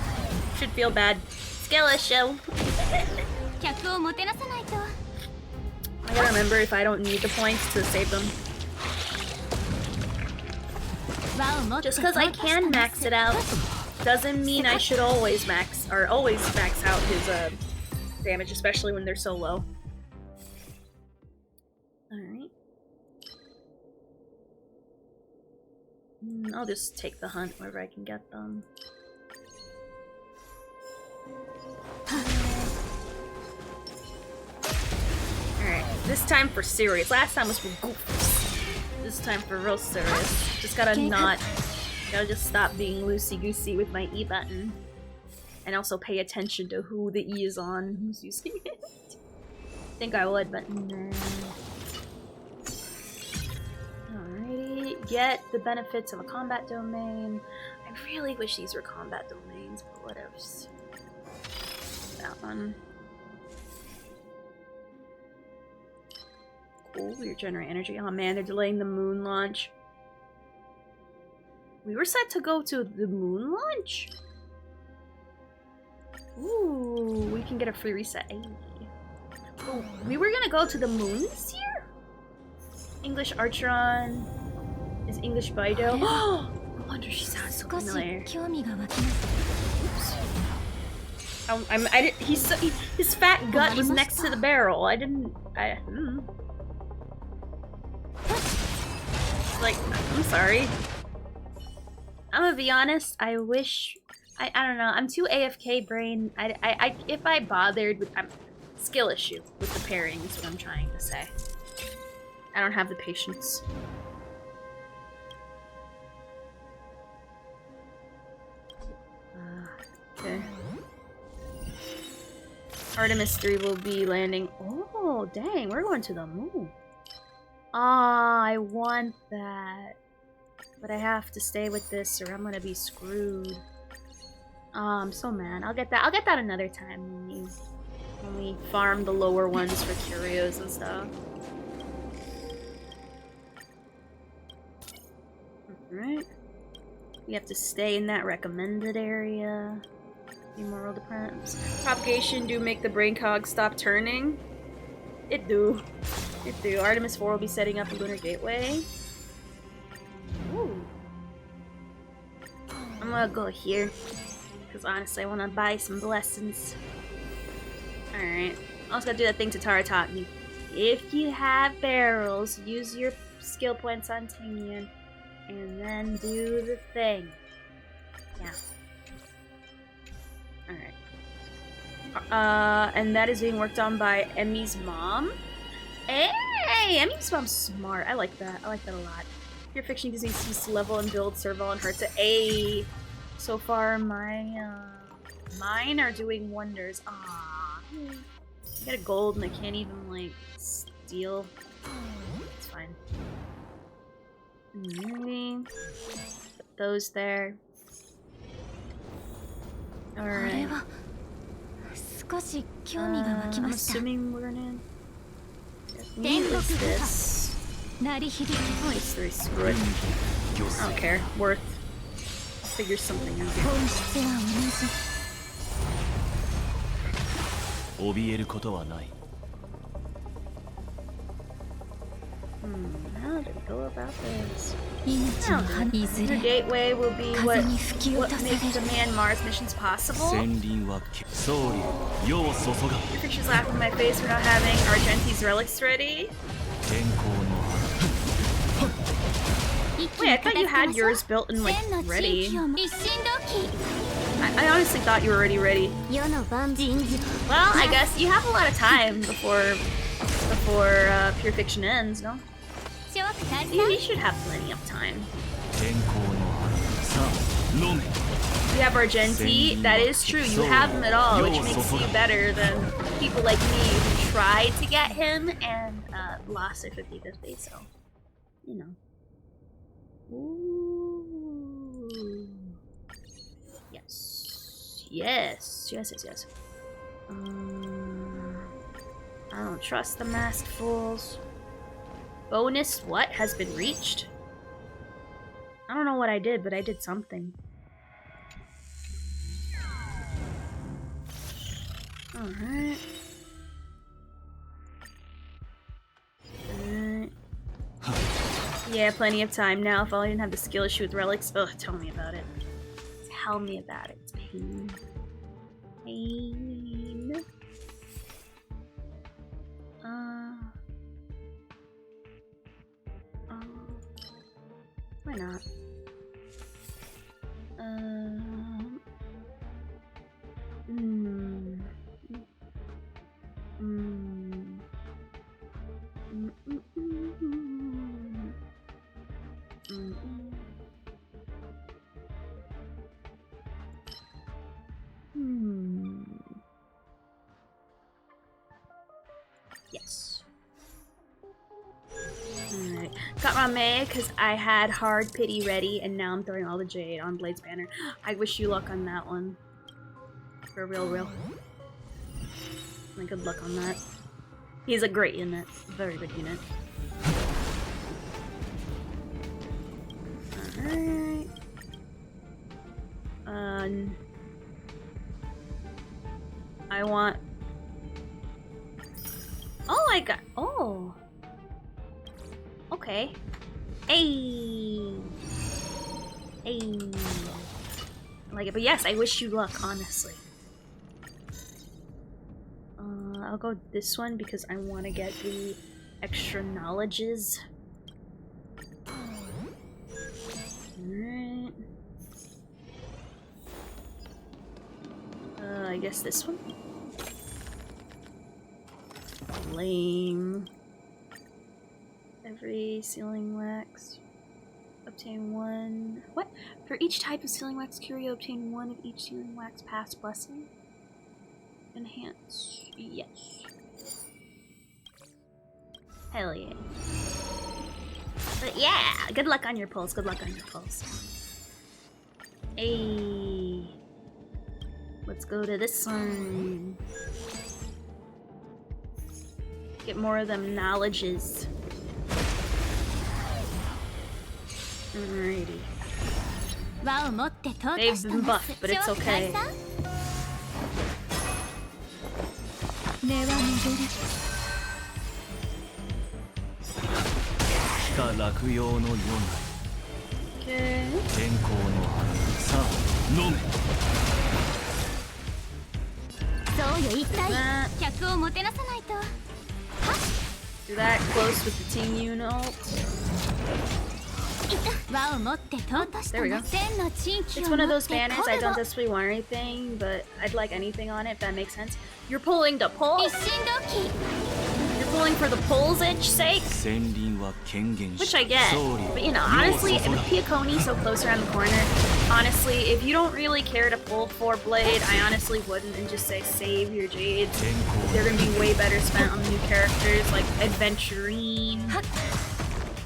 A: Should feel bad. Skill issue. I gotta remember if I don't need the points to save them. Just because I can max it out doesn't mean I should always max out his damage, especially when they're so low. Alright. I'll just take the hunt wherever I can get them. Alright, this time for serious. Last time was for goofs. This time for real serious. Just gotta just stop being loosey-goosey with my E button. And also pay attention to who the E is on and who's using it. I think I would, but no. Alrighty, get the benefits of a combat domain. I really wish these were combat domains, but whatevs. That one. Cool, we regenerate energy. Oh man, they're delaying the moon launch. We were set to go to the moon launch? Ooh, we can get a free reset. Oh, we were gonna go to the moon this year? English Archeron is English Bido. Oh, no wonder she sounds so familiar. Oops. His fat gut was next to the barrel. Like, I'm sorry. I'm gonna be honest, I wish... I don't know, I'm too AFK brain. If I bothered with... skill issue with the pairing is what I'm trying to say. I don't have the patience. Okay. Artemis 3 will be landing... Oh, dang, we're going to the moon. Ah, I want that. But I have to stay with this or I'm gonna be screwed. I'm so mad. I'll get that another time when we farm the lower ones for curios and stuff. Alright. We have to stay in that recommended area. Moral depends. Propagation do make the brain cog stop turning. It do. It do. Artemis 4 will be setting up a lunar gateway. Ooh. I'm gonna go here. Because honestly, I want to buy some blessings. Alright. I also gotta do that thing Tatara taught me. If you have barrels, use your skill points on Tingyun. And then do the thing. Yeah. Alright. And that is being worked on by Emmy's mom. Hey! Emmy's mom's smart. I like that. I like that a lot. Your fiction gives me cease to level and build Serval and Hertz. A. So far, mine are doing wonders. Ah, I get a gold and I can't even like steal. It's fine. Maybe put those there. All right. I'm assuming we're gonna. What is this? Only 3. Screw it. I don't care. Worth. Figure something out. How do we go about this? The gateway will be what makes the Man-Mars missions possible. Your picture's laughing in my face for not having Argenti's relics ready. Wait, I thought you had yours built and like ready. I honestly thought you were already ready. Well, I guess you have a lot of time before Pure Fiction ends, no? You should have plenty of time. You have Argenti, that is true, you have him at all, which makes you better than people like me who tried to get him and lost their 55th base, so, you know. Ooh. Yes. Yes. I don't trust the masked fools. Bonus what has been reached? I don't know what I did, but I did something. Alright. Yeah, plenty of time now. If I didn't have the skill issue with relics, ugh, tell me about it. Tell me about it. It's pain. Pain. Why not? Yes. Alright. Got my May because I had Hard Pity ready and now I'm throwing all the Jade on Blade's banner. I wish you luck on that one. For real. Like, good luck on that. He's a great unit. Very good unit. Alright. I want... Oh, I got... Oh! Okay. Hey! I like it, but yes, I wish you luck, honestly. I'll go this one because I want to get the extra knowledges. Alright. I guess this one? Lame. Every sealing wax. Obtain one. What? For each type of sealing wax curio, obtain one of each sealing wax past blessing. Enhance. Yes. Hell yeah. But yeah, good luck on your pulls. Good luck on your pulls. Hey. Let's go to this one. Get more of them knowledges. Alrighty. They've been buffed, but it's okay. Okay. Do that close with the Team Unit ult. There we go. It's one of those banners I don't desperately want anything, but I'd like anything on it if that makes sense. You're pulling the pull? You're pulling for the pull's sake? Which I get. But you know, honestly, with Piaconi so close around the corner, honestly, if you don't really care to pull for Blade, I honestly wouldn't and just say save your Jades. They're gonna be way better spent on the new characters like Adventurine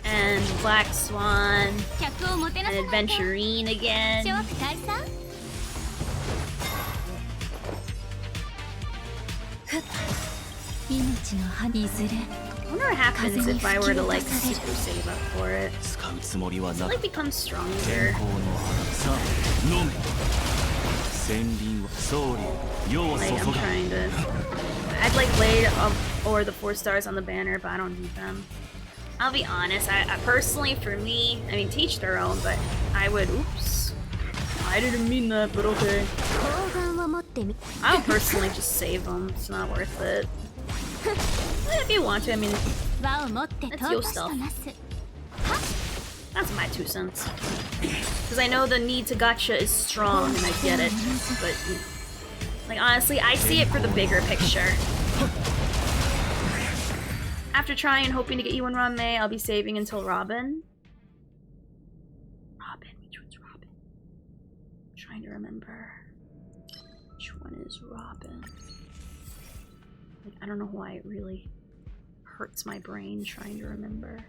A: and Black Swan and Adventurine again. I wonder what happens if I were to like super save up for it. It like becomes stronger. Like I'm trying to. I'd like Blade or the 4 stars on the banner, but I don't need them. I'll be honest. I personally, for me, I mean, teach their own, but I would. Oops. I didn't mean that, but okay. I would personally just save them. It's not worth it. If you want to, I mean, that's your stuff. That's my 2 cents. Because I know the need to gotcha is strong and I get it. But, like, honestly, I see it for the bigger picture. After trying and hoping to get you in Ranmei, I'll be saving until Robin. Robin, which one's Robin? I'm trying to remember. Which one is Robin? Like, I don't know why it really hurts my brain trying to remember.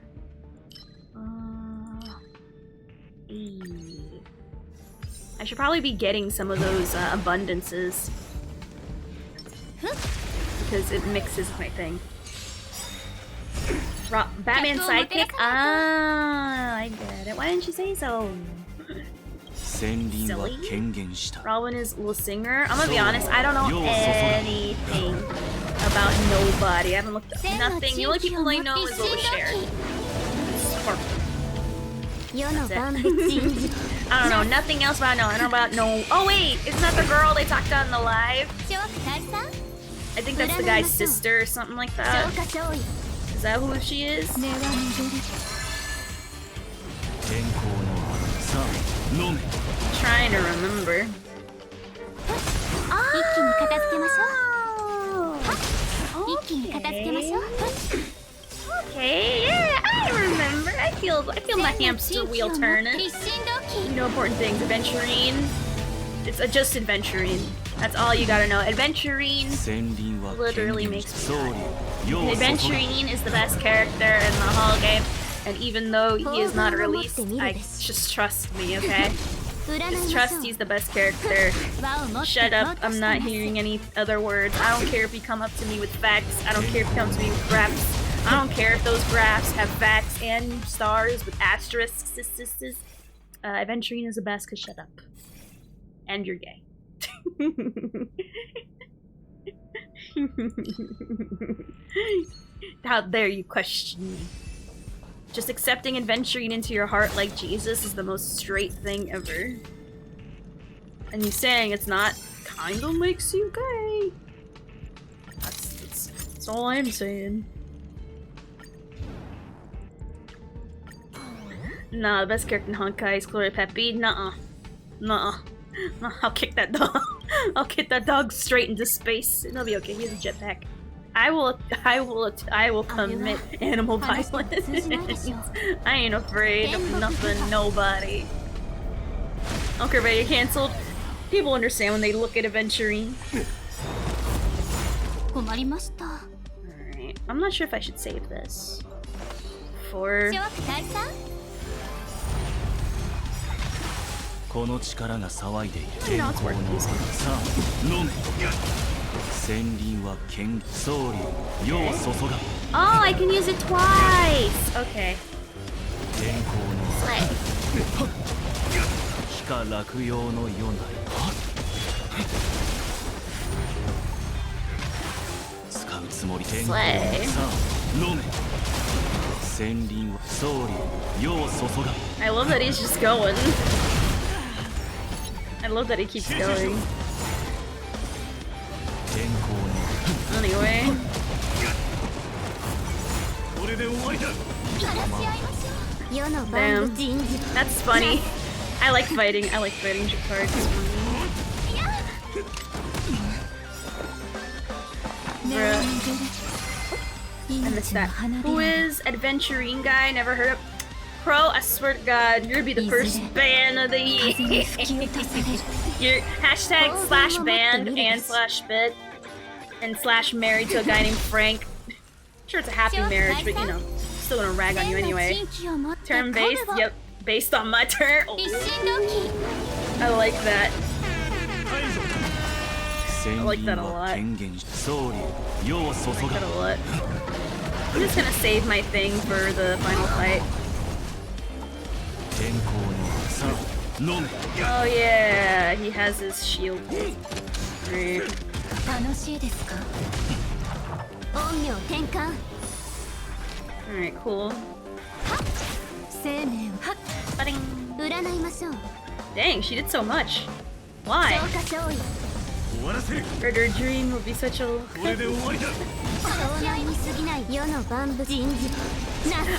A: I should probably be getting some of those abundances. Because it mixes my thing. Batman sidekick? Ah, I get it. Why didn't you say so? Silly. Robin is Lil Singer. I'm gonna be honest, I don't know anything about nobody. I haven't looked up nothing. The only people I know is Lil Cher. That's it. I don't know, nothing else about I don't know about no. Oh wait, isn't that the girl they talked about in the live? I think that's the guy's sister or something like that. Is that who she is? I'm trying to remember. Okay, yeah, I remember. I feel my hamster wheel turning. You know important things. Adventurine. It's just Adventurine. That's all you gotta know. Adventurine literally makes me happy. Adventurine is the best character in the whole game, and even though he is not released, just trust me, okay? Just trust he's the best character. Shut up, I'm not hearing any other words. I don't care if you come up to me with facts. I don't care if you come to me with graphs. I don't care if those graphs have facts and stars with asterisks. Adventurine is the best, cause shut up. And you're gay. How dare you question me? Just accepting Adventurine into your heart like Jesus is the most straight thing ever. And you saying it's not kinda makes you gay. That's all I'm saying. Nah, the best character in Honkai is Gloria Peppy. Nuh-uh. Nuh-uh. I'll kick that dog. I'll kick that dog straight into space. It'll be okay. He has a jetpack. I will commit animal violence. I ain't afraid of nothing, nobody. I don't care if I get canceled. People understand when they look at Adventurine. Alright. I'm not sure if I should save this. For...
G: You know, it's
A: worth using. Oh, I can use it twice! Okay. Slay. Slay. I love that he's just going. I love that he keeps going. Anyway. Damn. That's funny. I like fighting Jacquard. Bruh. I missed that. Who is Adventurine guy? Never heard of. Pro, I swear to God, you're gonna be the first ban of the year. You're hashtag /banned and /bit and /married to a guy named Frank. I'm sure it's a happy marriage, but you know, still gonna rag on you anyway. Turn based? Yep. Based on my turn? Oh. I like that. I like that a lot. I like that a lot. I'm just gonna save my thing for the final fight. Oh yeah, he has his shield. Right. Alright, cool. Dang, she did so much. Why? Murder Dream would be such a...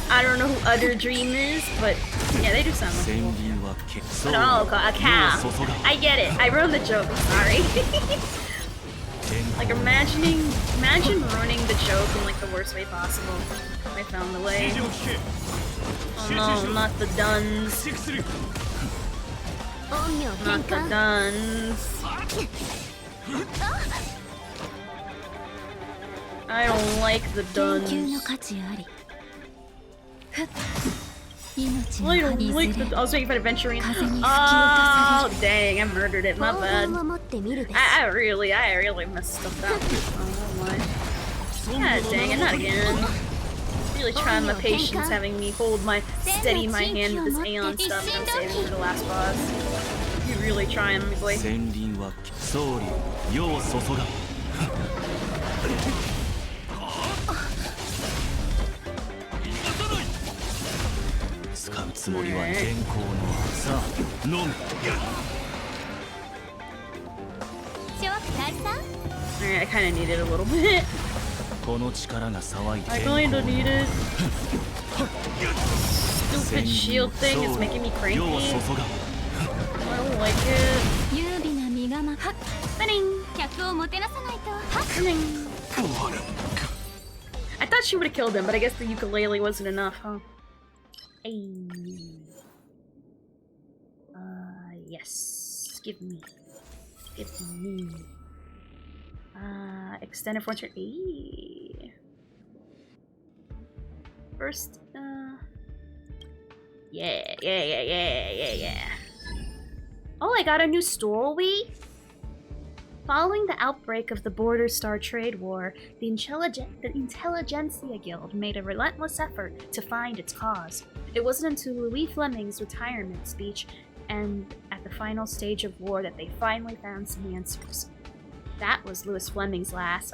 A: I don't know who Other Dream is, but yeah, they do sound like cool.
G: 旋輪はけ
A: But oh, a cow. I get it. I ruined the joke. I'm sorry. Like imagine ruining the joke in like the worst way possible. I found the way. Oh no, not the duns. Not the duns. I don't like the duns. I don't like the. I was waiting for adventuring. Oh dang! I murdered it. My bad. I really messed up that. Oh my. God dang it! Not again. Really trying my patience, having me steady my hand with this Aeon stuff and saving for the last boss. You really trying, my boy.
G: 旋輪は総理世を注が 使うつもりは健康のさあ飲む
A: Alright, I kinda need it a little bit.
G: この力が騒いで
A: I kinda need it. Stupid shield thing is making me cranky.
G: 世を注が
A: I don't like it.
D: 優美な身構
A: Spinning.
D: 客をもてなさないと
A: Spinning. I thought she would have killed him, but I guess the ukulele wasn't enough, huh? Hey. Yes. Give me. Extended fortune. First, yeah. Oh, I got a new stowaway? Following the outbreak of the Border Star Trade War, the Intelligentsia Guild made a relentless effort to find its cause. It wasn't until Louis Fleming's retirement speech and at the final stage of war that they finally found some answers. That was Louis Fleming's last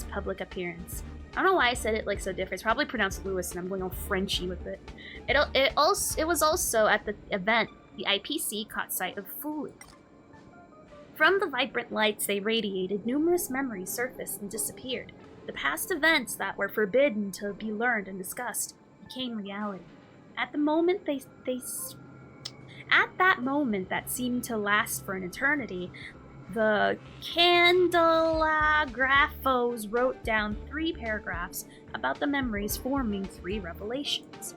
A: public appearance. I don't know why I said it like so different. It's probably pronounced Louis and I'm going all Frenchy with it. It was also at the event the IPC caught sight of Fuli. From the vibrant lights they radiated, numerous memories surfaced and disappeared. The past events that were forbidden to be learned and discussed became reality. At that moment that seemed to last for an eternity, the Candelagraphos wrote down 3 paragraphs about the memories, forming 3 revelations.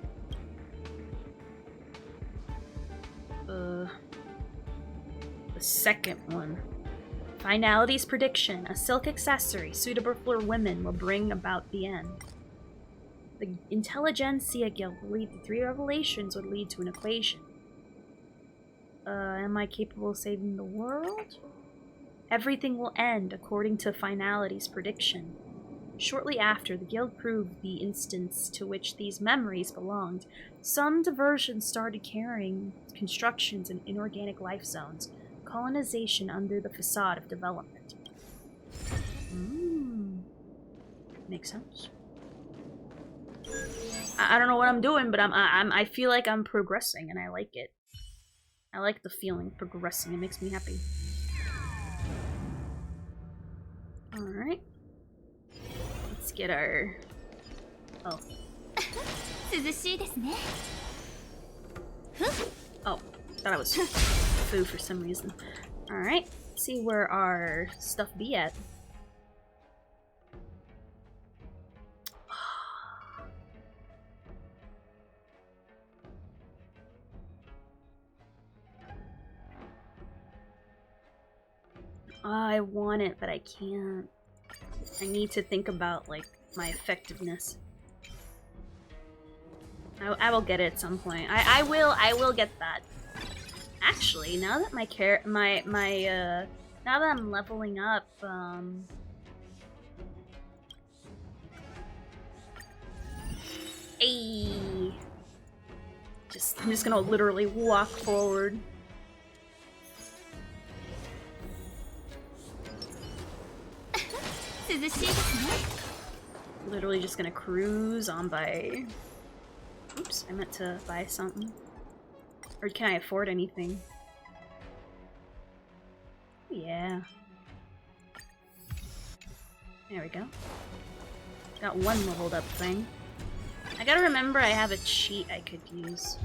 A: The second one. Finality's prediction. A silk accessory suitable for women will bring about the end. The Intelligentsia Guild believed the 3 revelations would lead to an equation. Am I capable of saving the world? Everything will end according to Finality's prediction. Shortly after, the guild proved the instance to which these memories belonged. Some diversions started carrying constructions in inorganic life zones. Colonization under the facade of development. Makes sense. I don't know what I'm doing, but I feel like I'm progressing, and I like it. I like the feeling of progressing. It makes me happy. All right. Let's get our. Oh. Oh, thought I was foo for some reason. All right. Let's see where our stuff be at. I want it, but I can't. I need to think about, like, my effectiveness. I will get it at some point. I will get that. Actually, now that now that I'm leveling up, I'm just gonna literally walk forward. Literally just gonna cruise on by. Oops, I meant to buy something. Or can I afford anything? Yeah. There we go. Got one leveled up thing. I gotta remember I have a cheat I could use.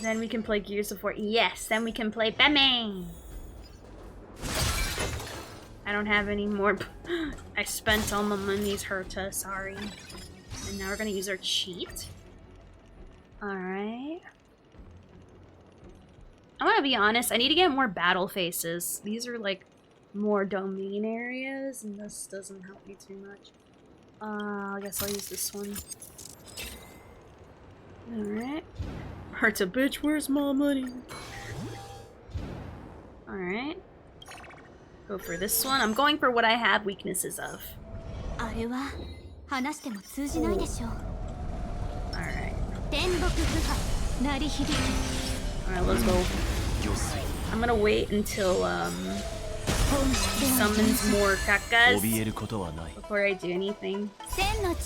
A: Then we can play Gears of War. Yes, then we can play Batman! I don't have any more. I spent all my money's Herta, sorry. And now we're gonna use our cheat. Alright. I'm gonna be honest, I need to get more battle faces. These are like more domain areas, and this doesn't help me too much. I guess I'll use this one. Alright. Herta, bitch, where's my money? Alright. Go for this one. I'm going for what I have weaknesses of. Alright. Alright, let's go. I'm gonna wait until he summons more kakas before I do anything. He died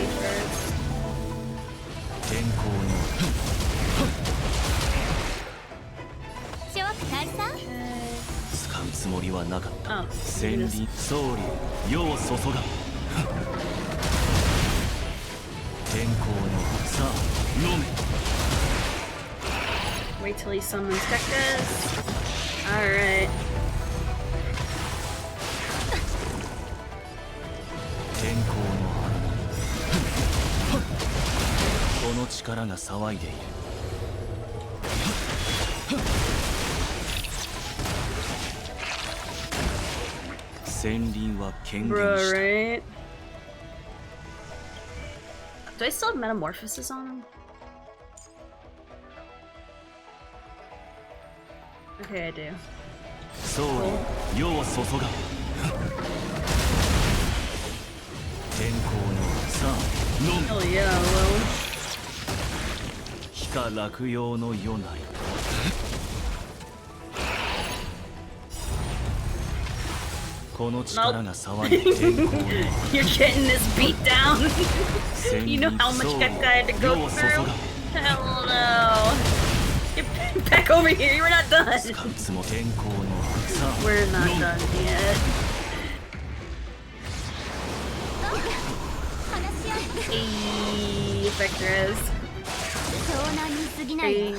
A: first. Wait till he summons kakas. Alright. Bro, right? Do I still have metamorphosis on him? Okay, I do. Cool. Hell yeah, well. Nope. You're getting this beat down. You know how much Gekka had to go through? Hell no. Get back over here, you're not done. We're not done yet. Hey, Vectors. Hey.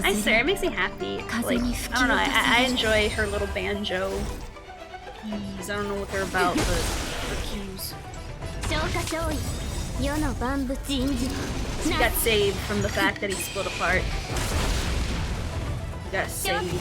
A: I swear, it makes me happy. Like, I don't know, I enjoy her little banjo keys. I don't know what they're about, but the cues. He got saved from the fact that he split apart. He got saved.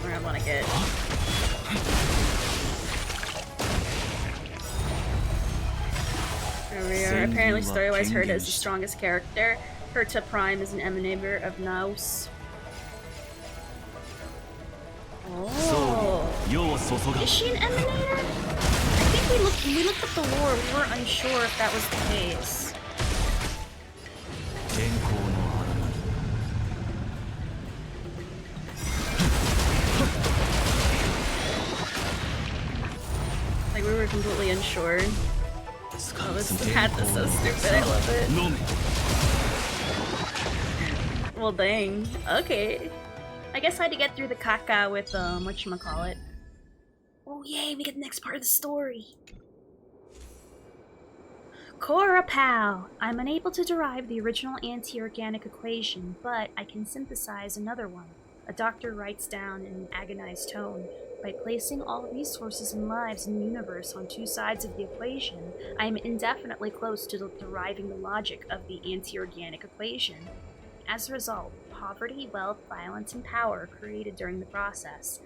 A: Where I want to get. There we are. Apparently, story-wise, Herta is the strongest character. Herta Prime is an emanator of Naus. Oh. Is she an emanator? I think we looked up the lore. We weren't unsure if that was the case. Like, we were completely unsure. Oh, this hat is so stupid, I love it. Well, dang. Okay. I guess I had to get through the caca with, whatchamacallit. Oh, yay, we get the next part of the story. Cora Pal! I'm unable to derive the original anti-organic equation, but I can synthesize another one. A doctor writes down in an agonized tone. By placing all resources and lives in the universe on two sides of the equation, I am indefinitely close to deriving the logic of the anti-organic equation. As a result, poverty, wealth, violence, and power are created during the process.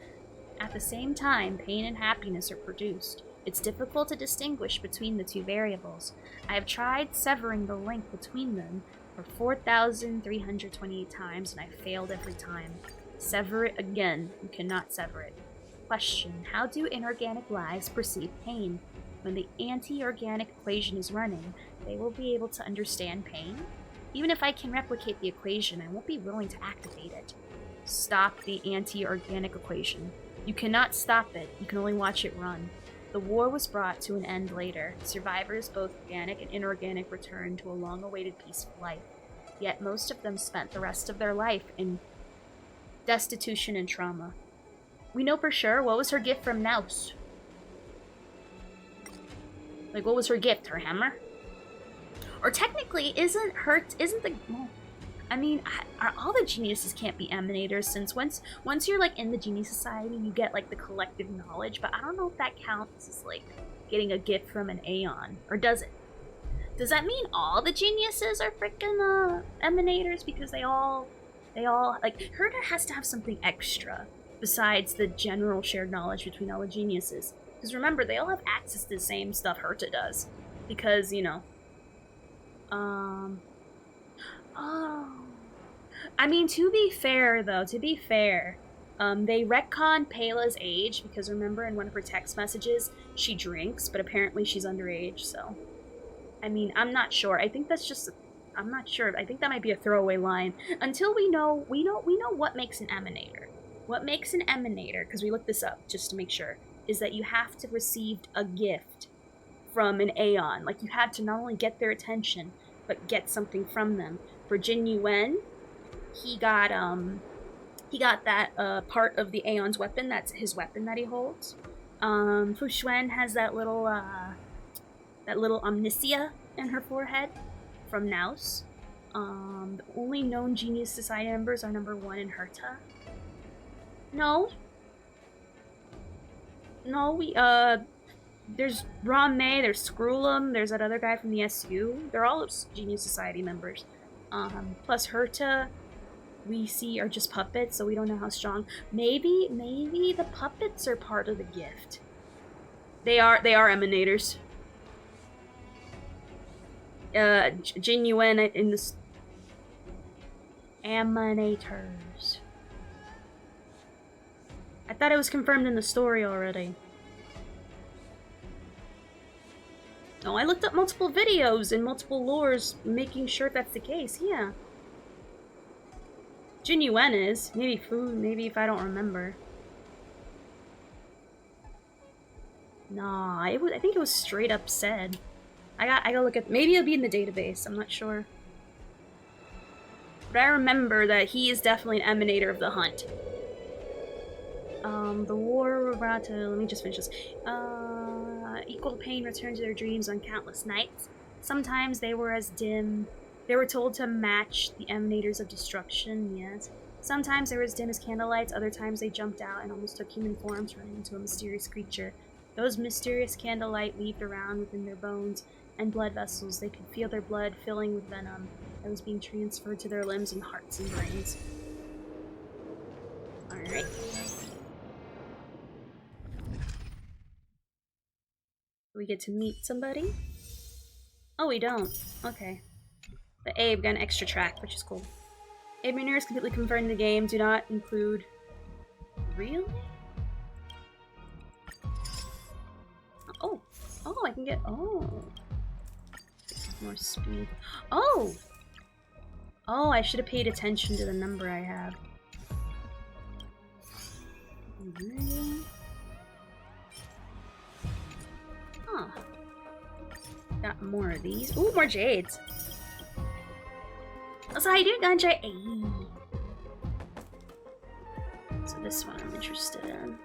A: At the same time, pain and happiness are produced. It's difficult to distinguish between the two variables. I have tried severing the link between them for 4,328 times, and I failed every time. Sever it again. You cannot sever it. Question: how do inorganic lives perceive pain? When the anti-organic equation is running, they will be able to understand pain? Even if I can replicate the equation, I won't be willing to activate it. Stop the anti-organic equation. You cannot stop it, you can only watch it run. The war was brought to an end later. Survivors, both organic and inorganic, returned to a long-awaited peaceful life. Yet most of them spent the rest of their life in destitution and trauma. We know for sure. What was her gift from Naus? Like, what was her gift? Her hammer? Or technically, isn't the... Well, I mean, all the geniuses can't be emanators, since once you're, like, in the Genius Society, you get, like, the collective knowledge, but I don't know if that counts as, like, getting a gift from an Aeon. Or does it? Does that mean all the geniuses are freaking, emanators? Because they all, like, Herta has to have something extra besides the general shared knowledge between all the geniuses. Because remember, they all have access to the same stuff Herta does. Because, you know. Oh. I mean, to be fair, though, they retcon Pela's age, because remember, in one of her text messages, she drinks, but apparently she's underage, so. I mean, I'm not sure. I think that's just... I'm not sure. I think that might be a throwaway line. Until we know what makes an emanator. What makes an emanator, because we looked this up just to make sure, is that you have to receive a gift from an Aeon. Like, you have to not only get their attention, but get something from them. For Jin Yuen, he got that part of the Aeon's weapon. That's his weapon that he holds. Fu Xuan has that little omnisia in her forehead from Naus. The only known Genius Society members are number 1 and Herta. No, there's Ron-Mei, there's Scroolum, there's that other guy from the SU. They're all Genius Society members. Plus Herta, we see, are just puppets, so we don't know how strong. Maybe the puppets are part of the gift. They are emanators. Jin Yuen in the emanators. I thought it was confirmed in the story already. No, I looked up multiple videos and multiple lores making sure that's the case, yeah. Jin Yuen is. Maybe Fu, maybe if I don't remember. Nah, I think it was straight up said. I gotta look at... Maybe it'll be in the database, I'm not sure. But I remember that he is definitely an emanator of the hunt. The war we're about to... Let me just finish this. Equal pain returned to their dreams on countless nights. Sometimes they were as dim... They were told to match the emanators of destruction, yes. Sometimes they were as dim as candlelights, other times they jumped out and almost took human forms, running into a mysterious creature. Those mysterious candlelight weaved around within their bones and blood vessels. They could feel their blood filling with venom that was being transferred to their limbs and hearts and brains. Alright. We get to meet somebody? Oh, we don't. Okay. The Abe got an extra track, which is cool. Abe Manure is completely confirmed in the game. Do not include... Really? Oh! Oh, I can get... Oh! More speed. Oh! Oh, I should have paid attention to the number I have. Really? Huh. Got more of these. Ooh, more jades! Also, how you doing, Ganja? Hey. So this one I'm interested in.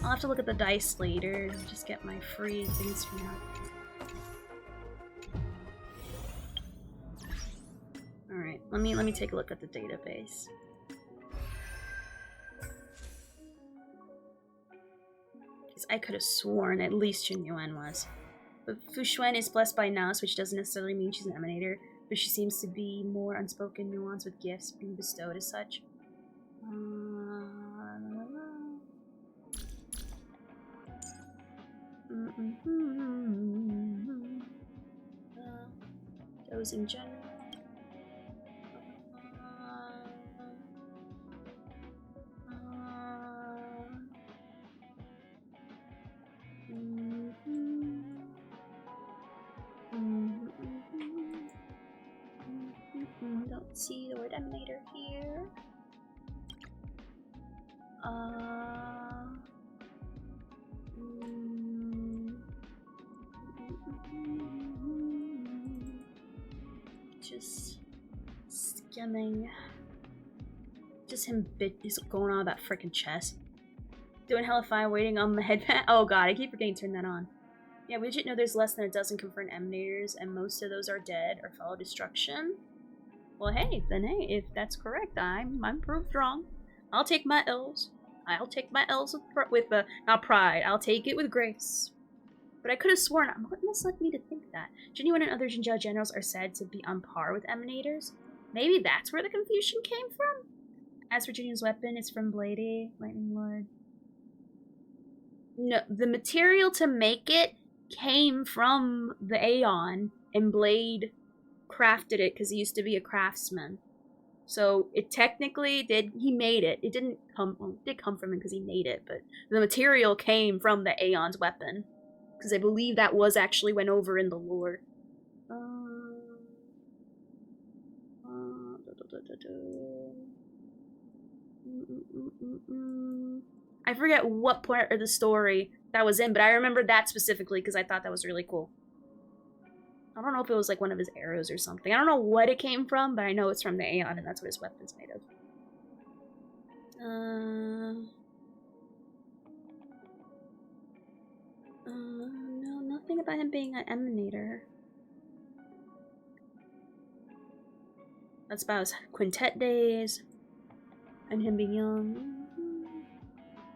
A: I'll have to look at the dice later, just get my free things from that. Alright, let me take a look at the database. Because I could have sworn at least Jin Yuen was. But Fu Xuan is blessed by Naus, which doesn't necessarily mean she's an emanator, but she seems to be more unspoken nuance with gifts being bestowed as such. Those in general. see the word emanator here. Just skimming. Just him he's going on about frickin' chess. Doing hella fine, waiting on the headband. Oh god, I keep forgetting to turn that on. Yeah, we didn't know there's less than a dozen confirmed emanators, and most of those are dead or follow destruction. Well, hey, then hey, if that's correct, I'm proved wrong. I'll take my L's. I'll take my L's with not pride. I'll take it with grace. But I could have sworn, what must led me to think that? Genuine and other Jinja generals are said to be on par with emanators. Maybe that's where the confusion came from? As for Genuine's weapon, it's from Blady, Lightning Lord. No, the material to make it came from the Aeon, and Blade crafted it because he used to be a craftsman. So it technically he made it. It didn't come, well, it did come from him because he made it, but the material came from the Aeon's weapon. Because I believe that was actually went over in the lore. I forget what part of the story that was in, but I remember that specifically because I thought that was really cool. I don't know if it was like one of his arrows or something. I don't know what it came from, but I know it's from the Aeon and that's what his weapon's made of. No, nothing about him being an emanator. That's about his quintet days and him being young.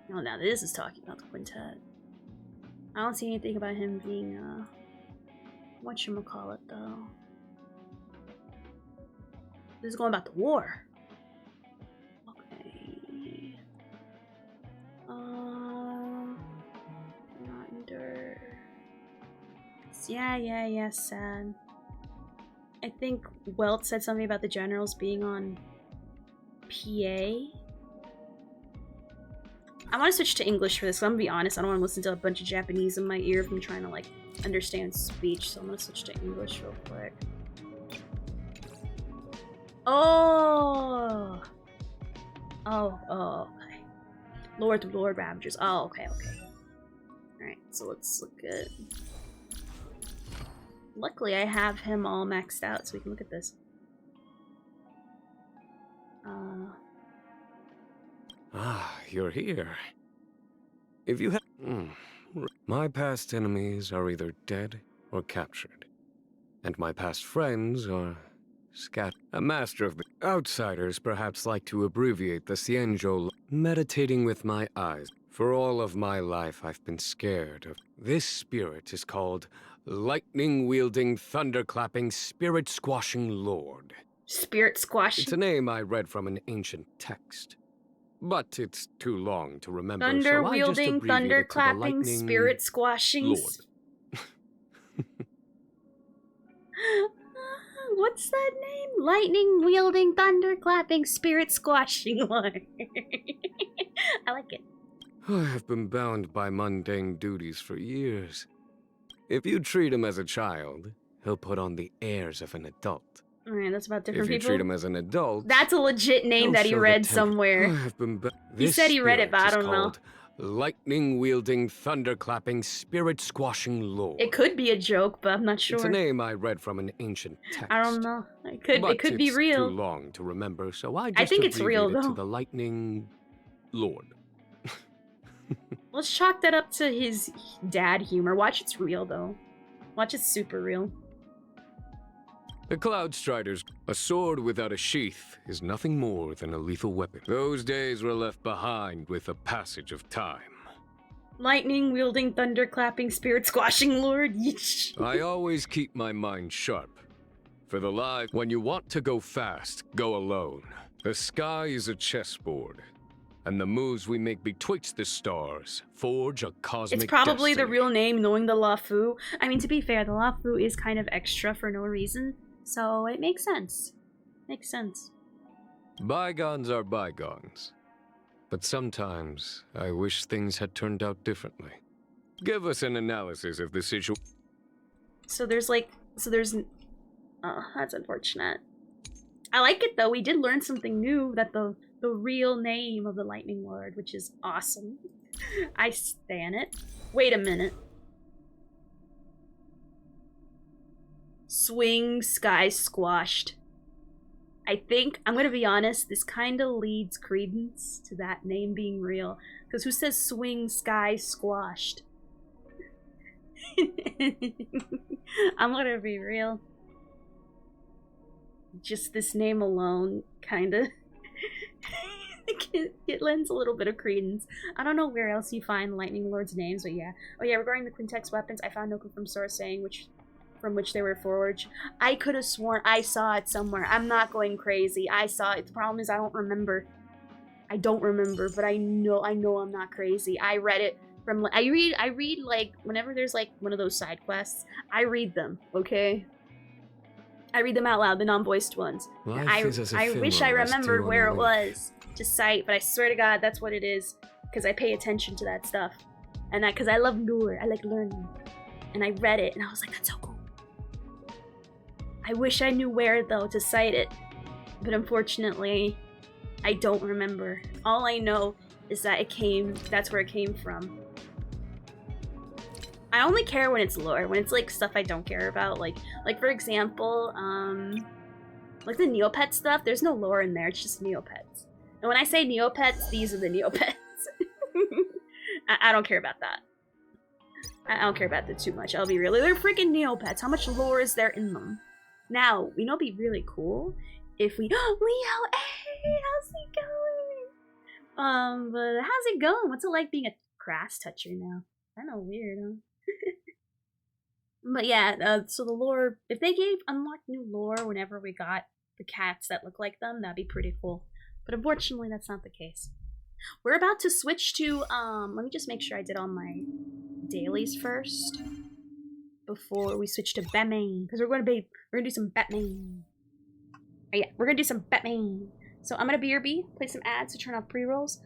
A: No, now this is talking about the quintet. I don't see anything about him being whatchamacallit though. This is going about the war. Okay. Not endure. Yeah, sad. I think Welt said something about the generals being on PA. I want to switch to English for this, so I'm gonna be honest, I don't want to listen to a bunch of Japanese in my ear if I'm trying to like understand speech, so I'm gonna switch to English real quick. Oh, okay. Lord Ravagers. Oh, okay. Alright, so let's look at... Luckily, I have him all maxed out, so we can look at this.
H: You're here. If you have... My past enemies are either dead or captured. And my past friends are... scattered. A master of... Outsiders perhaps like to abbreviate the Xianzhou... Meditating with my eyes. For all of my life, I've been scared of... This spirit is called... Lightning-wielding, thunder-clapping, spirit-squashing lord.
A: Spirit squashing?
H: It's a name I read from an ancient text. But it's too long to remember,
A: Thunder-wielding, thunder-clapping, spirit-squashing...
H: Lord.
A: What's that name? Lightning-wielding, thunder-clapping, spirit-squashing lord. I like it.
H: I have been bound by mundane duties for years. If you treat him as a child, he'll put on the airs of an adult.
A: Alright, that's about different people.
H: If you treat him as an adult...
A: That's a legit name that he read somewhere. He said he read it, but I don't know.
H: Lightning-wielding, thunder-clapping, spirit-squashing lord.
A: It could be a joke, but I'm not sure.
H: It's a name I read from an ancient text.
A: I don't know. It could be real.
H: It's too long to remember, so I just
A: think it's real, though.
H: to the Lightning Lord.
A: Let's chalk that up to his dad humor. Watch it's real, though. Watch it's super real.
H: The Cloud Strider's a sword without a sheath is nothing more than a lethal weapon. Those days were left behind with the passage of time.
A: Lightning-wielding, thunder-clapping, spirit-squashing lord. Yeesh.
H: I always keep my mind sharp. For the life, when you want to go fast, go alone. The sky is a chessboard. And the moves we make betwixt the stars forge a cosmic
A: It's probably
H: destiny.
A: the real name, knowing the Lafu. I mean, to be fair, the Lafu is kind of extra for no reason, so it makes sense. Makes sense.
H: Bygones are bygones. But sometimes, I wish things had turned out differently. Give us an analysis of the situation.
A: So there's... Oh, that's unfortunate. I like it though. We did learn something new, that the real name of the Lightning Lord, which is awesome. I stan it. Wait a minute. Swing Sky Squashed. I think, I'm gonna be honest, this kinda leads credence to that name being real. Because who says Swing Sky Squashed? I'm gonna be real. Just this name alone kinda it lends a little bit of credence. I don't know where else you find Lightning Lord's names, but yeah. Oh yeah, regarding the Quintex weapons, I found no confirmed source saying from which they were forged. I could have sworn I saw it somewhere. I'm not going crazy. I saw it. The problem is I don't remember. I don't remember, but I know I'm not crazy. I read it from I read like whenever there's like one of those side quests, I read them, okay? I read them out loud, the non-voiced ones. I wish I remembered where it was to cite, but I swear to God that's what it is, because I pay attention to that stuff. And because I love lore, I like learning. And I read it and I was like, that's so cool. I wish I knew where though to cite it, but unfortunately I don't remember. All I know is that that's where it came from. I only care when it's lore, when it's like stuff I don't care about, like for example, like the Neopet stuff, there's no lore in there, it's just Neopets. And when I say Neopets, these are the Neopets. I don't care about that. I don't care about that too much, I'll be real. They're freaking Neopets, how much lore is there in them? Now, you know, it'd be really cool if we, Leo, hey, how's it going? But how's it going? What's it like being a grass toucher now? Kind of weird, huh? But yeah, so the lore, if they gave unlocked new lore whenever we got the cats that look like them, that'd be pretty cool. But unfortunately, that's not the case. We're about to switch to, let me just make sure I did all my dailies first before we switch to Batman, because we're gonna do some Batman. Oh yeah, we're gonna do some Batman. So I'm gonna BRB, play some ads to turn off pre-rolls.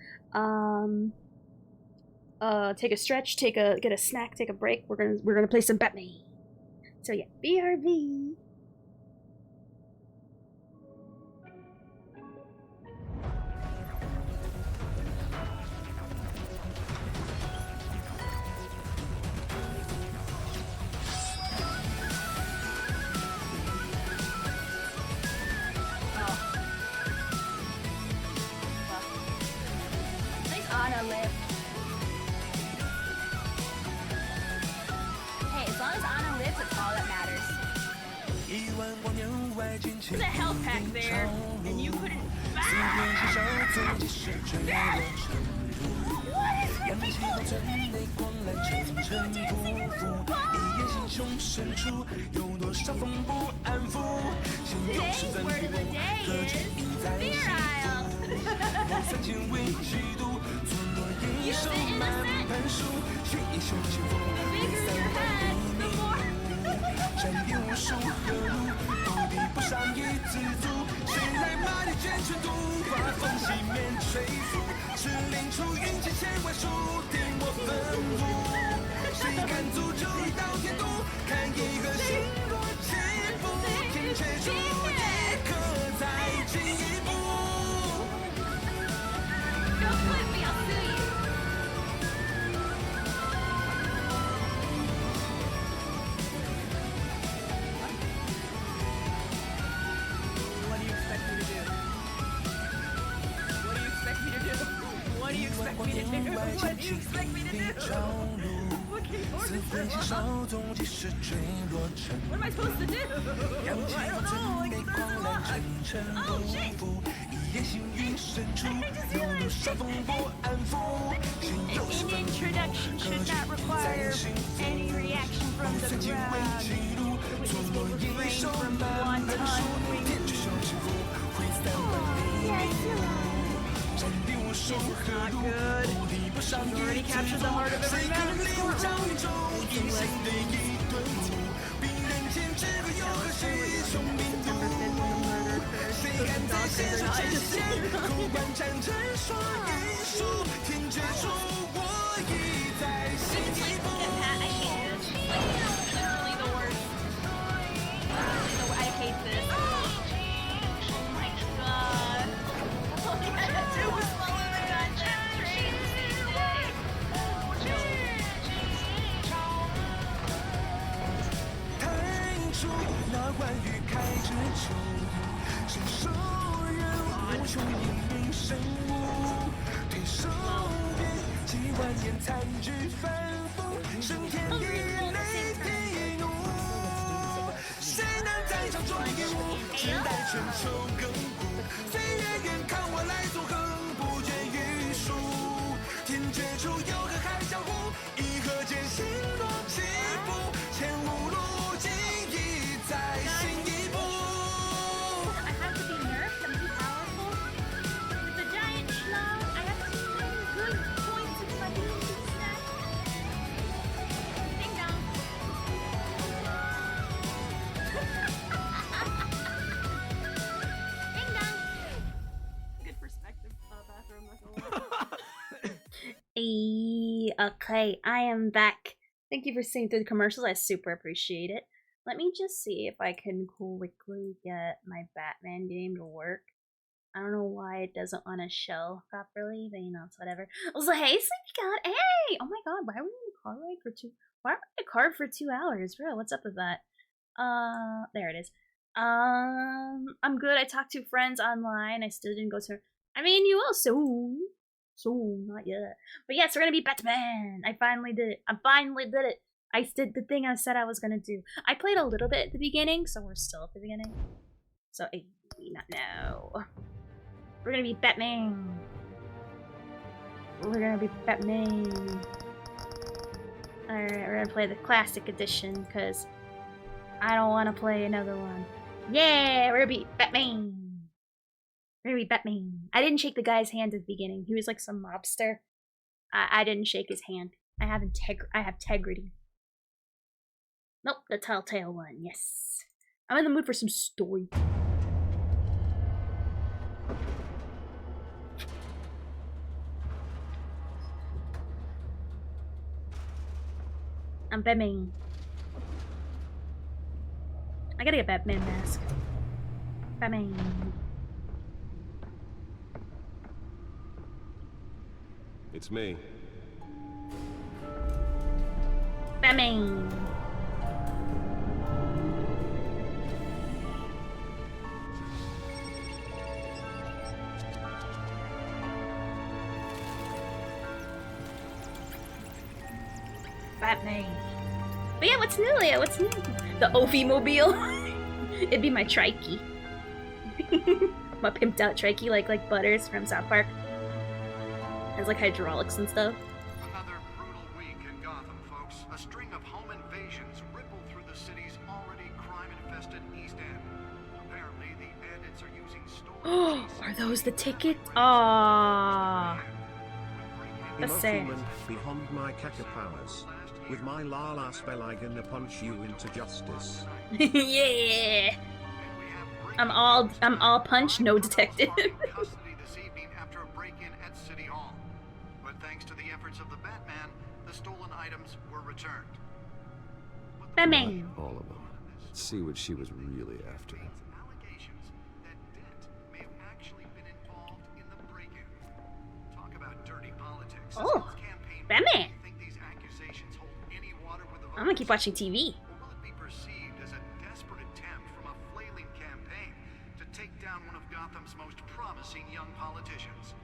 A: Take a stretch, get a snack, take a break. We're gonna play some Batman. So yeah, BRB. There's a health pack there, and you couldn't. What is with people today? Today's word of the day is beer aisle. Use it in a sentence. The bigger your head, the more. 不上一自足，谁来马力卷成度？画风洗面吹拂，是令出运气千万数，定我分布。谁敢诅咒一道天度？看一个心若起伏，天却注定可再进一步。Don't quit me, I'll sue you. What do you expect me to do? What do you expect me to do? Looking for this What am I supposed to do? I don't know. Like, oh shit! An introduction should not require any reaction from the crowd. The witness will refrain from wanton This is not good. You already captured the heart of every man in this courtroom. Literally the worst. I hate this. Oh my Okay, I am back. Thank you for seeing through the commercials. I super appreciate it. Let me just see if I can quickly get my Batman game to work. I don't know why it doesn't want to show properly, but you know, it's whatever. Also, hey, Sleepy God, hey! Oh my god, why were we in the car ride for why were we in the car for 2 hours? Bro, what's up with that? There it is. I'm good. I talked to friends online. I still didn't go to. I mean, you will soon. Soon, not yet. But yes, we're gonna be Batman. I finally did it. I finally did it. I did the thing I said I was gonna do. I played a little bit at the beginning, so we're still at the beginning. So, not now. We're gonna be Batman. We're gonna be Batman. Alright, we're gonna play the classic edition, because I don't want to play another one. Yeah, we're gonna be Batman. We're gonna be Batman. I didn't shake the guy's hand at the beginning. He was like some mobster. I didn't shake his hand. I have integrity. Nope, the Telltale one, yes. I'm in the mood for some story. I'm Batman. I gotta get Batman mask. Batman.
B: It's me.
A: Batman. Batman. But yeah, what's new, Leah? What's new? The Ophie-mobile. It'd be my trikey. My pimped out trikey, like Butters from South Park. Has like hydraulics and stuff.
E: Another brutal week in Gotham, folks. A string of home invasions rippled through the city's already crime-infested East End. Apparently, the bandits are using
A: Oh, are those the tickets? Aww. That's sad.
E: Human, beyond my caca powers. With my la spell, I gonna punch you into justice.
A: Yeah. I'm all punch, no detective.
E: Custody this evening after a break-in at City Hall. But thanks to the efforts of the Batman, the stolen items were returned.
A: Batman.
I: All of them. Let's see what she was really after.
E: Allegations that Dent may have actually been involved in the break-in. Talk about dirty politics.
A: Oh, Batman.
E: Think these accusations hold any water with the
A: I'm gonna keep watching TV.
E: Or will it be perceived as a desperate attempt from a flailing campaign to take down one of Gotham's most promising young politicians?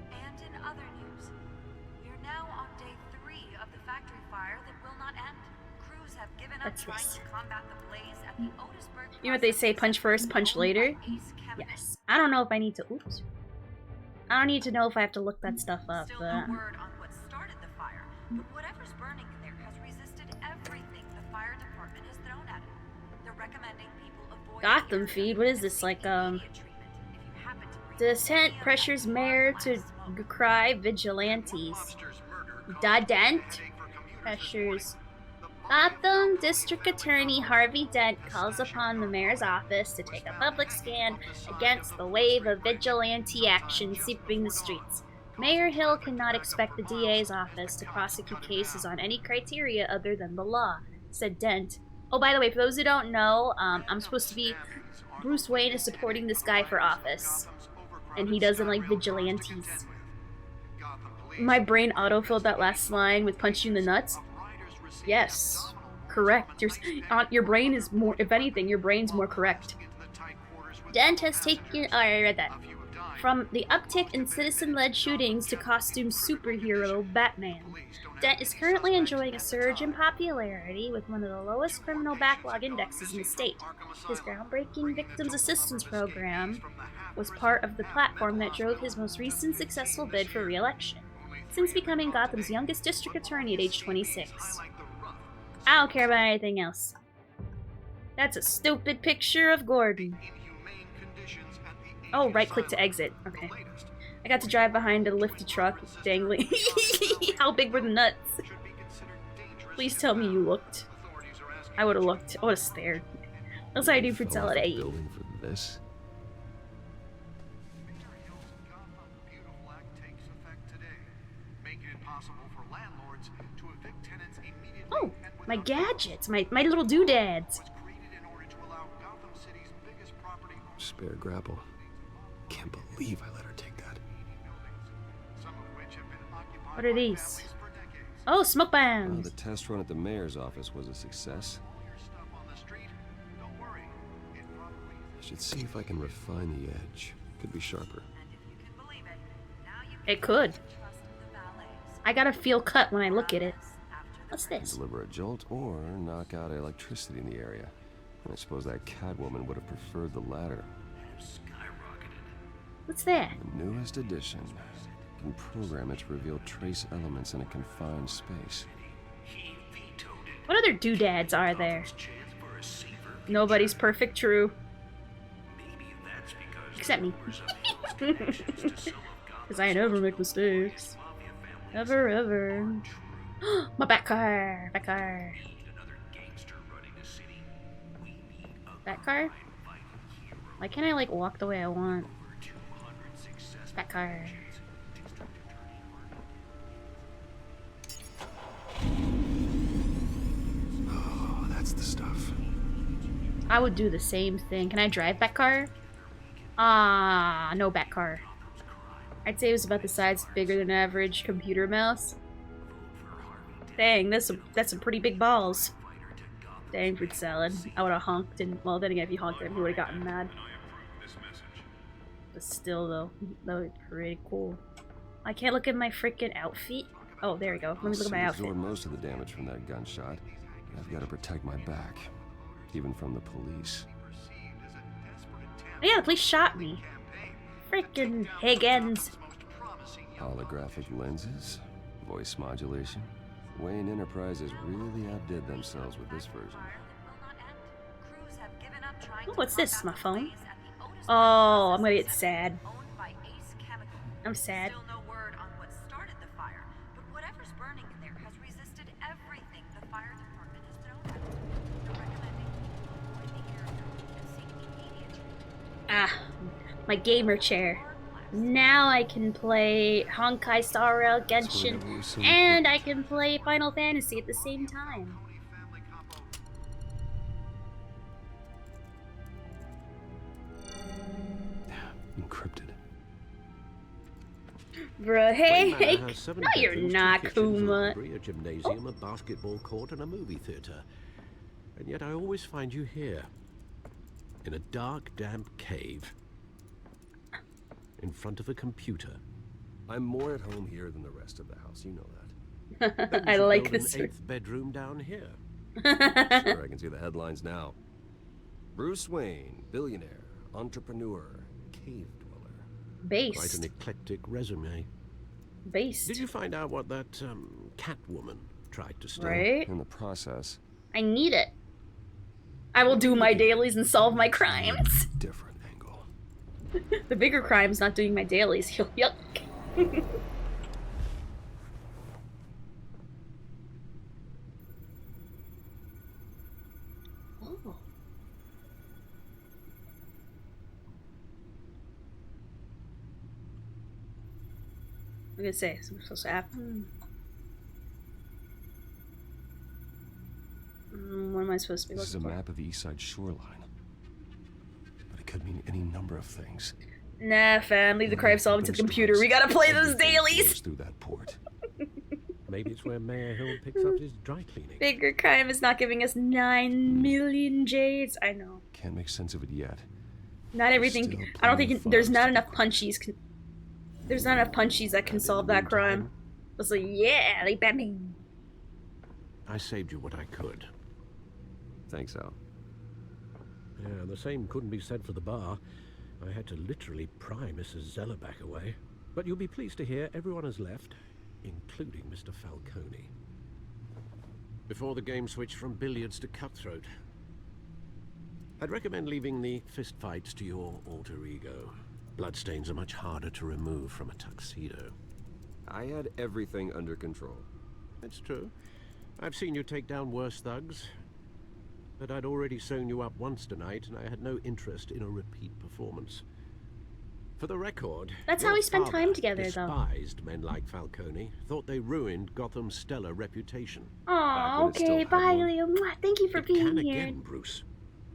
J: And in other news, we're now on day 3 of the factory fire that will not end. Crews have given up
A: What's
J: trying
A: this?
J: to combat the blaze at the Otisburg.
A: You know what they say, punch first, punch later? Yes. I don't know if I need to, oops. I don't need to know if I have to look that stuff up,
J: Still
A: but...
J: no word on what started the fire, but whatever's burning in there has resisted everything the fire department has thrown at it. They're recommending people avoid
A: Gotham feed? What is this, like, The Dent pressures mayor to cry vigilantes. Dent pressures. Gotham District Attorney Harvey Dent calls upon the mayor's office to take a public stand against the wave of vigilante action sweeping the streets. Mayor Hill cannot expect the DA's office to prosecute cases on any criteria other than the law, said Dent. Oh, by the way, for those who don't know, I'm supposed to be... Bruce Wayne is supporting this guy for office. And he doesn't like vigilantes. My brain autofilled that last line with punch you in the nuts. Yes. correct. Your brain is more, if anything, your brain's more correct. Dent has taken, oh, I read that. From the uptick in citizen-led shootings to costume superhero Batman, Dent is currently enjoying a surge in popularity with one of the lowest criminal backlog indexes in the state. His groundbreaking Victims Assistance Program was part of the platform that drove his most recent successful bid for re-election, since becoming Gotham's youngest district attorney at age 26. I don't care about anything else. That's a stupid picture of Gordon. Oh, right-click to exit. Okay. I got to drive behind a lifted truck, dangling. How big were the nuts? Please tell me you looked. I would have looked. I would have stared. That's what I do for salad 8.
I: Building for this?
A: Oh, my gadgets, my little doodads.
I: Spare grapple. Can't believe I let her take that.
A: What are these? Oh, smoke
I: Well,
A: bombs.
I: the test run at the mayor's office was a success. I should see if I can refine the edge. Could be sharper.
A: It could. I got a feel cut when I look at it. What's this?
I: Deliver a jolt or knock out electricity in the area. I suppose that Catwoman would have preferred the latter.
A: What's that?
I: The newest edition. You can program it to reveal trace elements in a confined space.
A: What other doodads are there? Nobody's perfect, true. Except me. Because I never make mistakes. Ever, ever. My back car! Back car! Back car? Why can't I, like, walk the way I want? Back car.
I: Oh, that's the stuff.
A: I would do the same thing. Can I drive back car? Ah, no back car. I'd say it was about the size bigger than average computer mouse. Dang, that's some pretty big balls. Dang, fruit salad. I would have honked, and well, then again, if you honked at him, he would have gotten mad. But still, though, that would be pretty cool. I can't look at my freaking outfit. Oh, there we go. Let me look at my outfit.
I: Absorb most of the damage from that gunshot. I've got to protect my back, even from the police.
A: Oh, yeah, the police shot me. Freaking Higgins.
I: Holographic lenses, voice modulation. Wayne Enterprises really outdid themselves with this version.
A: Oh, what's this? My phone? Oh, I'm gonna get sad. I'm sad.
J: Still no word on what started the fire, but whatever's burning in there has resisted everything the fire department has thrown at it. They're recommending people avoid the area and seek immediate treatment.
A: Ah, my gamer chair. Now I can play Honkai Star Rail Genshin, and I can play Final Fantasy at the same time.
I: Encrypted.
A: Bruh, hey,
K: Wayne Manor has 7
A: no you're
K: bedrooms, 2
A: not,
K: kitchens,
A: Kuma.
K: library, a gymnasium, a basketball court, and a movie theater. And yet I always find you here, in a dark, damp cave, in front of a computer.
I: I'm more at home here than the rest of the house, you know that.
K: Then you
A: I
K: should
A: like
K: build
A: this.
K: an 8th bedroom down here.
I: Sure, I can see the headlines now. Bruce Wayne, billionaire, entrepreneur, cave dweller.
K: Quite an
A: Based.
K: eclectic resume.
A: Based.
K: Did you find out what that Catwoman tried to steal?
A: Right?
I: In the process,
A: I need it. I will do my dailies and solve my crimes.
I: different angle.
A: The bigger crime's not doing my dailies. Yuck. Oh. I'm gonna say, something supposed to happen. What am I supposed to be
I: This is a
A: looking for?
I: map of the east side shoreline. But it could mean any number of things.
A: Nah, fam, leave the crime solving to the computer. We gotta play those dailies.
I: Through that port.
K: Maybe it's where Mayor Hill picks up his dry cleaning.
A: Bigger crime is not giving us 9 million jades. I know.
I: Can't make sense of it yet.
A: Not everything. I don't think there's not enough punchies. There's not enough punchies that can solve that crime. It's like, yeah, like Batman.
K: I saved you what I could.
I: Thanks, Al.
K: Yeah, the same couldn't be said for the bar. I had to literally pry Mrs. Zellerback away. But you'll be pleased to hear everyone has left, including Mr. Falcone. Before the game switched from billiards to cutthroat. I'd recommend leaving the fistfights to your alter ego. Bloodstains are much harder to remove from a tuxedo.
I: I had everything under control.
K: That's true. I've seen you take down worse thugs. But I'd already sewn you up once tonight, and I had no interest in a repeat performance. For the record,
A: that's how we spend time together,
K: despised men like Falcone, thought they ruined Gotham's stellar reputation.
A: Oh, okay, bye, Liam. Thank you for being here.
K: Again, Bruce.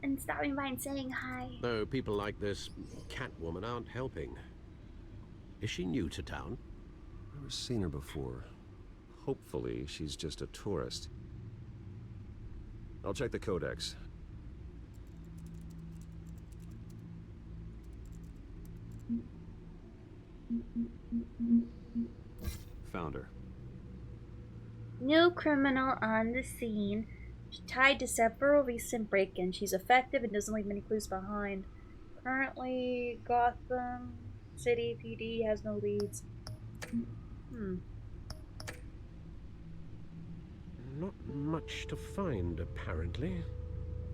A: And stopping by and saying hi.
K: Though people like this Catwoman aren't helping. Is she new to town?
I: Never seen her before. Hopefully, she's just a tourist. I'll check the codex. Found her.
A: New criminal on the scene. She's tied to several recent break-ins. She's effective and doesn't leave many clues behind. Currently, Gotham City PD has no leads.
K: Not much to find, apparently.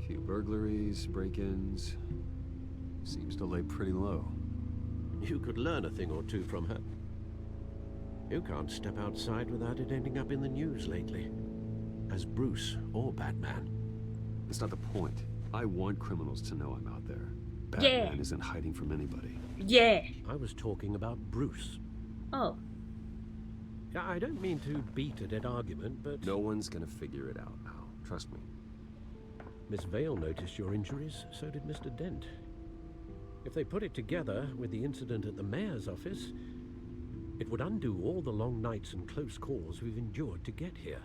I: Few burglaries, break-ins. Seems to lay pretty low.
K: You could learn a thing or two from her. You can't step outside without it ending up in the news lately. As Bruce or Batman.
I: That's not the point. I want criminals to know I'm out there. Batman isn't hiding from anybody.
A: Yeah.
K: I was talking about Bruce.
A: Oh.
K: I don't mean to beat a dead argument, but...
I: No one's gonna figure it out, Al. Trust me.
K: Miss Vale noticed your injuries, so did Mr. Dent. If they put it together with the incident at the mayor's office, it would undo all the long nights and close calls we've endured to get here.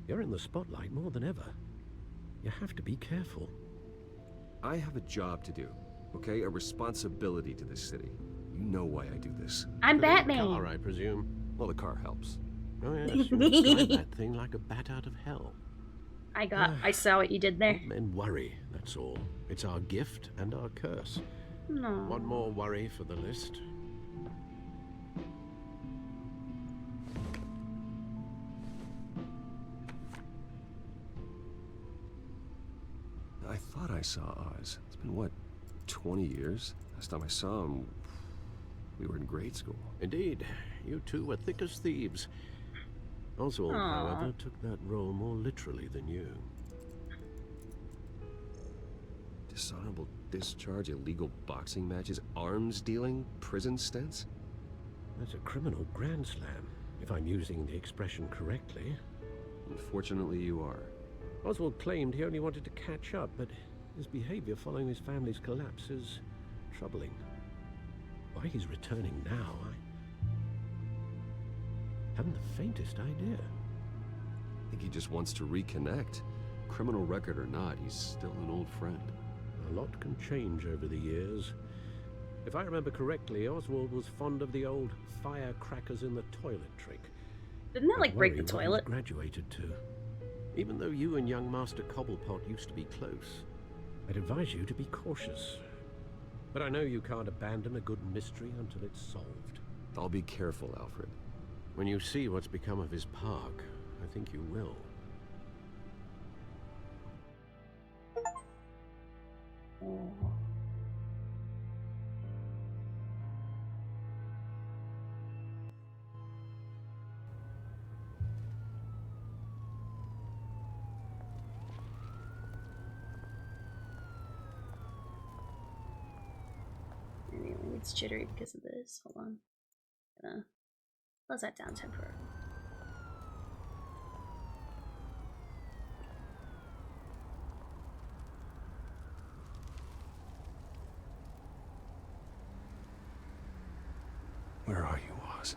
K: You're in the spotlight more than ever. You have to be careful.
I: I have a job to do, okay? A responsibility to this city. You know why I do this.
A: I'm Batman.
K: Car, I presume.
I: Well, the car helps.
K: Oh yes, you drive that thing like a bat out of hell.
A: I saw what you did there.
K: Men worry, that's all. It's our gift and our curse.
A: No.
K: One more worry for the list.
I: I thought I saw Oz. It's been, what, 20 years? Last time I saw him, we were in grade school.
K: Indeed. You two were thick as thieves. Oswald, however, took that role more literally than you.
I: Dishonorable discharge, illegal boxing matches, arms dealing, prison stints?
K: That's a criminal grand slam, if I'm using the expression correctly.
I: Unfortunately, you are.
K: Oswald claimed he only wanted to catch up, but his behavior following his family's collapse is troubling. Why he's returning now, I haven't the faintest idea.
I: I think he just wants to reconnect. Criminal record or not, he's still an old friend.
K: A lot can change over the years. If I remember correctly, Oswald was fond of the old firecrackers in the toilet trick.
A: Didn't that, like, break the toilet?
K: Graduated to. Even though you and young Master Cobblepot used to be close, I'd advise you to be cautious. But I know you can't abandon a good mystery until it's solved.
I: I'll be careful, Alfred.
K: When you see what's become of his park, I think you will.
A: Anyway, it's jittery because of this. Hold on. Gonna close that down temporarily.
I: Where are you, Oz?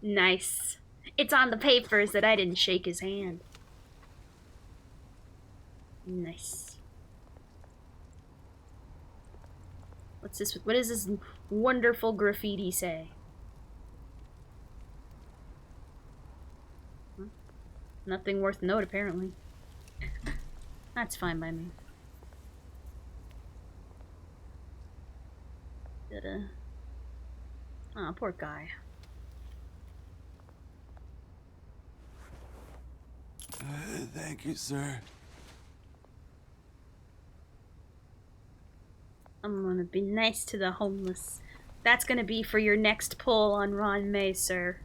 A: Nice. It's on the papers that I didn't shake his hand. Nice. What's this? What does this wonderful graffiti say? Nothing worth note, apparently. That's fine by me. Aw, poor guy.
L: Thank you, sir.
A: I'm gonna be nice to the homeless. That's gonna be for your next pull on Ron May, sir.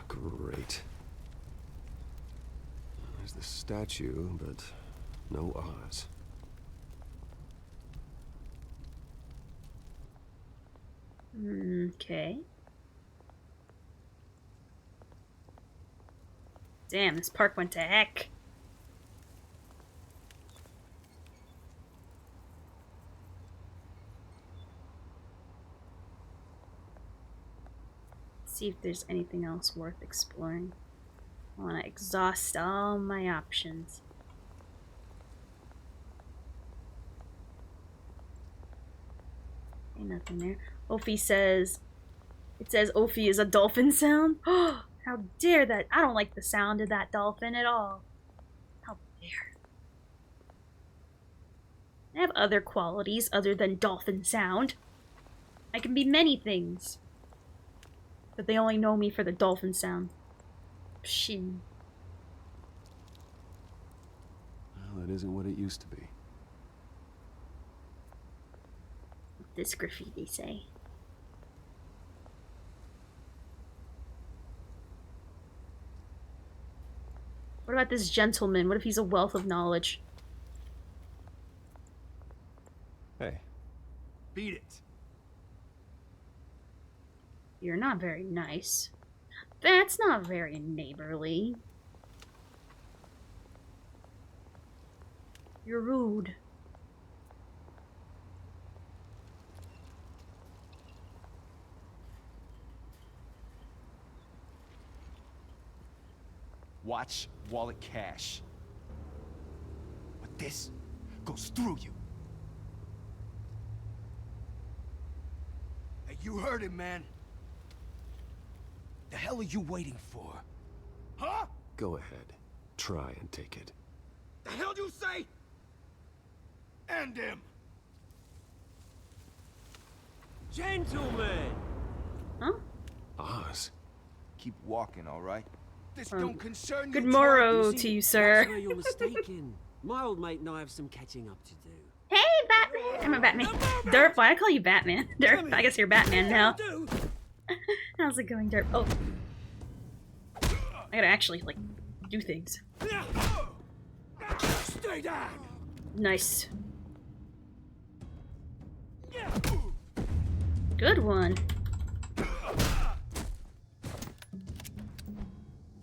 I: Great. There's the statue, but no Oz.
A: Okay. Damn, this park went to heck. See if there's anything else worth exploring. I want to exhaust all my options. Ain't nothing there. Ophi says, it says Ophi is a dolphin sound. Oh, how dare that! I don't like the sound of that dolphin at all. How dare! I have other qualities other than dolphin sound. I can be many things. But they only know me for the dolphin sound. Pshin.
I: Well, that isn't what it used to be.
A: What does graffiti say? What about this gentleman? What if he's a wealth of knowledge?
I: Hey.
L: Beat it.
A: You're not very nice. That's not very neighborly. You're rude.
L: Watch wallet cash. But this goes through you. Hey, you heard him, man. The hell are you waiting for? Huh?
I: Go ahead. Try and take it.
L: The hell you say? End him.
G: Gentlemen!
A: Huh?
I: Oz.
L: Keep walking, all right? This don't concern you.
A: Good morrow
G: You see,
A: to you,
G: that's
A: sir.
G: where you're mistaken. My old mate and I have some catching up to do.
A: Hey, Batman! I'm a Batman. Derp, why I call you Batman? Derp, I guess you're Batman now. How's it going, Derp? Oh. I gotta actually, like, do things.
L: Stay down.
A: Nice. Good one.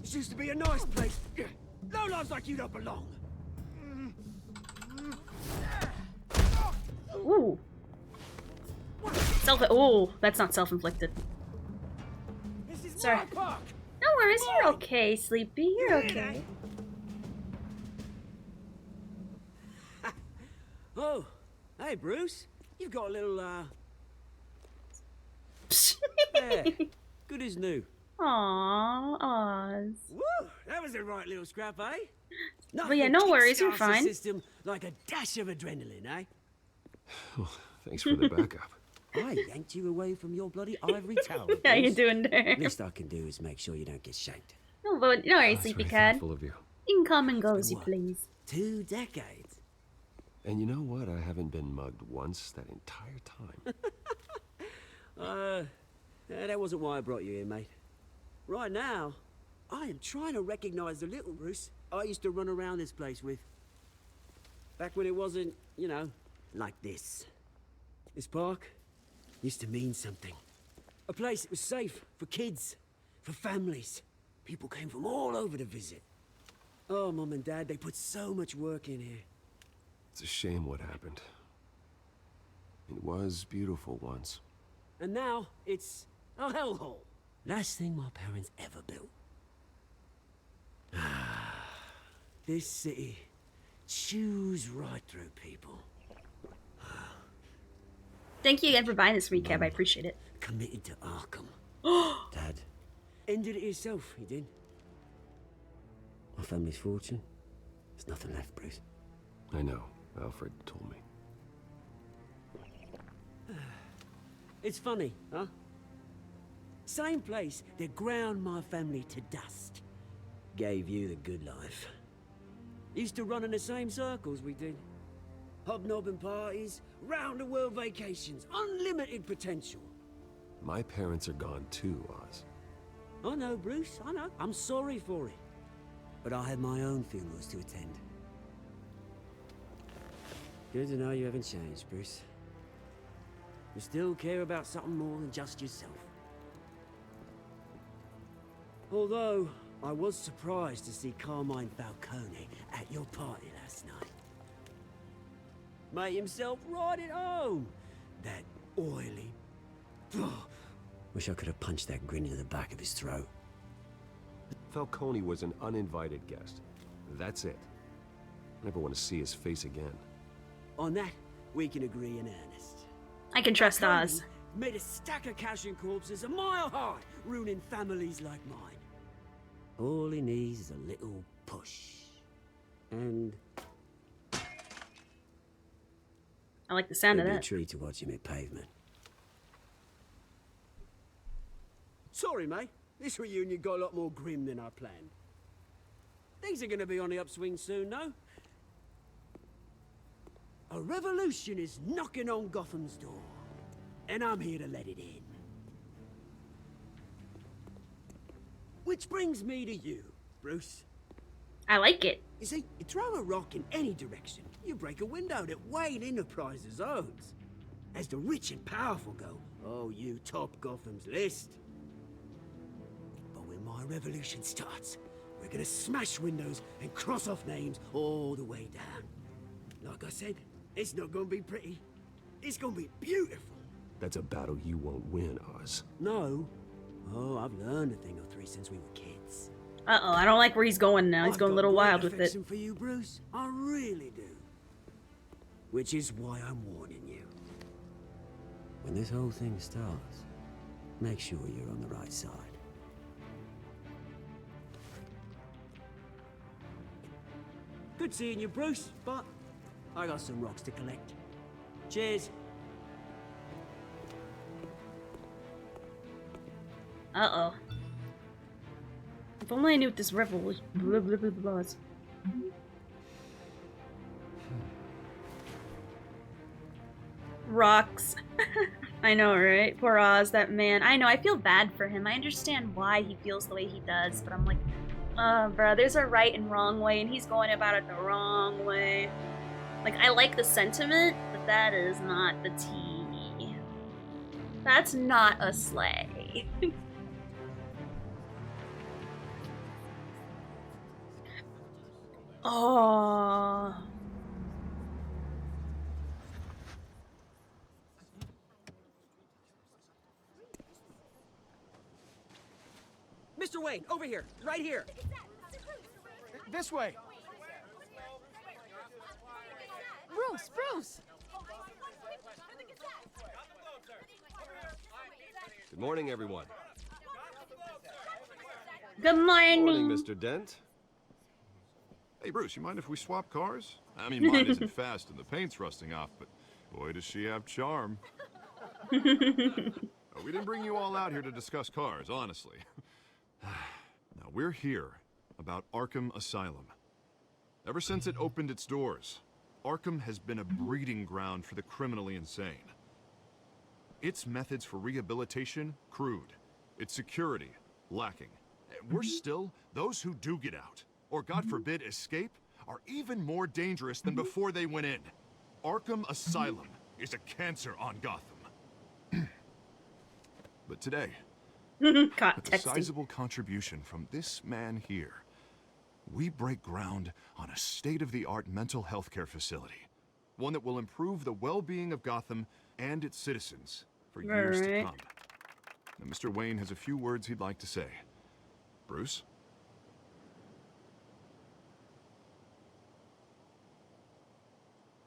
L: This used to be a nice place. No lives like you don't belong.
A: Ooh. Ooh, that's not self-inflicted. Sorry. No worries, you're okay, Sleepy. You're okay.
G: Oh, hey Bruce. You've got a little, yeah, good as new.
A: Aww, Oz.
G: Woo! That was a right little scrap, eh?
A: But yeah, no worries, you're
G: Kickstarts the
A: fine.
G: System like a dash of adrenaline, eh?
I: Oh, thanks for the backup.
G: I yanked you away from your bloody ivory tower.
A: How you
G: Bruce.
A: doing there?
G: Least I can do is make sure you don't get shanked.
A: No, but no worries,
I: That's
A: Sleepy
I: very
A: Cat.
I: thoughtful of you.
A: You can come and go as you
G: what?
A: please.
G: 2 decades.
I: And you know what? I haven't been mugged once that entire time.
G: That wasn't why I brought you here, mate. Right now, I am trying to recognize the little Bruce I used to run around this place with. Back when it wasn't, you know, like this. This park used to mean something. A place that was safe for kids, for families. People came from all over to visit. Oh, Mum and Dad, they put so much work in here.
I: It's a shame what happened. It was beautiful once.
G: And now, it's a hellhole. Last thing my parents ever built. This city chews right through people.
A: Thank you again for buying this recap. I appreciate it.
G: Committed to Arkham. Dad. Ended it yourself, he did. My family's fortune. There's nothing left, Bruce.
I: I know. Alfred told me.
G: It's funny, huh? Same place that ground my family to dust. Gave you the good life. Used to run in the same circles we did. Hobnobbing parties, round-the-world vacations, unlimited potential.
I: My parents are gone too, Oz.
G: I know, Bruce, I know. I'm sorry for it. But I had my own funerals to attend. Good to know you haven't changed, Bruce. You still care about something more than just yourself. Although, I was surprised to see Carmine Falcone at your party last night. Made himself right at home. That oily... Wish I could have punched that grin into the back of his throat.
I: Falcone was an uninvited guest. That's it. I never want to see his face again.
G: On that, we can agree in earnest.
A: I can trust Oz.
G: Made a stack of cash and corpses a mile high, ruining families like mine. All he needs is a little push. And...
A: I like the sound of
G: it'd
A: that.
G: be a treat to watch him hit pavement. Sorry, mate. This reunion got a lot more grim than I planned. Things are gonna be on the upswing soon, no? A revolution is knocking on Gotham's door, and I'm here to let it in. Which brings me to you, Bruce.
A: I like it.
G: You see, you throw a rock in any direction, you break a window that Wayne Enterprises owns. As the rich and powerful go, oh, you top Gotham's list. But when my revolution starts, we're gonna smash windows and cross off names all the way down. Like I said, it's not gonna be pretty. It's gonna be beautiful.
I: That's a battle you won't win, Oz.
G: No. Oh, I've learned a thing or three since we were kids.
A: Uh-oh, I don't like where he's going now. He's
G: I've
A: going a
G: got
A: little
G: great
A: wild with it.
G: affection for you, Bruce. I really do. Which is why I'm warning you. When this whole thing starts, make sure you're on the right side. Good seeing you, Bruce, but I got some rocks to collect. Cheers.
A: Uh-oh. If only I knew what this revel was. Blah, blah, blah, blah, was. Rocks. I know, right? Poor Oz, that man. I know, I feel bad for him. I understand why he feels the way he does, but I'm like, bruh, there's a right and wrong way, and he's going about it the wrong way. Like, I like the sentiment, but that is not the tea. That's not a sleigh. Oh.
G: Mr. Wayne, over here, right here.
L: This way.
F: Bruce, Bruce!
I: Good morning, everyone.
A: Good morning.
I: Morning, Mr. Dent.
M: Hey, Bruce, you mind if we swap cars? I mean, mine isn't fast and the paint's rusting off, but boy, does she have charm. We didn't bring you all out here to discuss cars, honestly. Now, we're here about Arkham Asylum. Ever since it opened its doors, Arkham has been a breeding ground for the criminally insane. Its methods for rehabilitation, crude. Its security, lacking. Worse still, those who do get out, or God forbid escape, are even more dangerous than before they went in. Arkham Asylum is a cancer on Gotham. But today,
A: Caught
M: with a
A: texting.
M: sizable contribution from this man here, we break ground on a state-of-the-art mental health care facility. One that will improve the well-being of Gotham and its citizens for years to come. Now, Mr. Wayne has a few words he'd like to say. Bruce?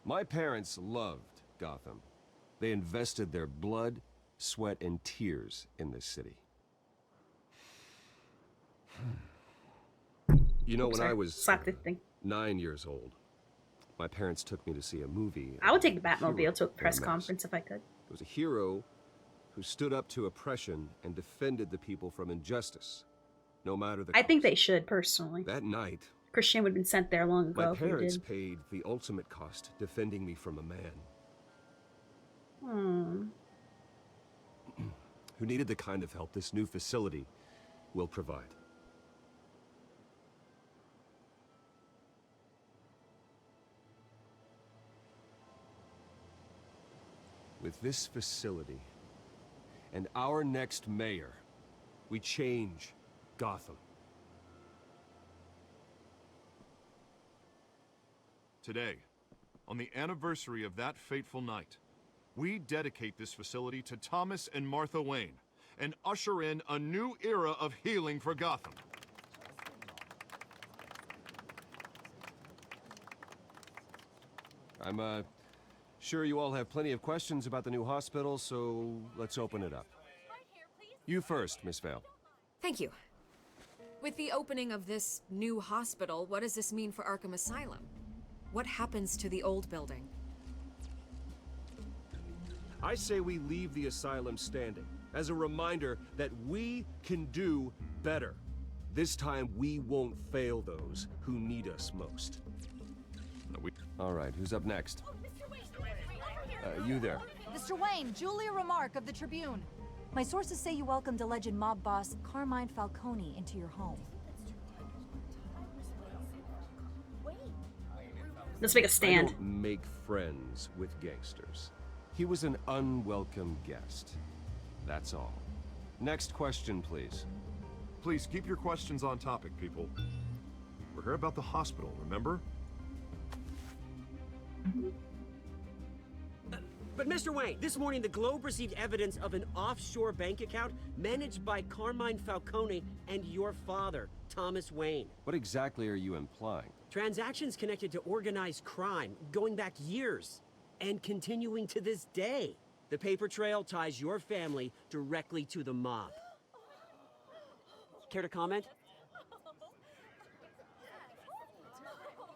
I: My parents loved Gotham. They invested their blood, sweat, and tears in this city. You know, when I was 9 years old, my parents took me to see a movie.
A: I would take the Batmobile to a press conference if I could.
I: It was a hero who stood up to oppression and defended the people from injustice, no matter the cost.
A: I think they should, personally.
I: That night,
A: Christian would have been sent there long ago
I: my
A: if he
I: parents
A: did.
I: paid the ultimate cost defending me from a man who needed the kind of help this new facility will provide. With this facility and our next mayor, we change Gotham.
M: Today, on the anniversary of that fateful night, we dedicate this facility to Thomas and Martha Wayne and usher in a new era of healing for Gotham.
I: I'm sure you all have plenty of questions about the new hospital, so let's open it up. You first, Miss Vale.
N: Thank you. With the opening of this new hospital, what does this mean for Arkham Asylum? What happens to the old building?
I: I say we leave the asylum standing as a reminder that we can do better. This time we won't fail those who need us most. All right, who's up next? You there.
O: Mr. Wayne, Julia Remark of the Tribune. My sources say you welcomed alleged mob boss Carmine Falcone into your home.
A: Let's make a stand.
I: I don't make friends with gangsters. He was an unwelcome guest. That's all. Next question, please.
M: Please keep your questions on topic, people. We're here about the hospital, remember?
G: But Mr. Wayne, this morning the Globe received evidence of an offshore bank account managed by Carmine Falcone and your father, Thomas Wayne.
I: What exactly are you implying?
G: Transactions connected to organized crime going back years and continuing to this day. The paper trail ties your family directly to the mob. Care to comment?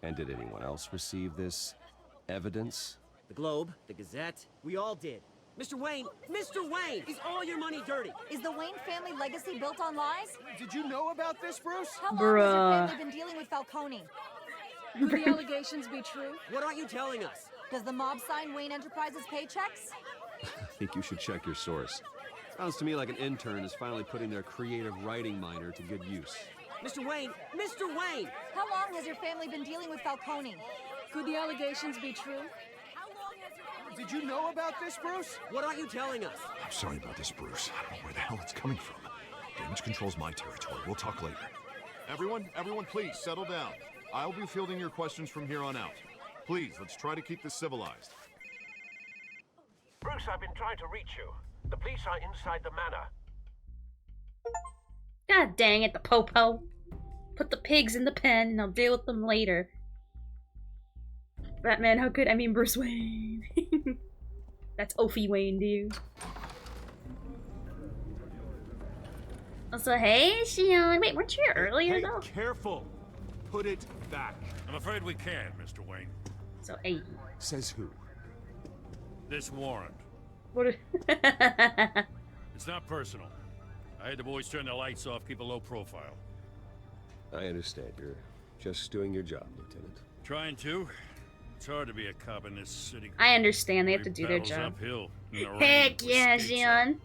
I: And did anyone else receive this evidence?
G: The Globe, the Gazette, we all did. Mr. Wayne, is all your money dirty?
O: Is the Wayne family legacy built on lies?
L: Did you know about this, Bruce?
O: How long has your family been dealing with Falcone?
F: Could the allegations be true?
G: What aren't you telling us?
O: Does the mob sign Wayne Enterprises paychecks?
I: I think you should check your source. Sounds to me like an intern is finally putting their creative writing minor to good use.
G: Mr. Wayne!
O: How long has your family been dealing with Falcone?
F: Could the allegations be true?
L: Did you know about this, Bruce?
G: What aren't you telling us?
M: I'm sorry about this, Bruce. I don't know where the hell it's coming from. Damage control's my territory. We'll talk later. Everyone, please settle down. I'll be fielding your questions from here on out. Please, let's try to keep this civilized.
P: Bruce, I've been trying to reach you. The police are inside the manor.
A: God dang it, the popo. Put the pigs in the pen and I'll deal with them later. Batman, how could I mean Bruce Wayne? That's Ophi Wayne, dude. Also, hey, Shion. Wait, weren't you here earlier, though?
I: Careful! Put it back.
Q: I'm afraid we can't, Mr. Wayne.
A: So, hey.
I: Says who?
Q: This warrant.
A: What?
Q: It's not personal. I had the boys turn the lights off, keep a low profile.
I: I understand. You're just doing your job, Lieutenant.
Q: Trying to. It's hard to be a cop in this city.
A: I understand. They have to do their job.
Q: Uphill in the rain
A: Heck yeah, Xion.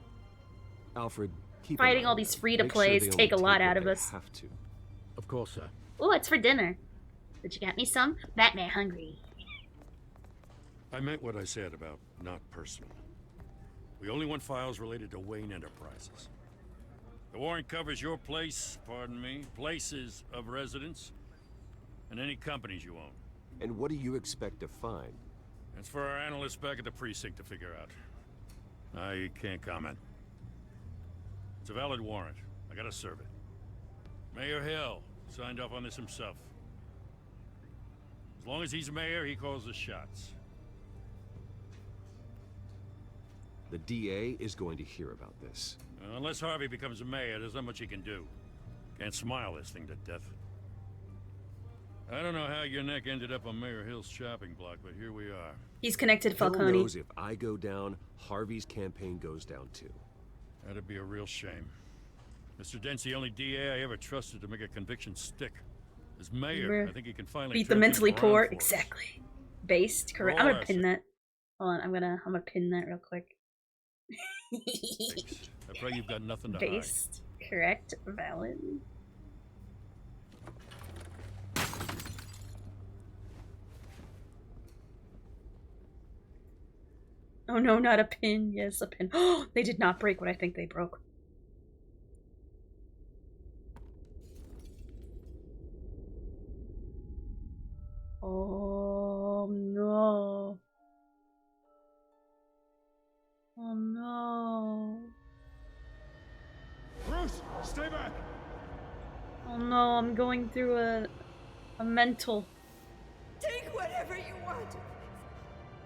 I: Alfred, keep
A: fighting all these free-to-plays take a lot out of us.
I: Have to.
C: Of course, sir.
A: Oh, it's for dinner. But you got me some? Batman hungry.
Q: I meant what I said about not personal. We only want files related to Wayne Enterprises. The warrant covers your place, pardon me, places of residence, and any companies you own.
I: And what do you expect to find?
Q: That's for our analysts back at the precinct to figure out. I can't comment. It's a valid warrant. I gotta serve it. Mayor Hill signed off on this himself. As long as he's mayor, he calls the shots.
I: The DA is going to hear about this.
Q: Unless Harvey becomes a mayor, there's not much he can do. Can't smile this thing to death. I don't know how your neck ended up on Mayor Hill's chopping block, but here we are.
A: He's connected to
I: Hill
A: Falcone.
I: knows if I go down, Harvey's campaign goes down too.
Q: That'd be a real shame. Mr. Dent's the only DA I ever trusted to make a conviction stick. As mayor, I think he can finally
A: beat the
Q: turn
A: mentally
Q: things around
A: poor.
Q: for us.
A: Exactly. Based. Correct.
Q: Roll
A: I'm gonna
Q: us.
A: pin that. Hold on. I'm gonna pin that real quick.
Q: Thanks. I pray you've got nothing to hide.
A: Based. Correct. Valid. Oh no, not a pin. Yes, a pin. Oh, they did not break what I think they broke. Oh no. Oh no.
L: Bruce, stay back!
A: Oh no, I'm going through a mental.
F: Take whatever you want.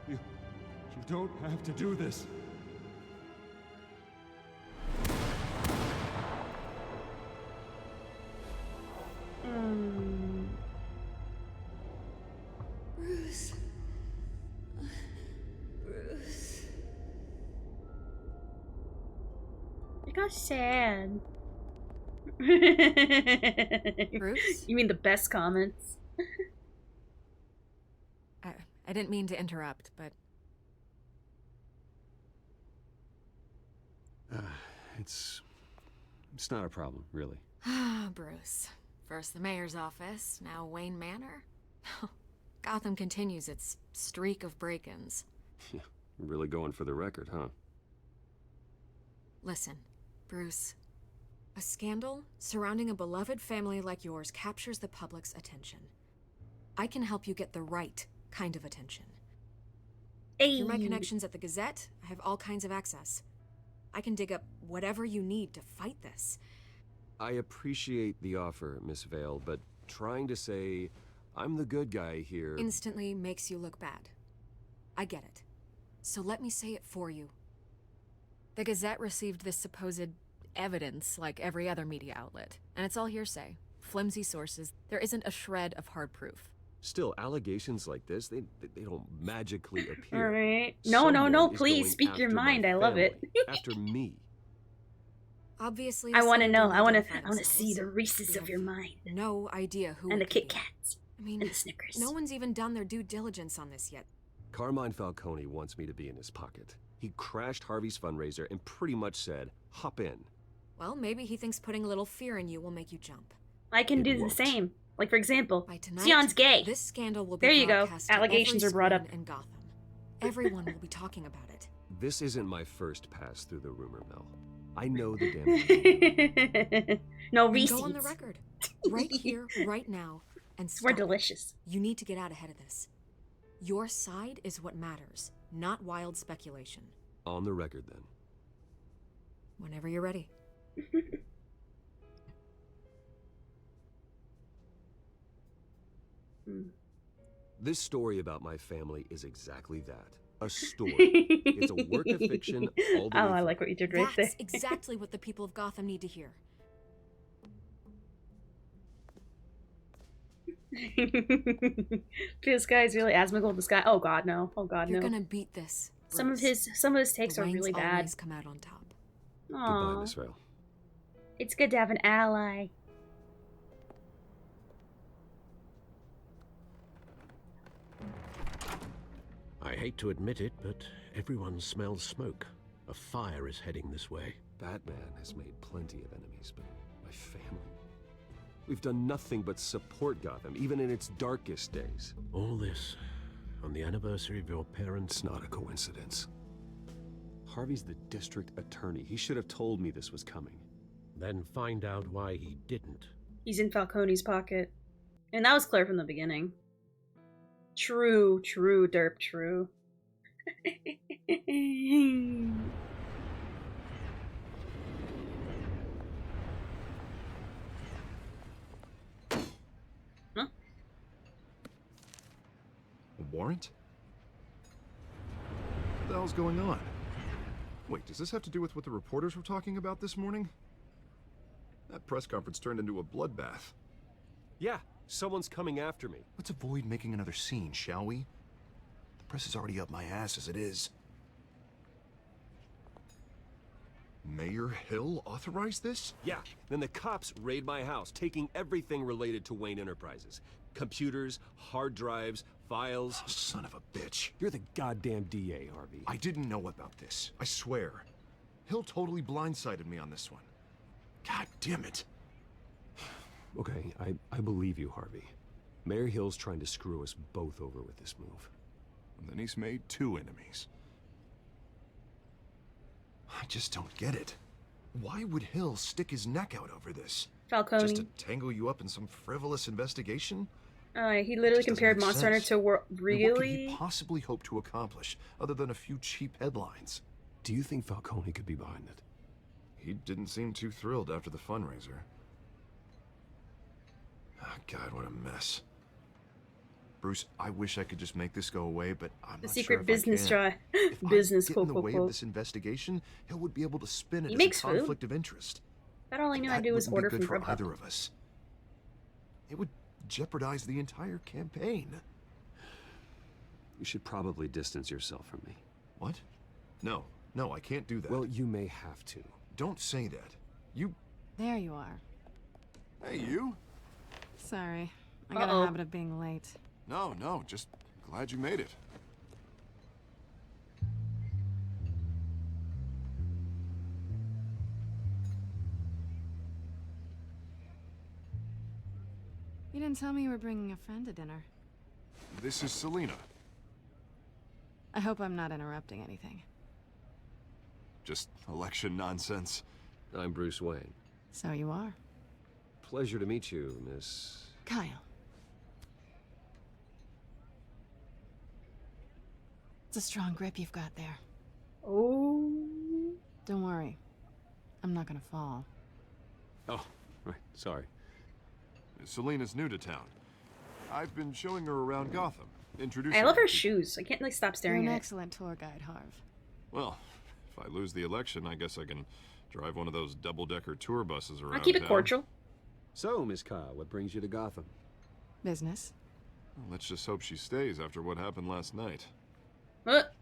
L: You don't have to do this.
F: Bruce. Bruce.
A: I got sad.
N: Bruce?
A: You mean the best comments?
N: I didn't mean to interrupt, but
I: It's not a problem, really.
N: Bruce. First the mayor's office, now Wayne Manor. Gotham continues its streak of break-ins.
I: You're really going for the record, huh?
N: Listen, Bruce. A scandal surrounding a beloved family like yours captures the public's attention. I can help you get the right kind of attention. Through my connections at the Gazette, I have all kinds of access. I can dig up whatever you need to fight this.
I: I appreciate the offer, Miss Vale, but trying to say I'm the good guy here...
N: Instantly makes you look bad. I get it. So let me say it for you. The Gazette received this supposed evidence like every other media outlet, and it's all hearsay. Flimsy sources. There isn't a shred of hard proof.
I: Still, allegations like this, they don't magically appear.
A: Alright. No,
I: Someone is
A: please
I: going
A: speak your
I: after my
A: mind. I love it.
I: family, after me.
N: Obviously,
A: I
N: the
A: want to
N: Senate
A: know.
N: didn't
A: I want to.
N: identify
A: I want to see the
N: themselves.
A: Reese's
N: We
A: of your mind
N: No idea who
A: and the
N: it could
A: Kit
N: be.
A: Kats
N: I mean,
A: and the Snickers.
N: no one's even done their due diligence on this yet.
I: Carmine Falcone wants me to be in his pocket. He crashed Harvey's fundraiser and pretty much said, hop in.
N: Well, maybe he thinks putting a little fear in you will make you jump.
A: I can
I: It
A: do
I: won't.
A: the same. Like, for example,
N: By tonight,
A: Sion's gay.
N: This scandal will be
A: There you go.
N: broadcast to
A: Allegations
N: every
A: are brought up.
N: screen in Gotham. Everyone will be talking about it.
I: This isn't my first pass through the rumor mill. I know the damage.
A: No
N: Then
A: Reese's.
N: go on the record, right here, right now, and
A: We're
N: stop.
A: delicious.
N: You need to get out ahead of this. Your side is what matters, not wild speculation.
I: On the record, then.
N: Whenever you're ready.
I: This story about my family is exactly that. A story. It's a work of fiction all the way
A: Oh, I
I: through.
A: like what you did right there.
N: That's exactly what the people of Gotham need to hear.
A: This guy's really Asmongold. This guy. Oh God, no. Oh God,
N: You're
A: no.
N: gonna beat this.
A: Some of
N: Bruce.
A: his takes
N: The
A: are really
N: Waynes
A: bad.
N: always come out on top.
I: Goodbye,
A: Aww.
I: Miss Vale.
A: It's good to have an ally.
K: I hate to admit it, but everyone smells smoke. A fire is heading this way.
I: Batman has made plenty of enemies, but my family... We've done nothing but support Gotham, even in its darkest days.
K: All this on the anniversary of your parents'
I: It's not a coincidence.
R: Harvey's the district attorney. He should have told me this was coming.
K: Then find out why he didn't.
A: He's in Falcone's pocket. And that was clear from the beginning. True, true, derp, true. Huh?
M: A warrant? What the hell's going on? Wait, does this have to do with what the reporters were talking about this morning? That press conference turned into a bloodbath.
I: Yeah, someone's coming after me.
M: Let's avoid making another scene, shall we? The press is already up my ass as it is. Mayor Hill authorized this?
I: Yeah, then the cops raid my house, taking everything related to Wayne Enterprises. Computers, hard drives, files.
M: Oh, son of a bitch.
R: You're the goddamn DA, Harvey.
M: I didn't know about this. I swear. Hill totally blindsided me on this one. God damn it.
R: Okay, I believe you, Harvey. Mayor Hill's trying to screw us both over with this move.
M: And then he's made 2 enemies. I just don't get it. Why would Hill stick his neck out over this?
A: Falcone.
M: Just to tangle you up in some frivolous investigation?
A: He literally compared Monster Hunter to
M: What could
A: really?
M: he possibly hope to accomplish, other than a few cheap headlines?
R: Do you think Falcone could be behind it?
M: He didn't seem too thrilled after the fundraiser. Oh, God, what a mess. Bruce, I wish I could just make this go away, but I'm
A: The
M: not
A: secret
M: sure if
A: business
M: I can.
A: try.
M: If
A: Business,
M: I get
A: quote,
M: in the
A: quote,
M: way
A: quote.
M: of this investigation, Hill would be able to spin it
A: He
M: as
A: makes
M: a
A: food.
M: conflict of interest.
A: That all I knew I
M: That
A: do was
M: wouldn't
A: order
M: be
A: from
M: good for
A: Grubhub.
M: either of us. It would jeopardize the entire campaign.
R: You should probably distance yourself from me.
M: What? No, I can't do that.
R: Well, you may have to.
M: Don't say that. You...
N: There you are.
M: Hey, you?
N: Sorry. I got
A: Uh-oh.
N: a habit of being late.
M: No, just glad you made it.
N: You didn't tell me you were bringing a friend to dinner.
M: This is Selena.
N: I hope I'm not interrupting anything.
M: Just election nonsense.
R: I'm Bruce Wayne.
N: So you are.
R: Pleasure to meet you, Miss...
N: Kyle. It's a strong grip you've got there.
A: Oh.
N: Don't worry. I'm not gonna fall.
R: Oh, right, sorry.
M: Selena's new to town. I've been showing her around Gotham, introducing
A: I love her
M: to people.
A: shoes. I can't like stop
N: You're
A: staring
N: an
A: at it.
N: excellent tour guide, Harv.
M: Well, if I lose the election, I guess I can drive one of those double-decker tour buses around
A: I'll keep it
M: town.
A: cordial.
R: So, Miss Kyle, what brings you to Gotham?
N: Business.
M: Well, let's just hope she stays after what happened last night.
A: What?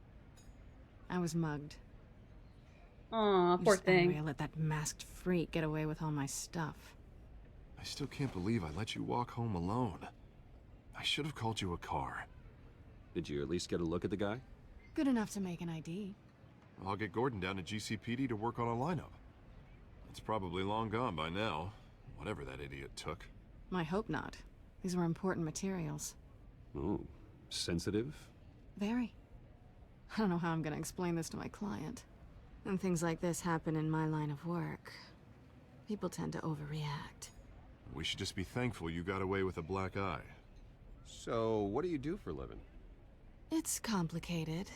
N: I was mugged.
A: Aw,
N: I'm
A: poor
N: just angry
A: thing.
N: I let that masked freak get away with all my stuff.
M: I still can't believe I let you walk home alone. I should have called you a car.
R: Did you at least get a look at the guy?
N: Good enough to make an ID.
M: I'll get Gordon down to GCPD to work on a lineup. It's probably long gone by now, whatever that idiot took.
N: I hope not. These were important materials.
R: Ooh, sensitive?
N: Very. I don't know how I'm gonna explain this to my client. When things like this happen in my line of work, people tend to overreact.
M: We should just be thankful you got away with a black eye.
R: So, what do you do for a living?
N: It's complicated.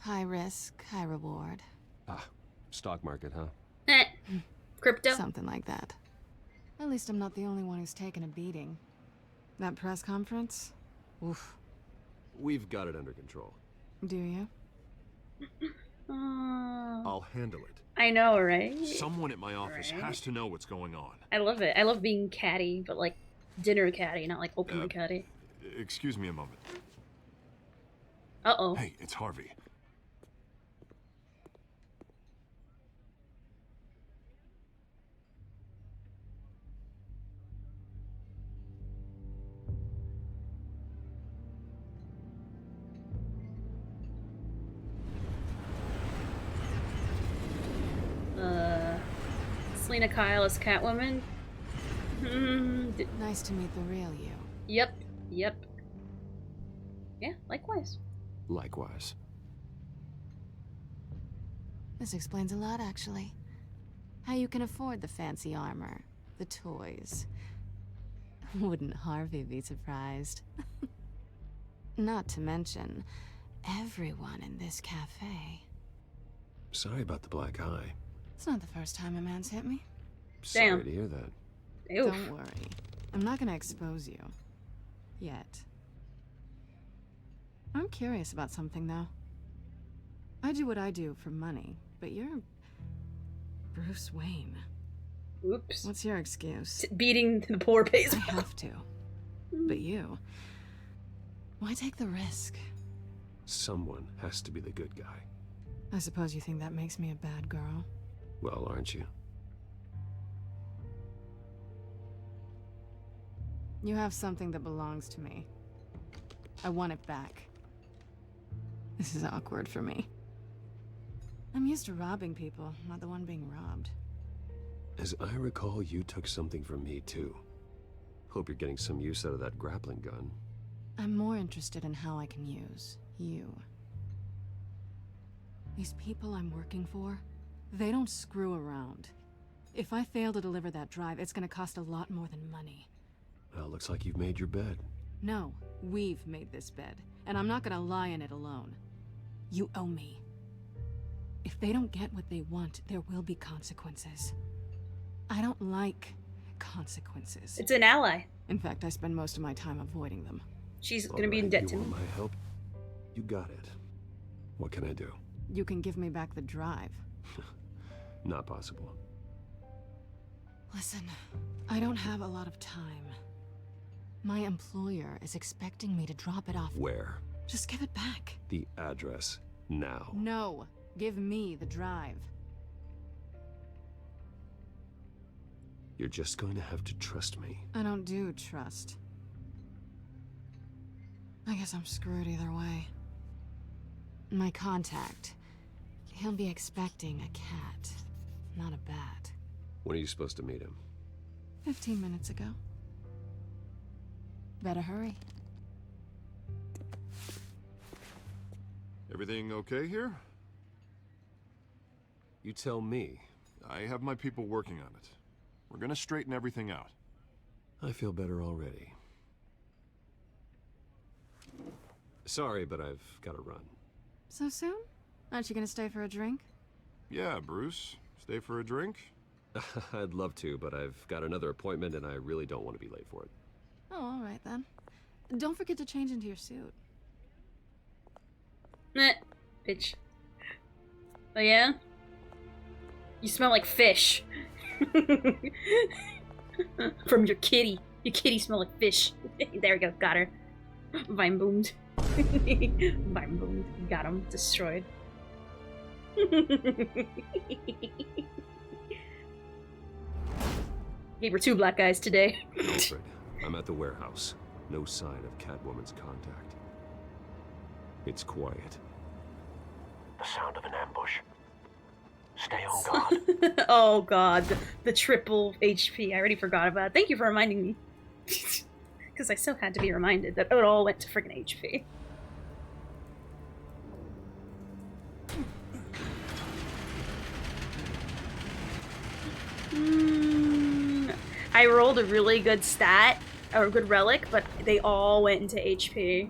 N: High risk, high reward.
R: Ah, stock market, huh?
A: Crypto?
N: Something like that. At least I'm not the only one who's taken a beating. That press conference? Oof.
R: We've got it under control.
N: Do you?
M: I'll handle it.
A: I know, right?
M: Someone at my office
A: Right.
M: has to know what's going on.
A: I love it. I love being catty, but like dinner catty, not like openly catty.
M: Excuse me a moment.
A: Uh-oh.
M: Hey, it's Harvey.
A: Selena Kyle as Catwoman.
N: Nice to meet the real you.
A: Yep. Yeah, likewise.
R: Likewise.
N: This explains a lot, actually. How you can afford the fancy armor, the toys. Wouldn't Harvey be surprised? Not to mention, everyone in this cafe.
R: Sorry about the black eye.
N: It's not the first time a man's hit me.
R: Sorry to hear that.
N: Don't worry. I'm not gonna expose you. Yet. I'm curious about something, though. I do what I do for money, but you're Bruce Wayne.
A: Oops.
N: What's your excuse?
A: Beating the poor pays.
N: I have to. But you, why take the risk?
R: Someone has to be the good guy.
N: I suppose you think that makes me a bad girl.
R: Well, aren't you?
N: You have something that belongs to me. I want it back. This is awkward for me. I'm used to robbing people, not the one being robbed.
R: As I recall, you took something from me, too. Hope you're getting some use out of that grappling gun.
N: I'm more interested in how I can use you. These people I'm working for, they don't screw around. If I fail to deliver that drive, it's gonna cost a lot more than money.
R: Well, looks like you've made your bed.
N: No, we've made this bed, and I'm not gonna lie in it alone. You owe me. If they don't get what they want, there will be consequences. I don't like consequences.
A: It's an ally.
N: In fact, I spend most of my time avoiding them.
A: She's gonna be in debt to
R: You
A: me.
R: want my help? You got it. What can I do?
N: You can give me back the drive.
R: Not possible.
N: Listen, I don't have a lot of time. My employer is expecting me to drop it off.
R: Where?
N: Just give it back.
R: The address. Now.
N: No, give me the drive.
R: You're just going to have to trust me.
N: I don't do trust. I guess I'm screwed either way. My contact, he'll be expecting a cat, not a bat.
R: When are you supposed to meet him?
N: 15 minutes ago. Better hurry.
M: Everything okay here?
R: You tell me.
M: I have my people working on it. We're gonna straighten everything out.
R: I feel better already. Sorry, but I've got to run.
N: So soon? Aren't you gonna stay for a drink?
M: Yeah, Bruce. Stay for a drink?
R: I'd love to, but I've got another appointment and I really don't want to be late for it.
N: Oh, all right then. Don't forget to change into your suit.
A: Meh, bitch. Oh yeah? You smell like fish. From your kitty. Your kitty smell like fish. There we go, got her. Vine boomed. Vine boomed. Got him. Destroyed. Gave her 2 black guys today.
R: Alfred, I'm at the warehouse. No sign of Catwoman's contact. It's quiet.
P: The sound of an ambush. Stay on guard.
A: Oh god, the triple HP. I already forgot about it. Thank you for reminding me. Because I still had to be reminded that it all went to friggin' HP. I rolled a really good stat, or a good relic, but they all went into HP.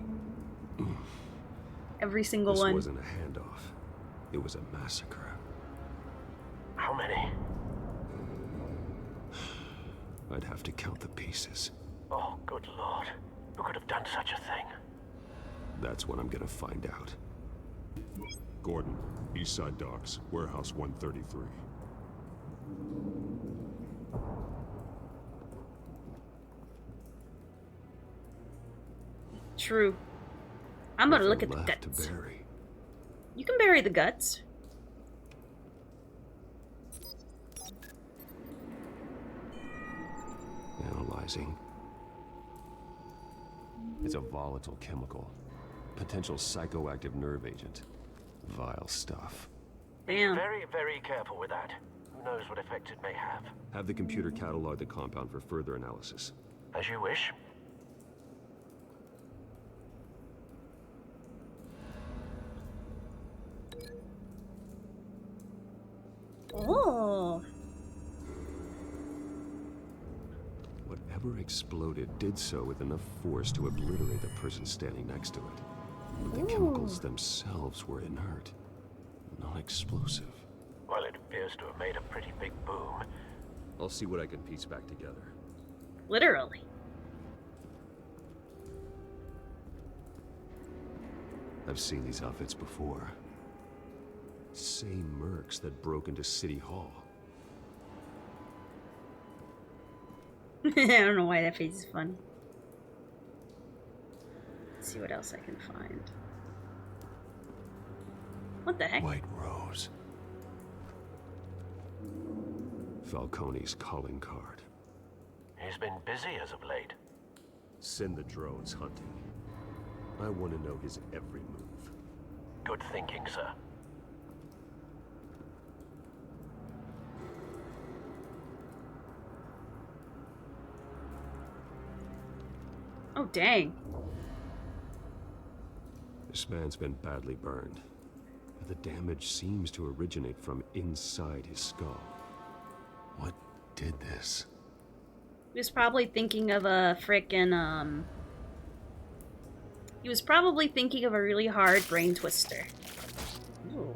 A: Every single
R: This
A: one.
R: wasn't a handoff. It was a massacre.
P: How many?
R: I'd have to count the pieces.
P: Oh, good lord. Who could have done such a thing?
R: That's what I'm gonna find out.
I: Gordon, Eastside Docks, Warehouse 133.
A: True. I'm gonna look at the
R: Left to
A: guts.
R: bury.
A: You can bury the guts.
R: Analyzing. It's a volatile chemical. Potential psychoactive nerve agent. Vile stuff.
A: Damn.
P: Very, very careful with that. Who knows what effect it may have.
R: Have the computer catalog the compound for further analysis.
P: As you wish.
R: exploded did so with enough force to obliterate the person standing next to it. But the chemicals themselves were inert, not explosive.
P: Well, it appears to have made a pretty big boom.
R: I'll see what I can piece back together.
A: Literally.
R: I've seen these outfits before. Same mercs that broke into City Hall.
A: I don't know why that face is funny. Let's see what else I can find. What the heck?
R: White Rose. Falcone's calling card.
P: He's been busy as of late.
R: Send the drones hunting. I want to know his every move.
P: Good thinking, sir.
A: Oh, dang.
R: This man's been badly burned, but the damage seems to originate from inside his skull. What did this?
A: He was probably thinking of a frickin', he was probably thinking of a really hard brain twister. Ooh.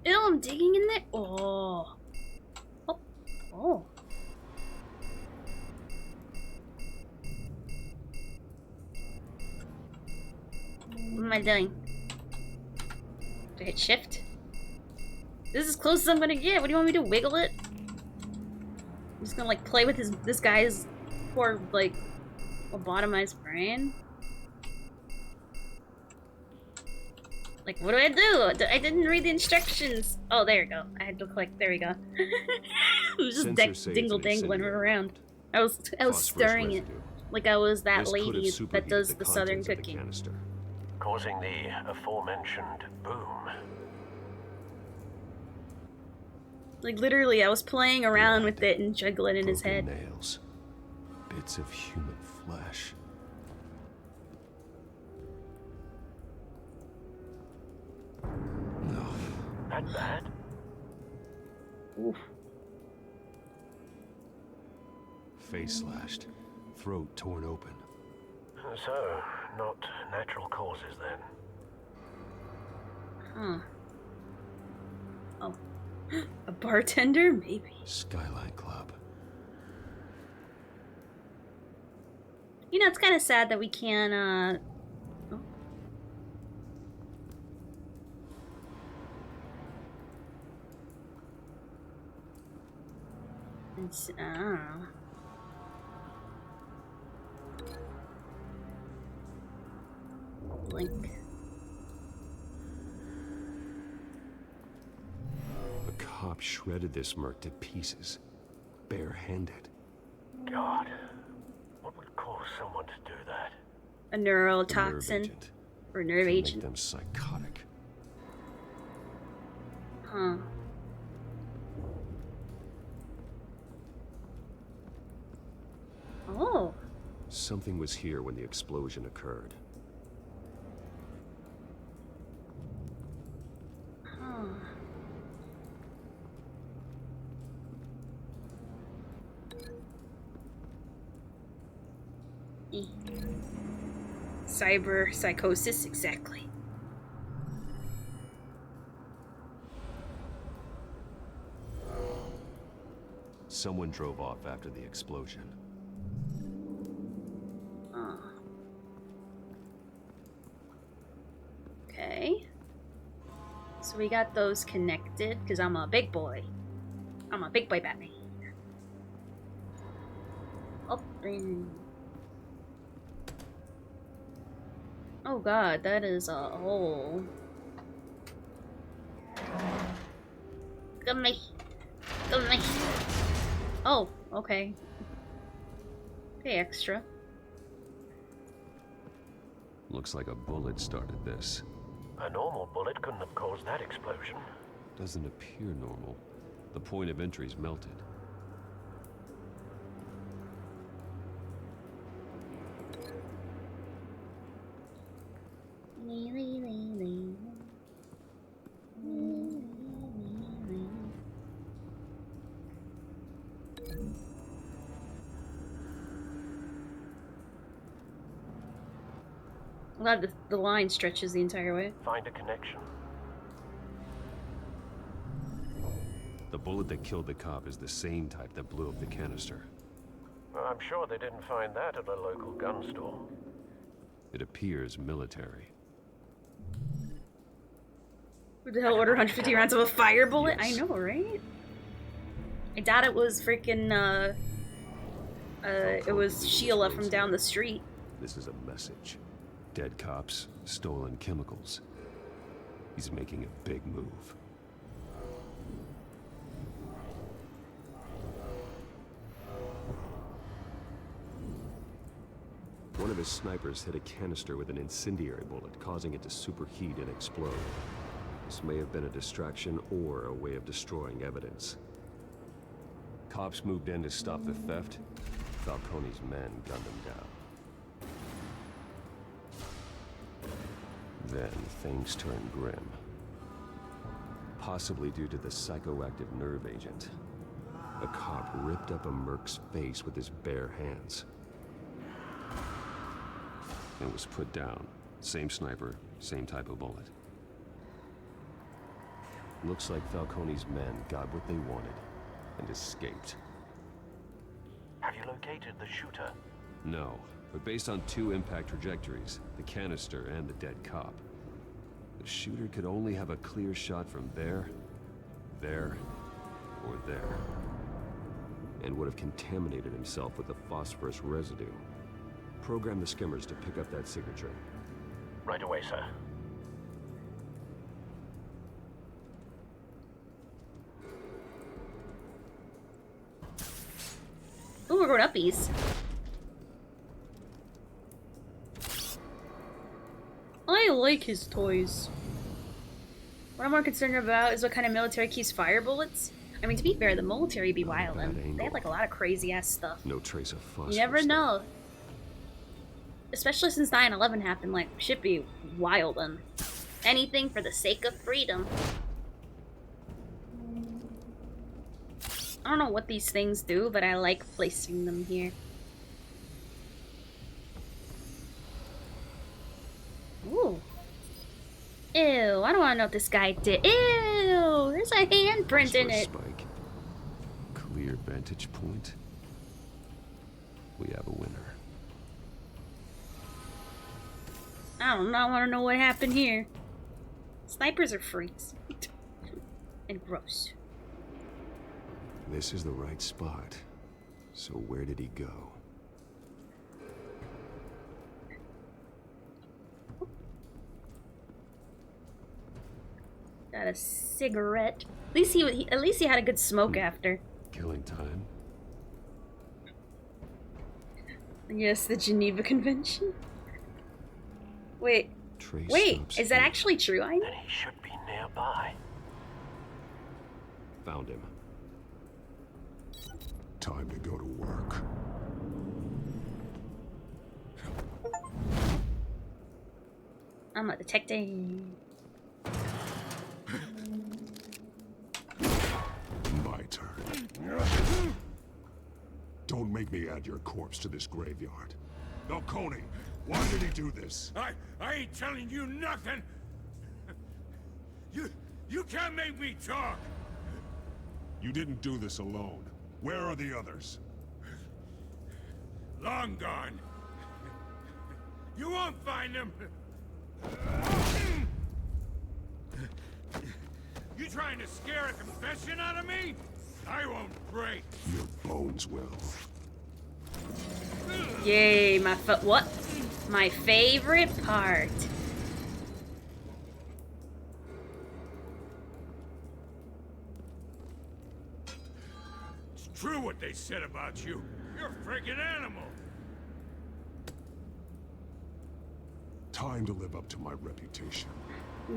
A: Ew, I'm digging in there. Oh. Oh. Oh. What am I doing? Do I hit shift? This is as close as I'm gonna get. What do you want me to wiggle it? I'm just gonna like play with this guy's poor like lobotomized brain. Like, what do I do? I didn't read the instructions. Oh, there you go. I had to click. There we go. It was just dingle dangling around. I was stirring it like I was that lady that does the southern cooking.
P: Causing the aforementioned boom.
A: Like literally, I was playing around with it and juggling in his head.
R: Nails. Bits of human flesh. No.
P: That bad?
A: Oof.
R: Face slashed. Throat torn open.
P: So, not natural causes then.
A: Huh. Oh. A bartender? Maybe.
R: Skyline Club.
A: You know, it's kind of sad that we can't, oh. It's, I don't know. Blink.
R: A cop shredded this merc to pieces, bare-handed.
P: God, what would cause someone to do that?
A: A neurotoxin or nerve agent.
R: Make them psychotic.
A: Huh. Oh.
R: Something was here when the explosion occurred.
A: Cyber psychosis, exactly.
R: Someone drove off after the explosion.
A: Okay. So we got those connected, because I'm a big boy. I'm a big boy Batman. Open. Oh god, that is a hole. Come me. Come me. Oh, okay. Pay extra.
R: Looks like a bullet started this.
P: A normal bullet couldn't have caused that explosion.
R: Doesn't appear normal. The point of entry's melted.
A: I'm glad the line stretches the entire way.
P: Find a connection.
R: The bullet that killed the cop is the same type that blew up the canister.
P: I'm sure they didn't find that at a local gun store.
R: It appears military.
A: Who the hell ordered 150 rounds of a fire bullet?
R: Yes.
A: I know, right? I doubt it was freaking, it was Sheila from down the street.
R: This is a message. Dead cops, stolen chemicals. He's making a big move. One of his snipers hit a canister with an incendiary bullet, causing it to superheat and explode. This may have been a distraction or a way of destroying evidence. Cops moved in to stop the theft. Falcone's men gunned him down. Then things turned grim. Possibly due to the psychoactive nerve agent. A cop ripped up a merc's face with his bare hands. It was put down. Same sniper, same type of bullet. Looks like Falcone's men got what they wanted and escaped.
P: Have you located the shooter?
R: No, but based on two impact trajectories, the canister and the dead cop, the shooter could only have a clear shot from there, or there, and would have contaminated himself with the phosphorus residue. Program the skimmers to pick up that signature.
P: Right away, sir.
A: Ooh, we're going uppies. I like his toys. What I'm more concerned about is what kind of military keeps fire bullets. I mean, to be fair, the military be wildin'. They have like a lot of crazy ass stuff.
R: No trace of phosphorus.
A: You never know. Especially since 9/11 happened, like, shit be wildin'. Anything for the sake of freedom. I don't know what these things do, but I like placing them here. Ooh. Ew, I don't want to know what this guy did. Ew, there's a handprint in it.
R: Spike. Clear vantage point. We have a winner.
A: I don't know, I want to know what happened here. Snipers are freaks. And gross.
R: This is the right spot. So where did he go?
A: Got a cigarette. At least he had a good smoke after.
R: Killing time.
A: Yes, the Geneva Convention. Wait.
R: Trace
A: Wait, is that actually true?
P: Then he should be nearby.
R: Found him.
S: Time to go to work.
A: I'm a detective.
S: My turn. Don't make me add your corpse to this graveyard. Falcone, why did he do this?
Q: I ain't telling you nothing. You can't make me talk.
S: You didn't do this alone. Where are the others?
Q: Long gone. You won't find them. You trying to scare a confession out of me? I won't break.
S: Your bones will.
A: Yay, what? My favorite part.
Q: It's true what they said about you. You're a freaking animal.
S: Time to live up to my reputation.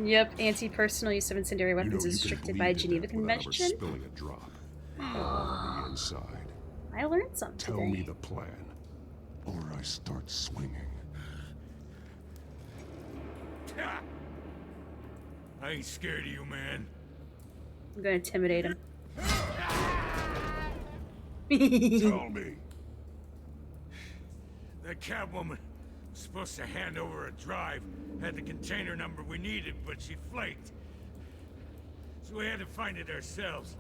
A: Yep, anti-personal use of incendiary weapons is restricted by Geneva Convention.
S: Spilling a drop. On the inside.
A: I learned something
S: Tell
A: today.
S: me the plan, or I start swinging.
Q: I ain't scared of you, man.
A: I'm gonna intimidate him.
S: Tell me.
Q: That Catwoman
T: Supposed to hand over a drive. Had the container number we needed, but she flaked. So we had to find it ourselves.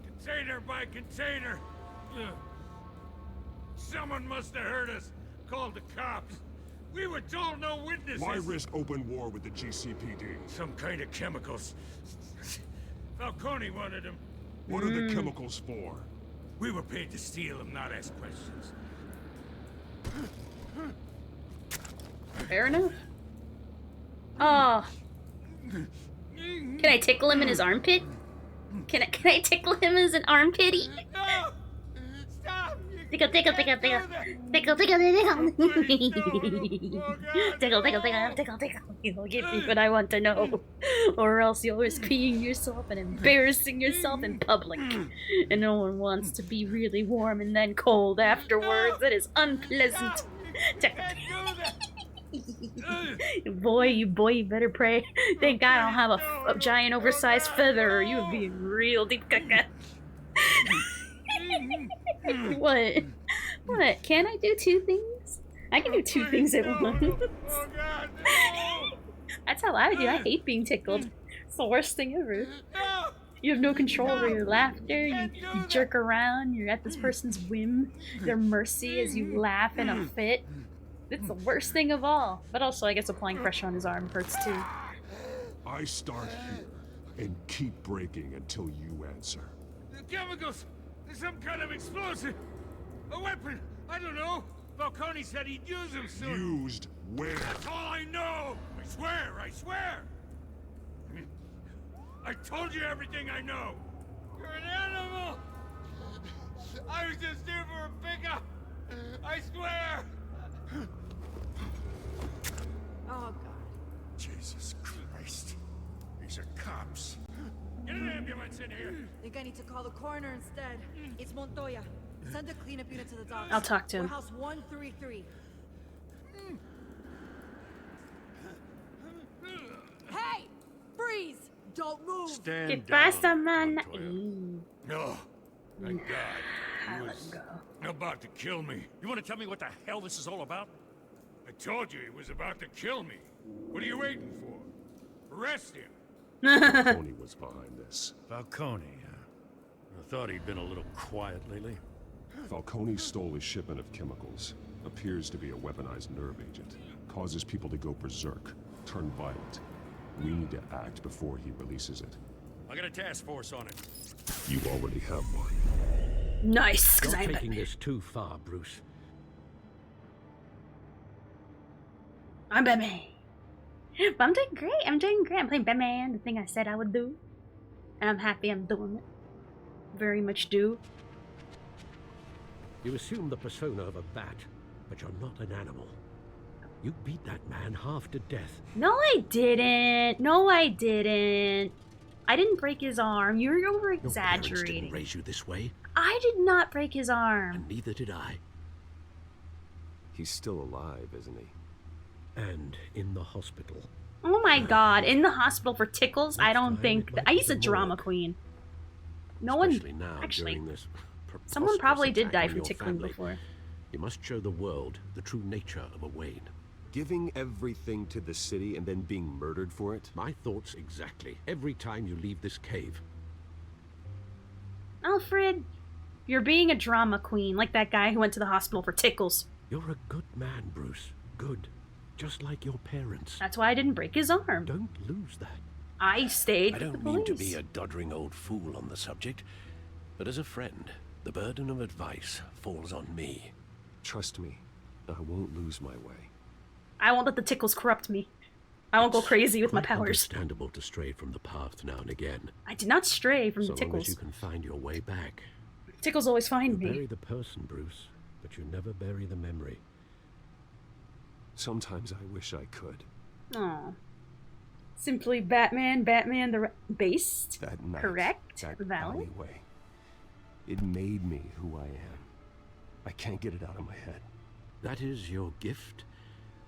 T: Container by container. Someone must have heard us. Called the cops. We were told no witnesses.
S: Why risk open war with the GCPD?
T: Some kind of chemicals. Falcone wanted them.
S: What are the chemicals for?
T: We were paid to steal them, not ask questions.
A: Fair enough. Oh. Can I tickle him in his armpit? Can I tickle him as an armpitty?
T: No! Stop!
A: Tickle, tickle, tickle, tickle. Tickle, tickle, tickle. Tickle, tickle, tickle, tickle, tickle. You'll give me what I want to know. Or else you'll risk peeing yourself and embarrassing yourself in public. And no one wants to be really warm and then cold afterwards. That is unpleasant. Tickle, boy, you better pray. Thank God I don't have a giant oversized feather, or you would be in real deep caca. What? What? Can I do two things? I can do two things at once. That's how I do. I hate being tickled. It's the worst thing ever. You have no control over your laughter. You jerk around. You're at this person's whim, their mercy as you laugh in a fit. It's the worst thing of all. But also, I guess applying pressure on his arm hurts too.
S: I start here and keep breaking until you answer.
T: The chemicals! There's some kind of explosive! A weapon! I don't know! Falcone said he'd use them soon!
S: Used where?
T: That's all I know! I swear! I swear! I told you everything I know! You're an animal! I was just here for a pickup! I swear!
O: Oh, God.
T: Jesus Christ. These are cops. Get an ambulance in here!
O: Think I need to call the coroner instead. It's Montoya. Send a cleanup unit to the docks.
A: I'll talk to him.
O: Warehouse 133. Hey! Freeze! Don't move!
T: Stand
A: Goodbye,
T: down,
A: man.
T: No. Thank God. He was about to kill me.
Q: You want to tell me what the hell this is all about?
T: I told you he was about to kill me. What are you waiting for? Arrest him.
S: Falcone was behind this.
Q: Falcone, I thought he'd been a little quiet lately.
S: Falcone stole a shipment of chemicals. Appears to be a weaponized nerve agent. Causes people to go berserk, turn violent. We need to act before he releases it.
Q: I got a task force on it.
S: You already have one.
A: Nice, because
K: You're
A: I'm
K: taking this too far, Bruce.
A: I'm Batman. But I'm doing great. I'm doing great. I'm playing Batman, the thing I said I would do. And I'm happy I'm doing it. Very much do.
K: You assume the persona of a bat, but you're not an animal. You beat that man half to death.
A: No, I didn't. No, I didn't. I didn't break his arm. You're over
K: Your parents didn't
A: exaggerating.
K: raise you this way,
A: I did not break his arm.
K: and neither did I.
R: He's still alive, isn't he?
K: And in the hospital.
A: Oh my God! In the hospital for tickles? I don't think.
K: might
A: I
K: be
A: used a
K: the
A: drama
K: morgue.
A: queen. No
K: Especially
A: one
K: now,
A: actually.
K: during this
A: Someone
K: preposterous
A: probably did
K: attack
A: die
K: on
A: from
K: your
A: tickling
K: family.
A: before.
K: You must show the world the true nature of a Wayne.
R: Giving everything to the city and then being murdered for it?
K: My thoughts exactly. Every time you leave this cave.
A: Alfred, you're being a drama queen, like that guy who went to the hospital for tickles.
K: You're a good man, Bruce. Good. Just like your parents.
A: That's why I didn't break his arm.
K: Don't lose that.
A: I stayed
P: I
A: with the
P: don't mean
A: police.
P: to be a doddering old fool on the subject, but as a friend, the burden of advice falls on me.
R: Trust me, I won't lose my way.
A: I won't let the tickles corrupt me. I won't go crazy with my
K: Quite
A: powers.
K: understandable to stray from the path now and again.
A: I did not stray from
K: So
A: the
K: long as you
A: tickles.
K: can find your way back.
A: Tickles always find
K: You
A: me.
K: bury the person, Bruce, but you never bury the memory.
R: Sometimes I wish I could.
A: Aw. Simply Batman, Batman the based.
R: That night,
A: Correct?
R: that
A: Valid?
R: alleyway. It made me who I am. I can't get it out of my head.
K: That is your gift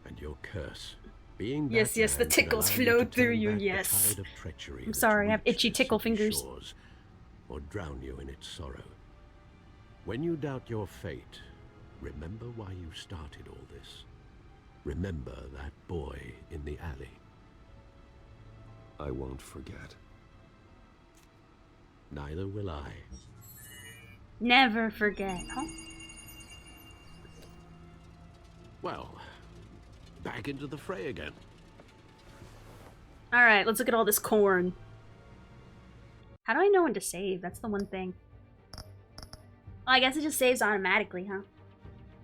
K: and your curse. Being
A: Yes, yes, the
K: Batman can
A: tickles
K: allow you
A: flow
K: to
A: through
K: turn
A: you,
K: back the
A: yes.
K: tide of treachery
A: I'm
K: that
A: sorry, I have
K: roots
A: itchy
K: the
A: tickle
K: city
A: fingers.
K: shores, or drown you in its sorrow. When you doubt your fate, Remember why you started all this. Remember that boy in the alley.
R: I won't forget.
K: Neither will I.
A: Never forget, huh?
K: Well, back into the fray again.
A: Alright, let's look at all this corn. How do I know when to save? That's the one thing. Well, I guess it just saves automatically, huh?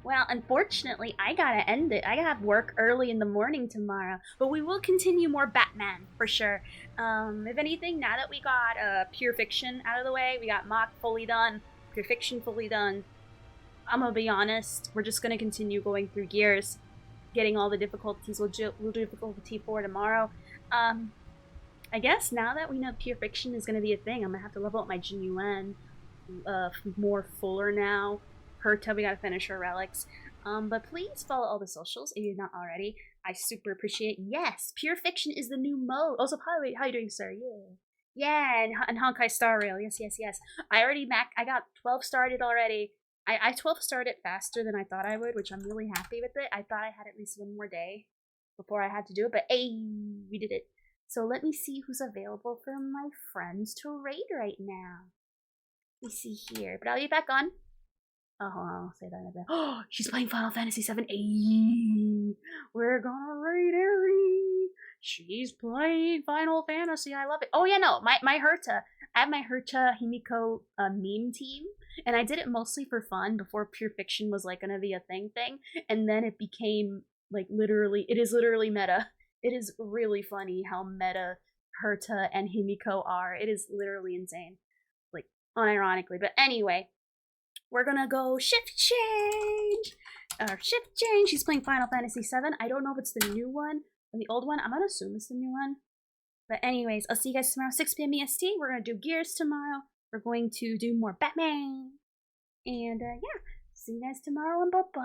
A: Well, unfortunately, I gotta end it. I gotta have work early in the morning tomorrow. But we will continue more Batman, for sure. If anything, now that we got Pure Fiction out of the way, we got MOC fully done, Pure Fiction fully done, I'm gonna be honest, we're just gonna continue going through Gears, getting all the difficulties. We'll do difficulty 4 tomorrow. I guess now that we know Pure Fiction is gonna be a thing, I'm gonna have to level up my GUN more fuller now. Herta, we gotta finish her relics. But please follow all the socials if you're not already. I super appreciate. Yes, Pure Fiction is the new mode. Also, how are you doing, sir? Yeah, and Honkai Star Rail. Yes. I got 12 started already. I 12 started faster than I thought I would, which I'm really happy with it. I thought I had at least one more day before I had to do it, but hey, we did it. So let me see who's available for my friends to raid right now. Let me see here, but I'll be back on. Oh, hold on, I'll say that in a bit. Oh, she's playing Final Fantasy VII. Ayy, we're gonna raid Eri. She's playing Final Fantasy. I love it. Oh yeah, no, my Herta. I have my Herta Himiko meme team, and I did it mostly for fun before Pure Fiction was like gonna be a thing, and then it became like literally. It is literally meta. It is really funny how meta Herta and Himiko are. It is literally insane, like unironically. But anyway. We're gonna go shift change! She's playing Final Fantasy VII. I don't know if it's the new one or the old one. I'm gonna assume it's the new one. But anyways, I'll see you guys tomorrow, 6 p.m. EST. We're gonna do Gears tomorrow. We're going to do more Batman. And yeah, see you guys tomorrow and bye-bye.